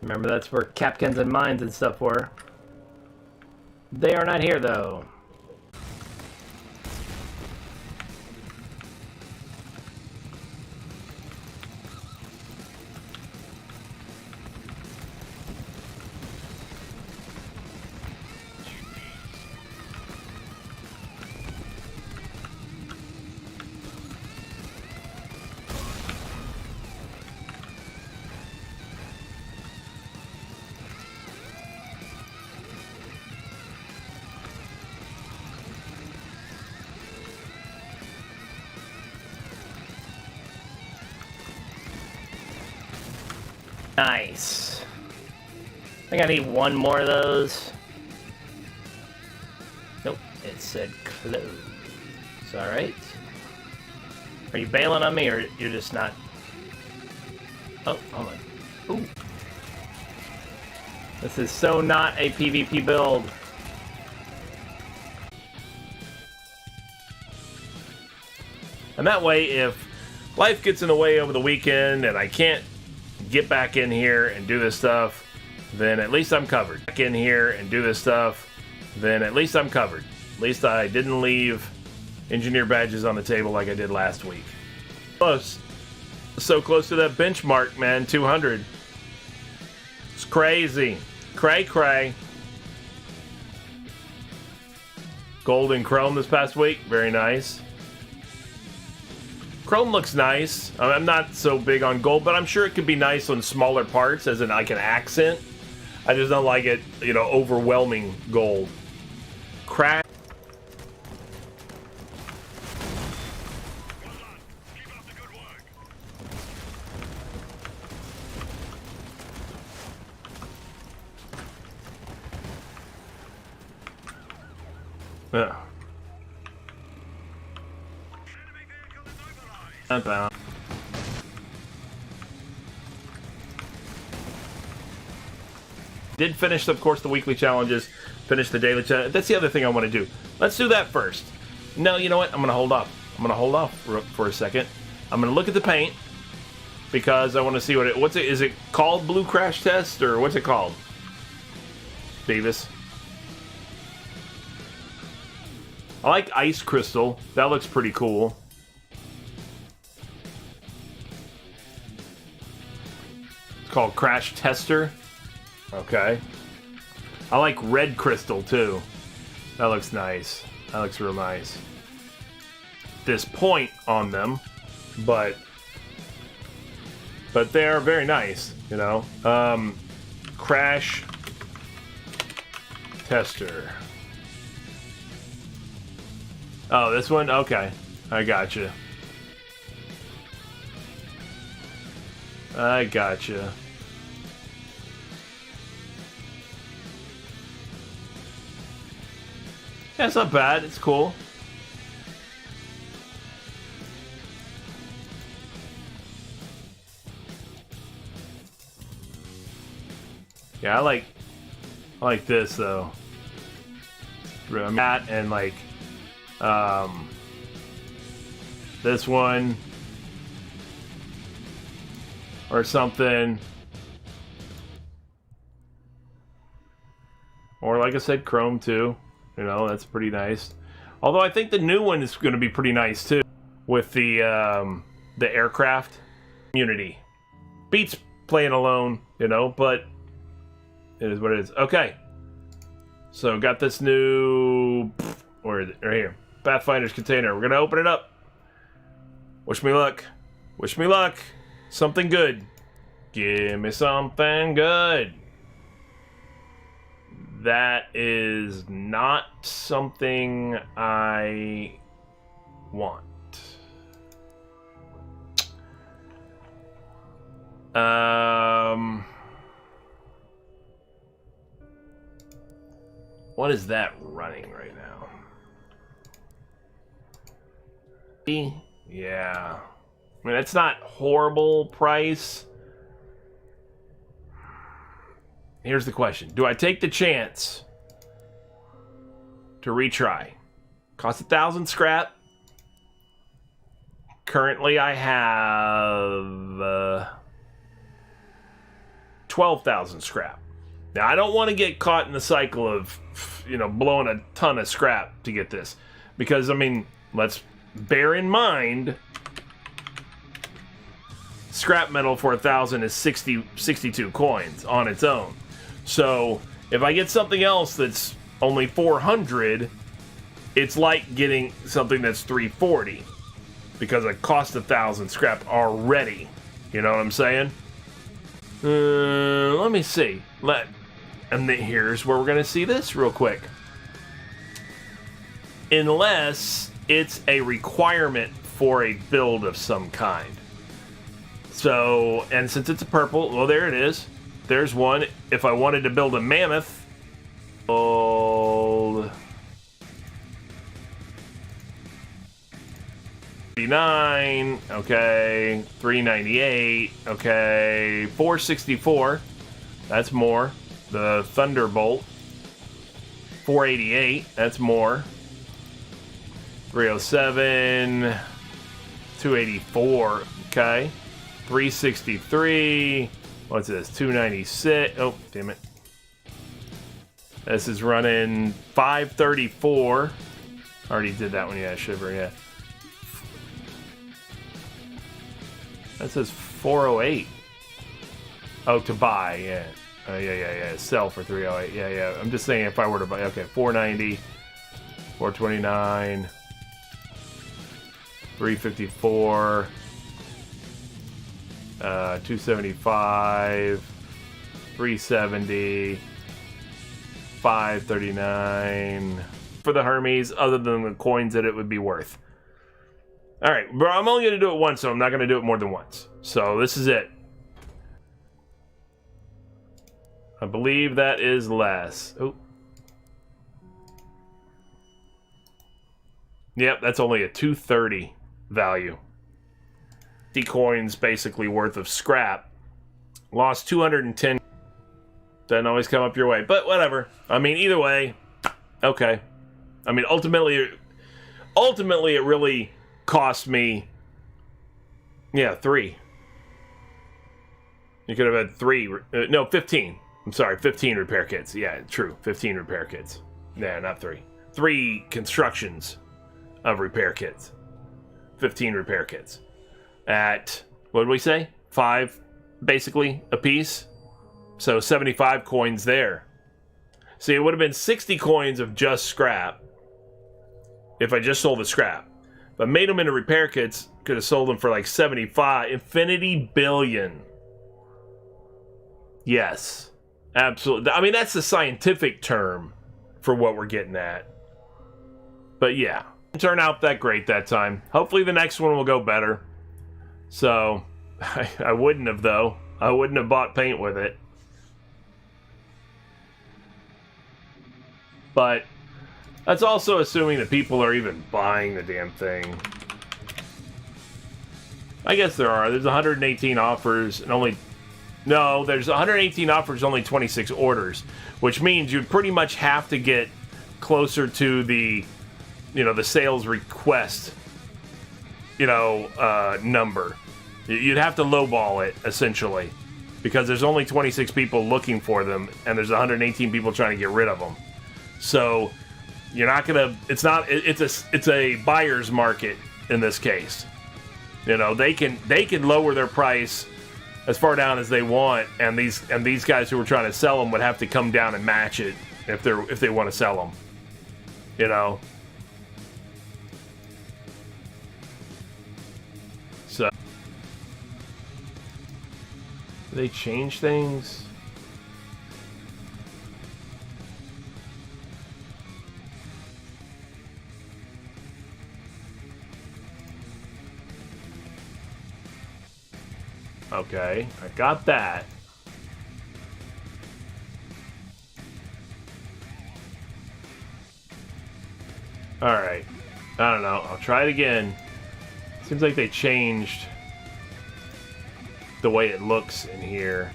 Remember, that's where Capkins and Mines and stuff were. They are not here, though. Nice. I think I need one more of those. Nope, it said close. Alright. Are you bailing on me, or you're just not? Oh, hold on. Ooh. This is so not a PvP build. And that way, if life gets in the way over the weekend and I can't get back in here and do this stuff, then at least I'm covered. Back in here and do this stuff, then at least I'm covered. At least I didn't leave engineer badges on the table like I did last week. Close. So close to that benchmark, man, 200. It's crazy. Cray. Gold and chrome this past week, very nice. Chrome looks nice. I'm not so big on gold, but I'm sure it could be nice on smaller parts as in like an accent. I just don't like it, overwhelming gold. Crash. Yeah. Did finish, of course, the weekly challenges, finish the daily challenge. That's the other thing I want to do. Let's do that first. No, you know what? I'm going to hold off. For a second. I'm going to look at the paint because I want to see is it called Blue Crash Test, or what's it called? Davis. I like Ice Crystal. That looks pretty cool. Called Crash Tester. Okay. I like Red Crystal too. That looks nice. That looks real nice. This point on them, but they are very nice, Crash Tester. Oh, this one? Okay. I gotcha. Yeah, it's not bad. It's cool. Yeah, I like this though. That and like this one or something. Or like I said, Chrome too. You know, that's pretty nice. Although I think the new one is going to be pretty nice too, with the aircraft community. Beats playing alone, you know, but it is what it is. Okay, so got this new, where is it? Right here, Pathfinder's container. We're gonna open it up. Wish me luck. Wish me luck. Something good. Give me something good. That is not something I want. What is that running right now? Yeah. I mean, it's not horrible price. Here's the question. Do I take the chance to retry? Cost 1,000 scrap. Currently, I have 12,000 scrap. Now, I don't want to get caught in the cycle of, you know, blowing a ton of scrap to get this. Because, I mean, let's bear in mind, scrap metal for 1,000 is 62 coins on its own. So, if I get something else that's only 400, it's like getting something that's 340. Because it cost 1,000 scrap already. You know what I'm saying? Let me see. And here's where we're going to see this real quick. Unless it's a requirement for a build of some kind. So, and since it's a purple, well, there it is. There's one. If I wanted to build a mammoth, old 39, okay, 398, okay, 464. That's more. The Thunderbolt, 488. That's more. 307, 284. Okay, 363. What's this? 296. Oh, damn it. This is running 534. Already did that one. Yeah, Shiver. Yeah. That says 408. Oh, to buy. Yeah. Yeah. Sell for 308. Yeah. I'm just saying if I were to buy. Okay, 490, 429, 354. 275, 370, 539 for the Hermes, other than the coins that it would be worth. Alright, but I'm only going to do it once, so I'm not going to do it more than once. So this is it. I believe that is less. Oh. Yep, that's only a 230 value. Coins basically worth of scrap. Lost 210. Doesn't always come up your way, but whatever. I mean, either way, okay. I mean, ultimately it really cost me, 3. You could have had 3, no, 15. I'm sorry, 15 repair kits. Yeah, true, 15 repair kits. Yeah, not 3. 3 constructions of repair kits. 15 repair kits. At, what did we say? 5, basically, a piece. So 75 coins there. See, it would have been 60 coins of just scrap if I just sold the scrap. But made them into repair kits, could have sold them for like 75. Infinity billion. Yes. Absolutely. I mean, that's the scientific term for what we're getting at. But yeah, it turned out that great that time. Hopefully the next one will go better. So, I wouldn't have, though. I wouldn't have bought paint with it. But That's also assuming that people are even buying the damn thing. I guess there are. There's 118 offers and only... No, there's 118 offers, only 26 orders, which means you'd pretty much have to get closer to the, the sales request, number. You'd have to lowball it, essentially, because there's only 26 people looking for them, and there's 118 people trying to get rid of them. So you're not gonna. It's a buyer's market in this case. They can lower their price as far down as they want, and these guys who are trying to sell them would have to come down and match it if they want to sell them. So they change things. Okay, I got that. Alright. I don't know. I'll try it again. Seems like they changed the way it looks in here.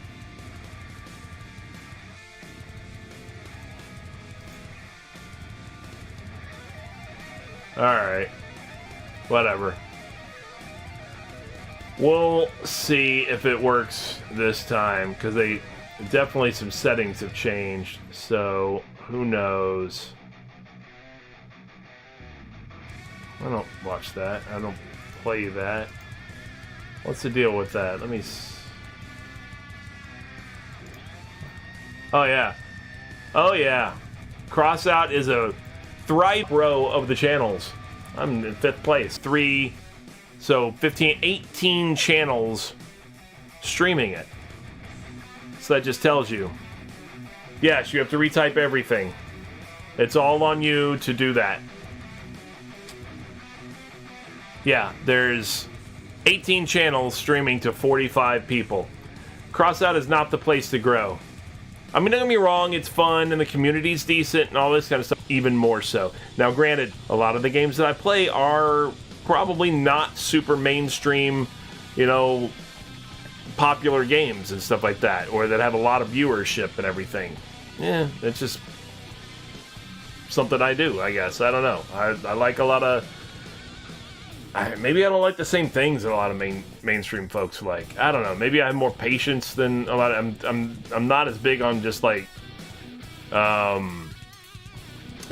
Alright. Whatever. We'll see if it works this time, because definitely some settings have changed, so who knows. I don't watch that. I don't play that. What's the deal with that? Let me... Oh, yeah. Oh, yeah. Crossout is a thrive row of the channels. I'm in 5th place. 18 channels streaming it. So that just tells you. Yes, you have to retype everything. It's all on you to do that. Yeah, there's 18 channels streaming to 45 people. Crossout is not the place to grow. I mean, don't get me wrong, it's fun and the community's decent and all this kind of stuff, even more so. Now, granted, a lot of the games that I play are probably not super mainstream, popular games and stuff like that, or that have a lot of viewership and everything. Yeah, it's just something I do, I guess. I don't know. I like a lot of... maybe I don't like the same things that a lot of mainstream folks like. I don't know. Maybe I have more patience than a lot of... I'm not as big on just like...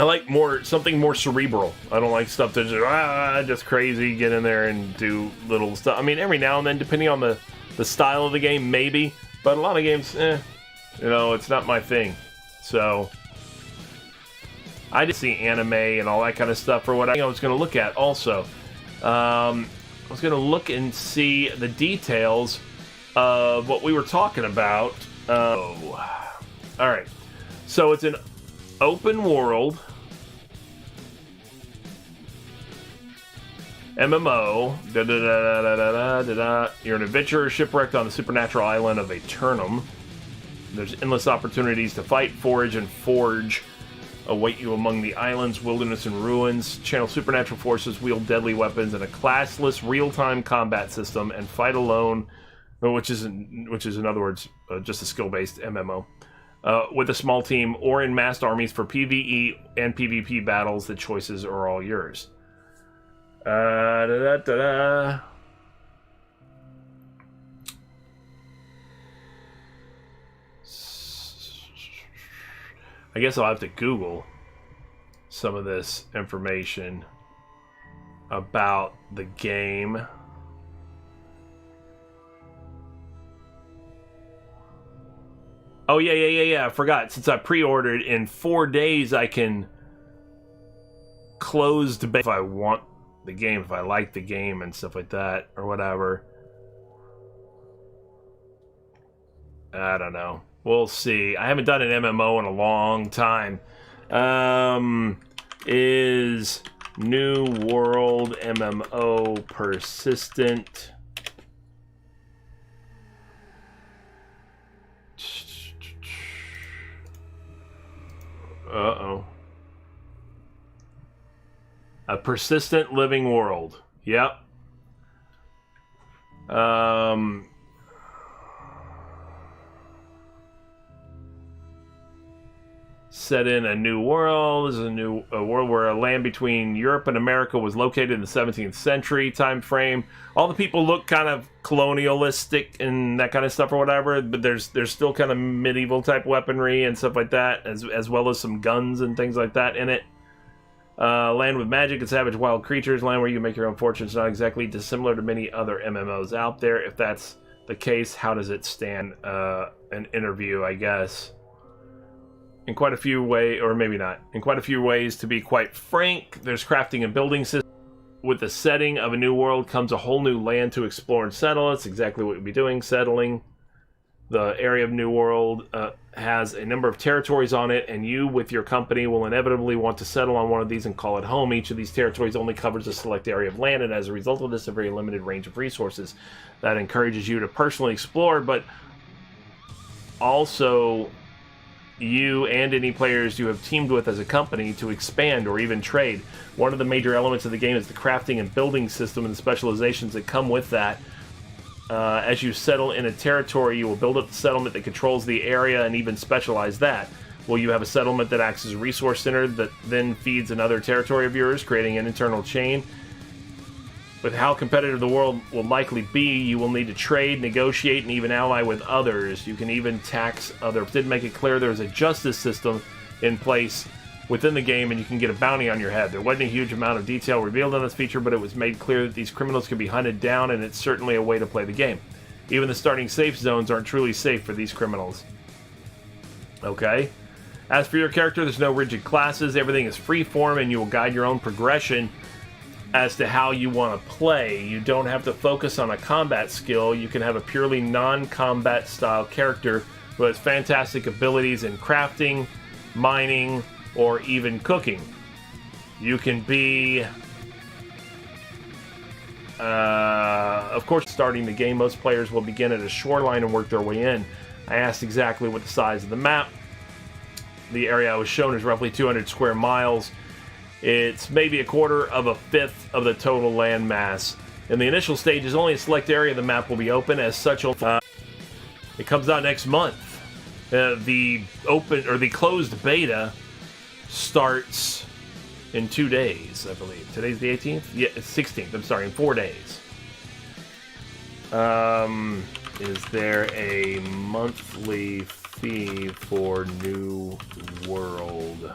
I like something more cerebral. I don't like stuff that's just crazy, get in there and do little stuff. I mean, every now and then, depending on the style of the game, maybe. But a lot of games, it's not my thing. So, I just see anime and all that kind of stuff for what I was going to look at also. I was going to look and see the details of what we were talking about. Alright. So, it's an open world MMO. You're an adventurer shipwrecked on the supernatural island of Eternum. There's endless opportunities to fight, forage, and forge await you among the island's wilderness and ruins. Channel supernatural forces, wield deadly weapons, and a classless real-time combat system, and fight alone, which is in other words just a skill-based MMO. With a small team or in massed armies for PvE and PvP battles, the choices are all yours. I guess I'll have to Google some of this information about the game. Oh, yeah. I forgot. Since I pre-ordered, in 4 days I can close the beta if I want the game, if I like the game and stuff like that, or whatever. I don't know. We'll see. I haven't done an MMO in a long time. Is New World MMO persistent? Uh-oh. A persistent living world. Yep. Set in a new world. This is a world where a land between Europe and America was located in the 17th century time frame. All the people look kind of colonialistic and that kind of stuff or whatever, but there's still kind of medieval type weaponry and stuff like that, as well as some guns and things like that in it. Land with magic and savage wild creatures. Land where you can make your own fortune. It's not exactly dissimilar to many other MMOs out there. If that's the case, how does it stand an interview, I guess? In quite a few ways, or maybe not. In quite a few ways, to be quite frank, there's crafting and building systems. With the setting of a new world comes a whole new land to explore and settle. It's exactly what we'll be doing, settling. The area of New World has a number of territories on it, and you, with your company, will inevitably want to settle on one of these and call it home. Each of these territories only covers a select area of land, and as a result of this, a very limited range of resources. That encourages you to personally explore, but also you and any players you have teamed with as a company to expand or even trade. One of the major elements of the game is the crafting and building system and the specializations that come with that. As you settle in a territory, you will build up the settlement that controls the area and even specialize that. Will you have a settlement that acts as a resource center that then feeds another territory of yours, creating an internal chain? With how competitive the world will likely be, you will need to trade, negotiate, and even ally with others. You can even tax others. Did make it clear there's a justice system in place within the game, and you can get a bounty on your head. There wasn't a huge amount of detail revealed on this feature, but it was made clear that these criminals can be hunted down, and it's certainly a way to play the game. Even the starting safe zones aren't truly safe for these criminals. Okay. As for your character, there's no rigid classes. Everything is freeform, and you will guide your own progression as to how you want to play. You don't have to focus on a combat skill. You can have a purely non-combat style character who has fantastic abilities in crafting, mining, or even cooking. You can be... of course, starting the game, most players will begin at a shoreline and work their way in. I asked exactly what the size of the map. The area I was shown is roughly 200 square miles. It's maybe a quarter of a fifth of the total land mass. In the initial stages, only a select area of the map will be open. As such, it comes out next month. The closed beta starts in 2 days, I believe. Today's the 18th? Yeah, it's 16th. I'm sorry, in 4 days. Is there a monthly fee for New World?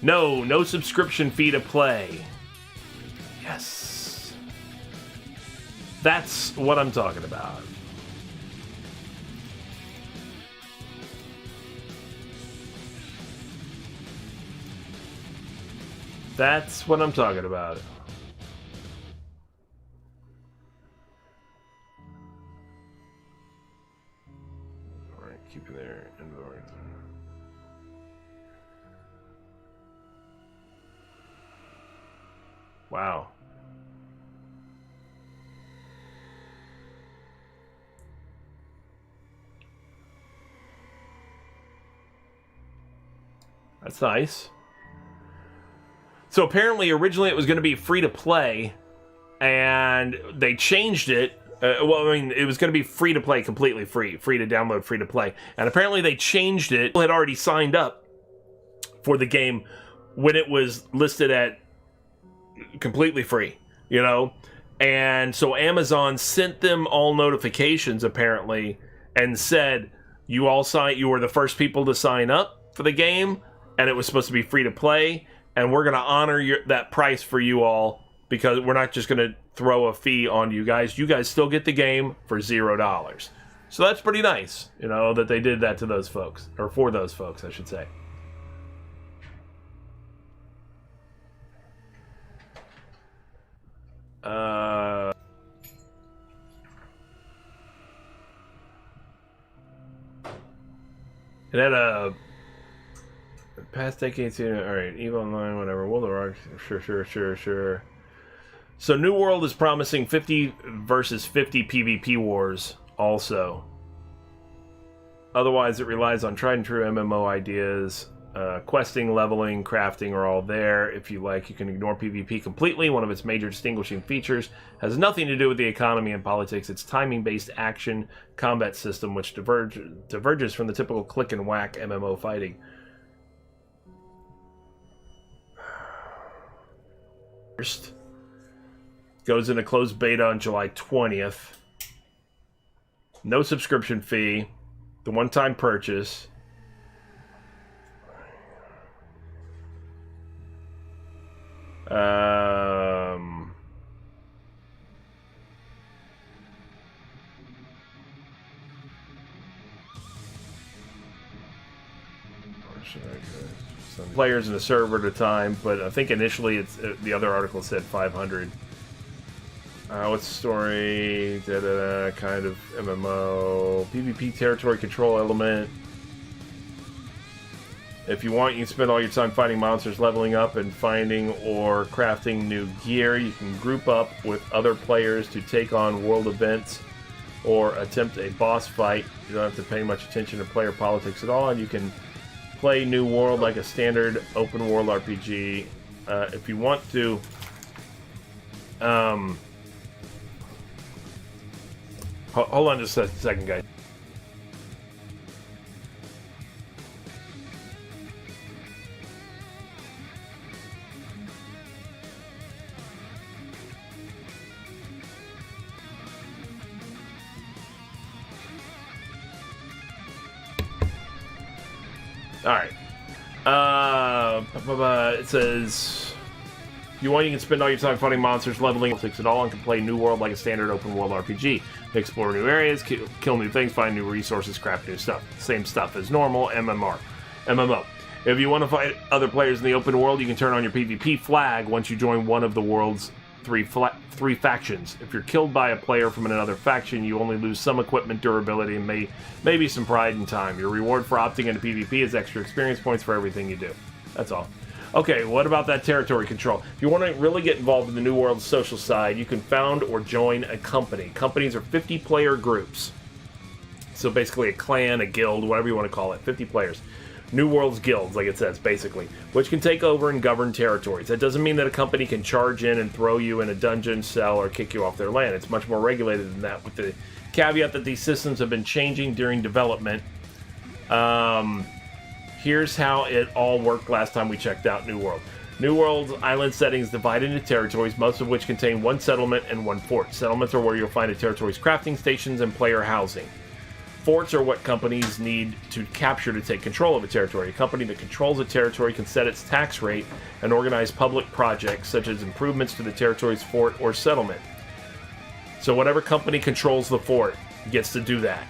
No subscription fee to play. Yes. That's what I'm talking about. That's what I'm talking about. Alright, keep it there. Wow. That's nice. So apparently, originally it was going to be free to play, and they changed it. Well, I mean, it was going to be free to play, completely free to download, free to play. And apparently they changed it. People had already signed up for the game when it was listed at completely free, you know? And so Amazon sent them all notifications, apparently, and said, you were the first people to sign up for the game, and it was supposed to be free to play, and we're going to honor that price for you all, because we're not just going to throw a fee on you guys. You guys still get the game for $0. So that's pretty nice, you know, that they did that to those folks, or for those folks, I should say. It had a past decades. All right, EVE Online, whatever. World of Arc, sure. So New World is promising 50 versus 50 PvP wars also. Otherwise, it relies on tried and true MMO ideas Questing, leveling, crafting are all there. If you like, you can ignore PvP completely. One of its major distinguishing features has nothing to do with the economy and politics. It's timing-based action combat system, which diverges from the typical click and whack MMO fighting. First, goes into closed beta on July 20th. No subscription fee. The one-time purchase. Players in a server at a time, but I think initially it's the other article said 500. What's the story? Kind of MMO. PvP territory control element. If you want, you can spend all your time fighting monsters, leveling up, and finding or crafting new gear. You can group up with other players to take on world events or attempt a boss fight. You don't have to pay much attention to player politics at all, and you can play New World like a standard open world RPG. If you want to... hold on just a second, guys. Alright. It says, if you want, you can spend all your time fighting monsters, leveling, fix it all, and can play New World like a standard open world RPG. Explore new areas, kill new things, find new resources, craft new stuff. Same stuff as normal MMO. If you want to fight other players in the open world, you can turn on your PvP flag once you join one of the world's three factions. If you're killed by a player from another faction, you only lose some equipment, durability, and maybe some pride and time. Your reward for opting into PvP is extra experience points for everything you do. That's all. Okay, what about that territory control? If you want to really get involved in the New World social side, you can found or join a company. Companies are 50-player groups. So basically a clan, a guild, whatever you want to call it, 50 players. New World's guilds, like it says, basically, which can take over and govern territories. That doesn't mean that a company can charge in and throw you in a dungeon cell or kick you off their land. It's much more regulated than that, with the caveat that these systems have been changing during development. Here's how it all worked last time we checked out New World. New World's island settings divided into territories, most of which contain one settlement and one fort. Settlements are where you'll find a territory's crafting stations and player housing. Forts are what companies need to capture to take control of a territory. A company that controls a territory can set its tax rate and organize public projects, such as improvements to the territory's fort or settlement. So whatever company controls the fort gets to do that.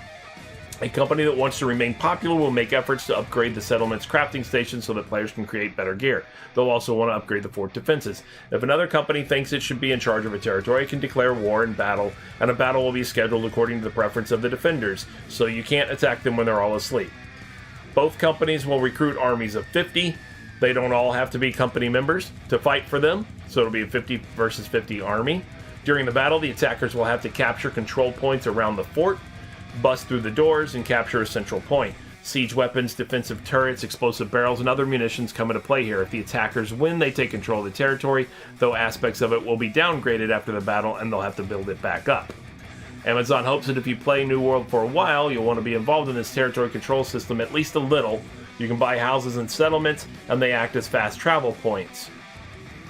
A company that wants to remain popular will make efforts to upgrade the settlement's crafting stations so that players can create better gear. They'll also want to upgrade the fort defenses. If another company thinks it should be in charge of a territory, it can declare war and a battle will be scheduled according to the preference of the defenders, so you can't attack them when they're all asleep. Both companies will recruit armies of 50. They don't all have to be company members to fight for them, so it'll be a 50 versus 50 army. During the battle, the attackers will have to capture control points around the fort, bust through the doors, and capture a central point. Siege weapons, defensive turrets, explosive barrels, and other munitions come into play here. If the attackers win, they take control of the territory, though aspects of it will be downgraded after the battle and they'll have to build it back up. Amazon hopes that if you play New World for a while, you'll want to be involved in this territory control system at least a little. You can buy houses and settlements, and they act as fast travel points.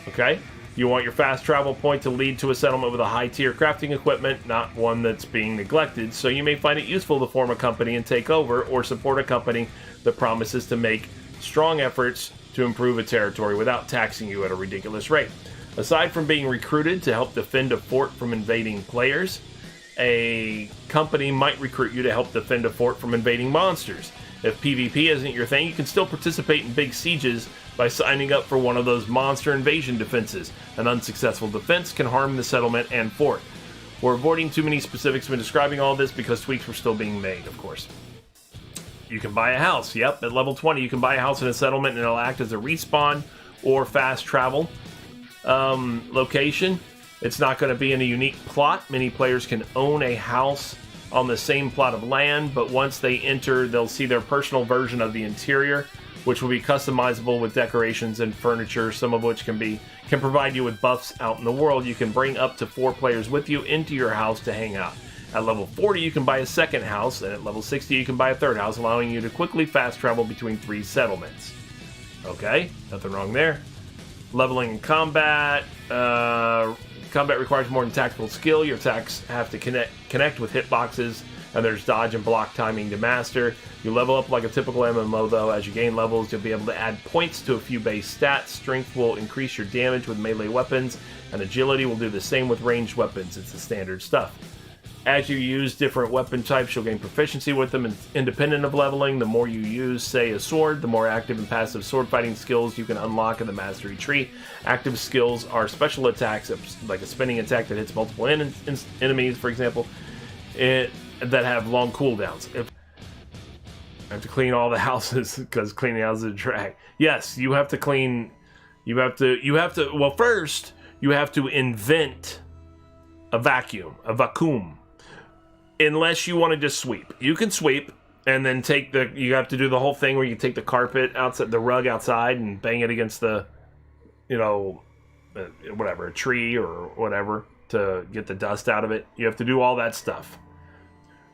Okay? You want your fast travel point to lead to a settlement with a high-tier crafting equipment, not one that's being neglected, so you may find it useful to form a company and take over, or support a company that promises to make strong efforts to improve a territory without taxing you at a ridiculous rate. Aside from being recruited to help defend a fort from invading players, a company might recruit you to help defend a fort from invading monsters. If PvP isn't your thing, you can still participate in big sieges by signing up for one of those monster invasion defenses. An unsuccessful defense can harm the settlement and fort. We're avoiding too many specifics when describing all this because tweaks were still being made, of course. You can buy a house. Yep, at level 20 you can buy a house in a settlement and it'll act as a respawn or fast travel location. It's not going to be in a unique plot. Many players can own a house on the same plot of land, but once they enter, they'll see their personal version of the interior which will be customizable with decorations and furniture, some of which can provide you with buffs out in the world. You can bring up to 4 players with you into your house to hang out. At level 40, you can buy a second house, and at level 60, you can buy a third house, allowing you to quickly fast travel between 3 settlements. Okay, nothing wrong there. Leveling in combat. Combat requires more than tactical skill. Your attacks have to connect with hitboxes, and there's dodge and block timing to master. You level up like a typical MMO, though. As you gain levels, you'll be able to add points to a few base stats. Strength will increase your damage with melee weapons, and agility will do the same with ranged weapons. It's the standard stuff. As you use different weapon types, you'll gain proficiency with them independent of leveling. The more you use, say, a sword, the more active and passive sword fighting skills you can unlock in the mastery tree. Active skills are special attacks, like a spinning attack that hits multiple enemies, for example, that have long cooldowns. I have to clean all the houses because cleaning houses is a drag. Yes, you have to clean. Well, first you have to invent a vacuum. Unless you want to just sweep. You can sweep and then you have to do the whole thing where you take the carpet outside, the rug outside, and bang it against the, whatever, a tree or whatever to get the dust out of it. You have to do all that stuff.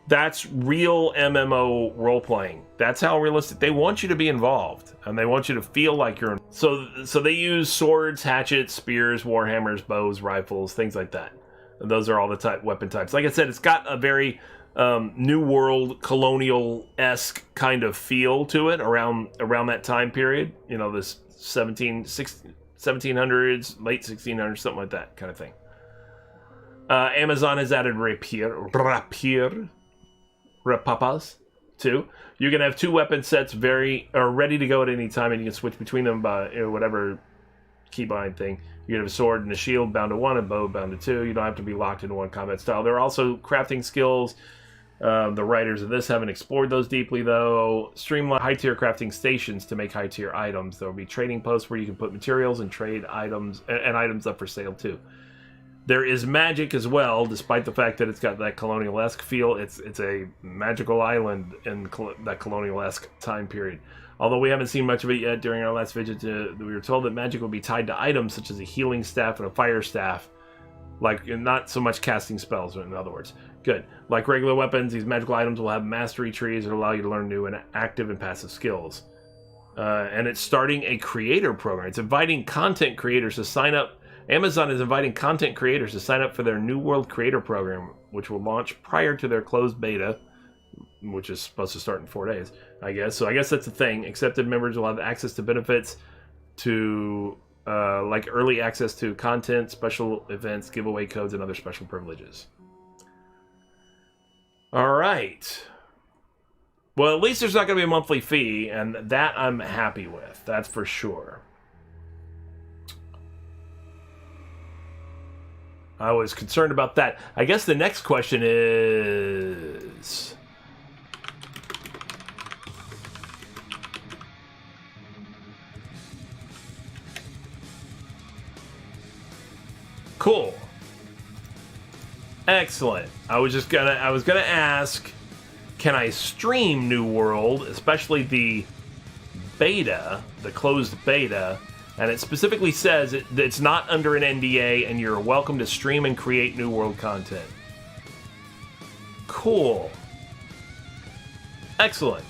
That's real MMO role-playing. That's how realistic. They want you to be involved, and they want you to feel like you're... So they use swords, hatchets, spears, warhammers, bows, rifles, things like that. And those are all the weapon types. Like I said, it's got a very New World, colonial-esque kind of feel to it around that time period. This 1700s, late 1600s, something like that kind of thing. Amazon has added rapapas too. You can have 2 weapon sets ready to go at any time, and you can switch between them by whatever keybind thing. You can have a sword and a shield bound to 1, and bow bound to 2. You don't have to be locked into one combat style. There are also crafting skills. The writers of this haven't explored those deeply, though. Streamline high-tier crafting stations to make high-tier items. There will be trading posts where you can put materials and trade items and items up for sale too. There is magic as well, despite the fact that it's got that colonial-esque feel. It's a magical island in that colonial-esque time period. Although we haven't seen much of it yet. During our last visit, we were told that magic will be tied to items such as a healing staff and a fire staff. Not so much casting spells, in other words. Good. Like regular weapons, these magical items will have mastery trees that allow you to learn new and active and passive skills. And it's starting a creator program. It's inviting content creators to sign up. Amazon is inviting content creators to sign up for their New World Creator Program, which will launch prior to their closed beta, which is supposed to start in 4 days, I guess. So I guess that's the thing. Accepted members will have access to benefits to, like early access to content, special events, giveaway codes, and other special privileges. All right. Well, at least there's not going to be a monthly fee, and that I'm happy with. That's for sure. I was concerned about that. I guess the next question is... Cool. Excellent. I was gonna ask, can I stream New World, especially the beta, the closed beta? And it specifically says it's not under an NDA, and you're welcome to stream and create New World content. Cool. Excellent.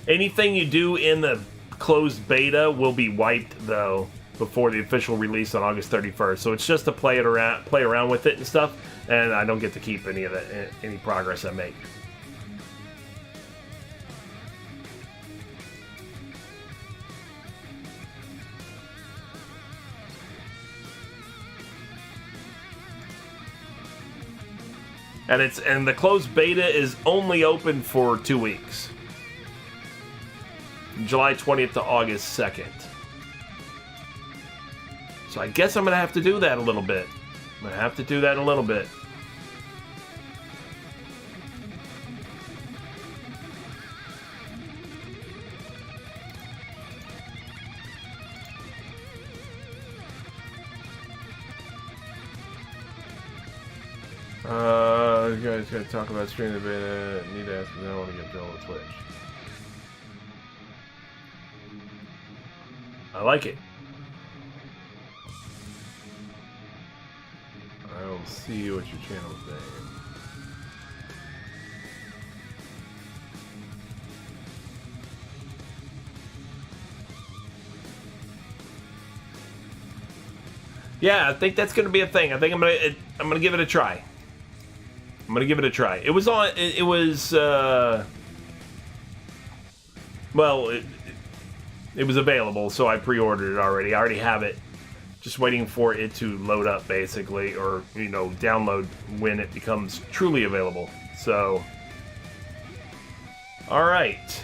Anything you do in the closed beta will be wiped, though, before the official release on August 31st. So it's just to play around with it and stuff, and I don't get to keep any of that, any progress I make. And the closed beta is only open for 2 weeks. July 20th to August 2nd. So I guess I'm going to have to do that a little bit. You guys gotta talk about streaming the beta. Need to ask because I don't want to get Bill on Twitch. I like it. I don't see what your channel's saying. Yeah, I think that's gonna be a thing. I think I'm gonna give it a try. I'm gonna give it a try. It was on. It was. Well, it was available, so I pre-ordered it already. I already have it. Just waiting for it to load up, basically, or download when it becomes truly available. So, all right,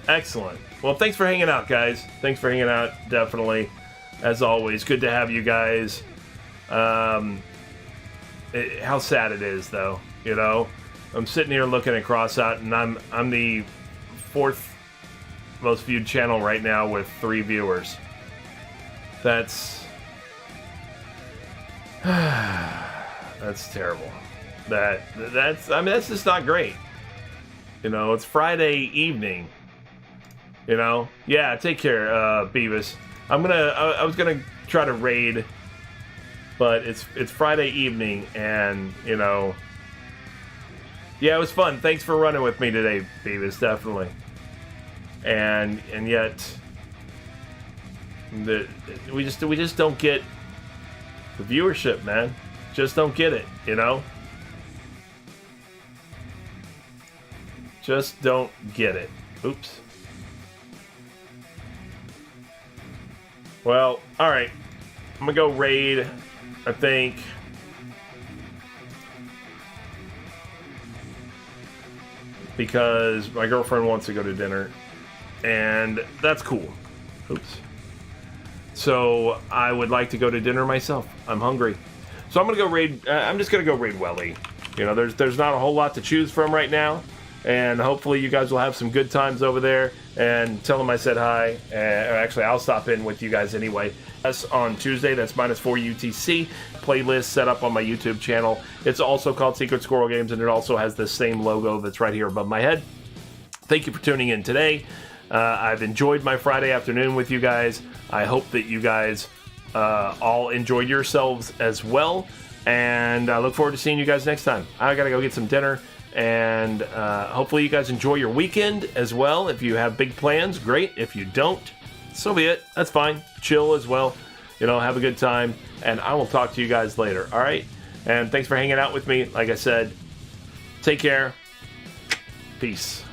excellent. Well, thanks for hanging out, guys. Thanks for hanging out. Definitely, as always, good to have you guys. How sad it is, though. I'm sitting here looking at Crossout, and I'm the 4th most viewed channel right now with 3 viewers. That's terrible. That's just not great. It's Friday evening. Yeah, take care, Beavis. I was gonna try to raid, but it's Friday evening, and yeah, it was fun. Thanks for running with me today, Beavis. Definitely. And yet, we just don't get the viewership, man. Just don't get it, Just don't get it. Oops. Well, all right. I'm gonna go raid, I think. Because my girlfriend wants to go to dinner, and that's cool. Oops. So I would like to go to dinner myself. I'm hungry, so I'm gonna go raid. I'm just gonna go raid Welly. There's not a whole lot to choose from right now, and hopefully you guys will have some good times over there. And tell them I said hi. Actually, I'll stop in with you guys anyway. That's on Tuesday. That's -4 UTC. Playlist set up on my YouTube channel. It's also called Secret Squirrel Games, and it also has the same logo that's right here above my head. Thank you for tuning in today. I've enjoyed my Friday afternoon with you guys. I hope that you guys all enjoyed yourselves as well. And I look forward to seeing you guys next time. I gotta go get some dinner. And hopefully you guys enjoy your weekend as well. If you have big plans, great. If you don't, so be it. That's fine. Chill as well. Have a good time. And I will talk to you guys later. All right? And thanks for hanging out with me. Like I said, take care. Peace.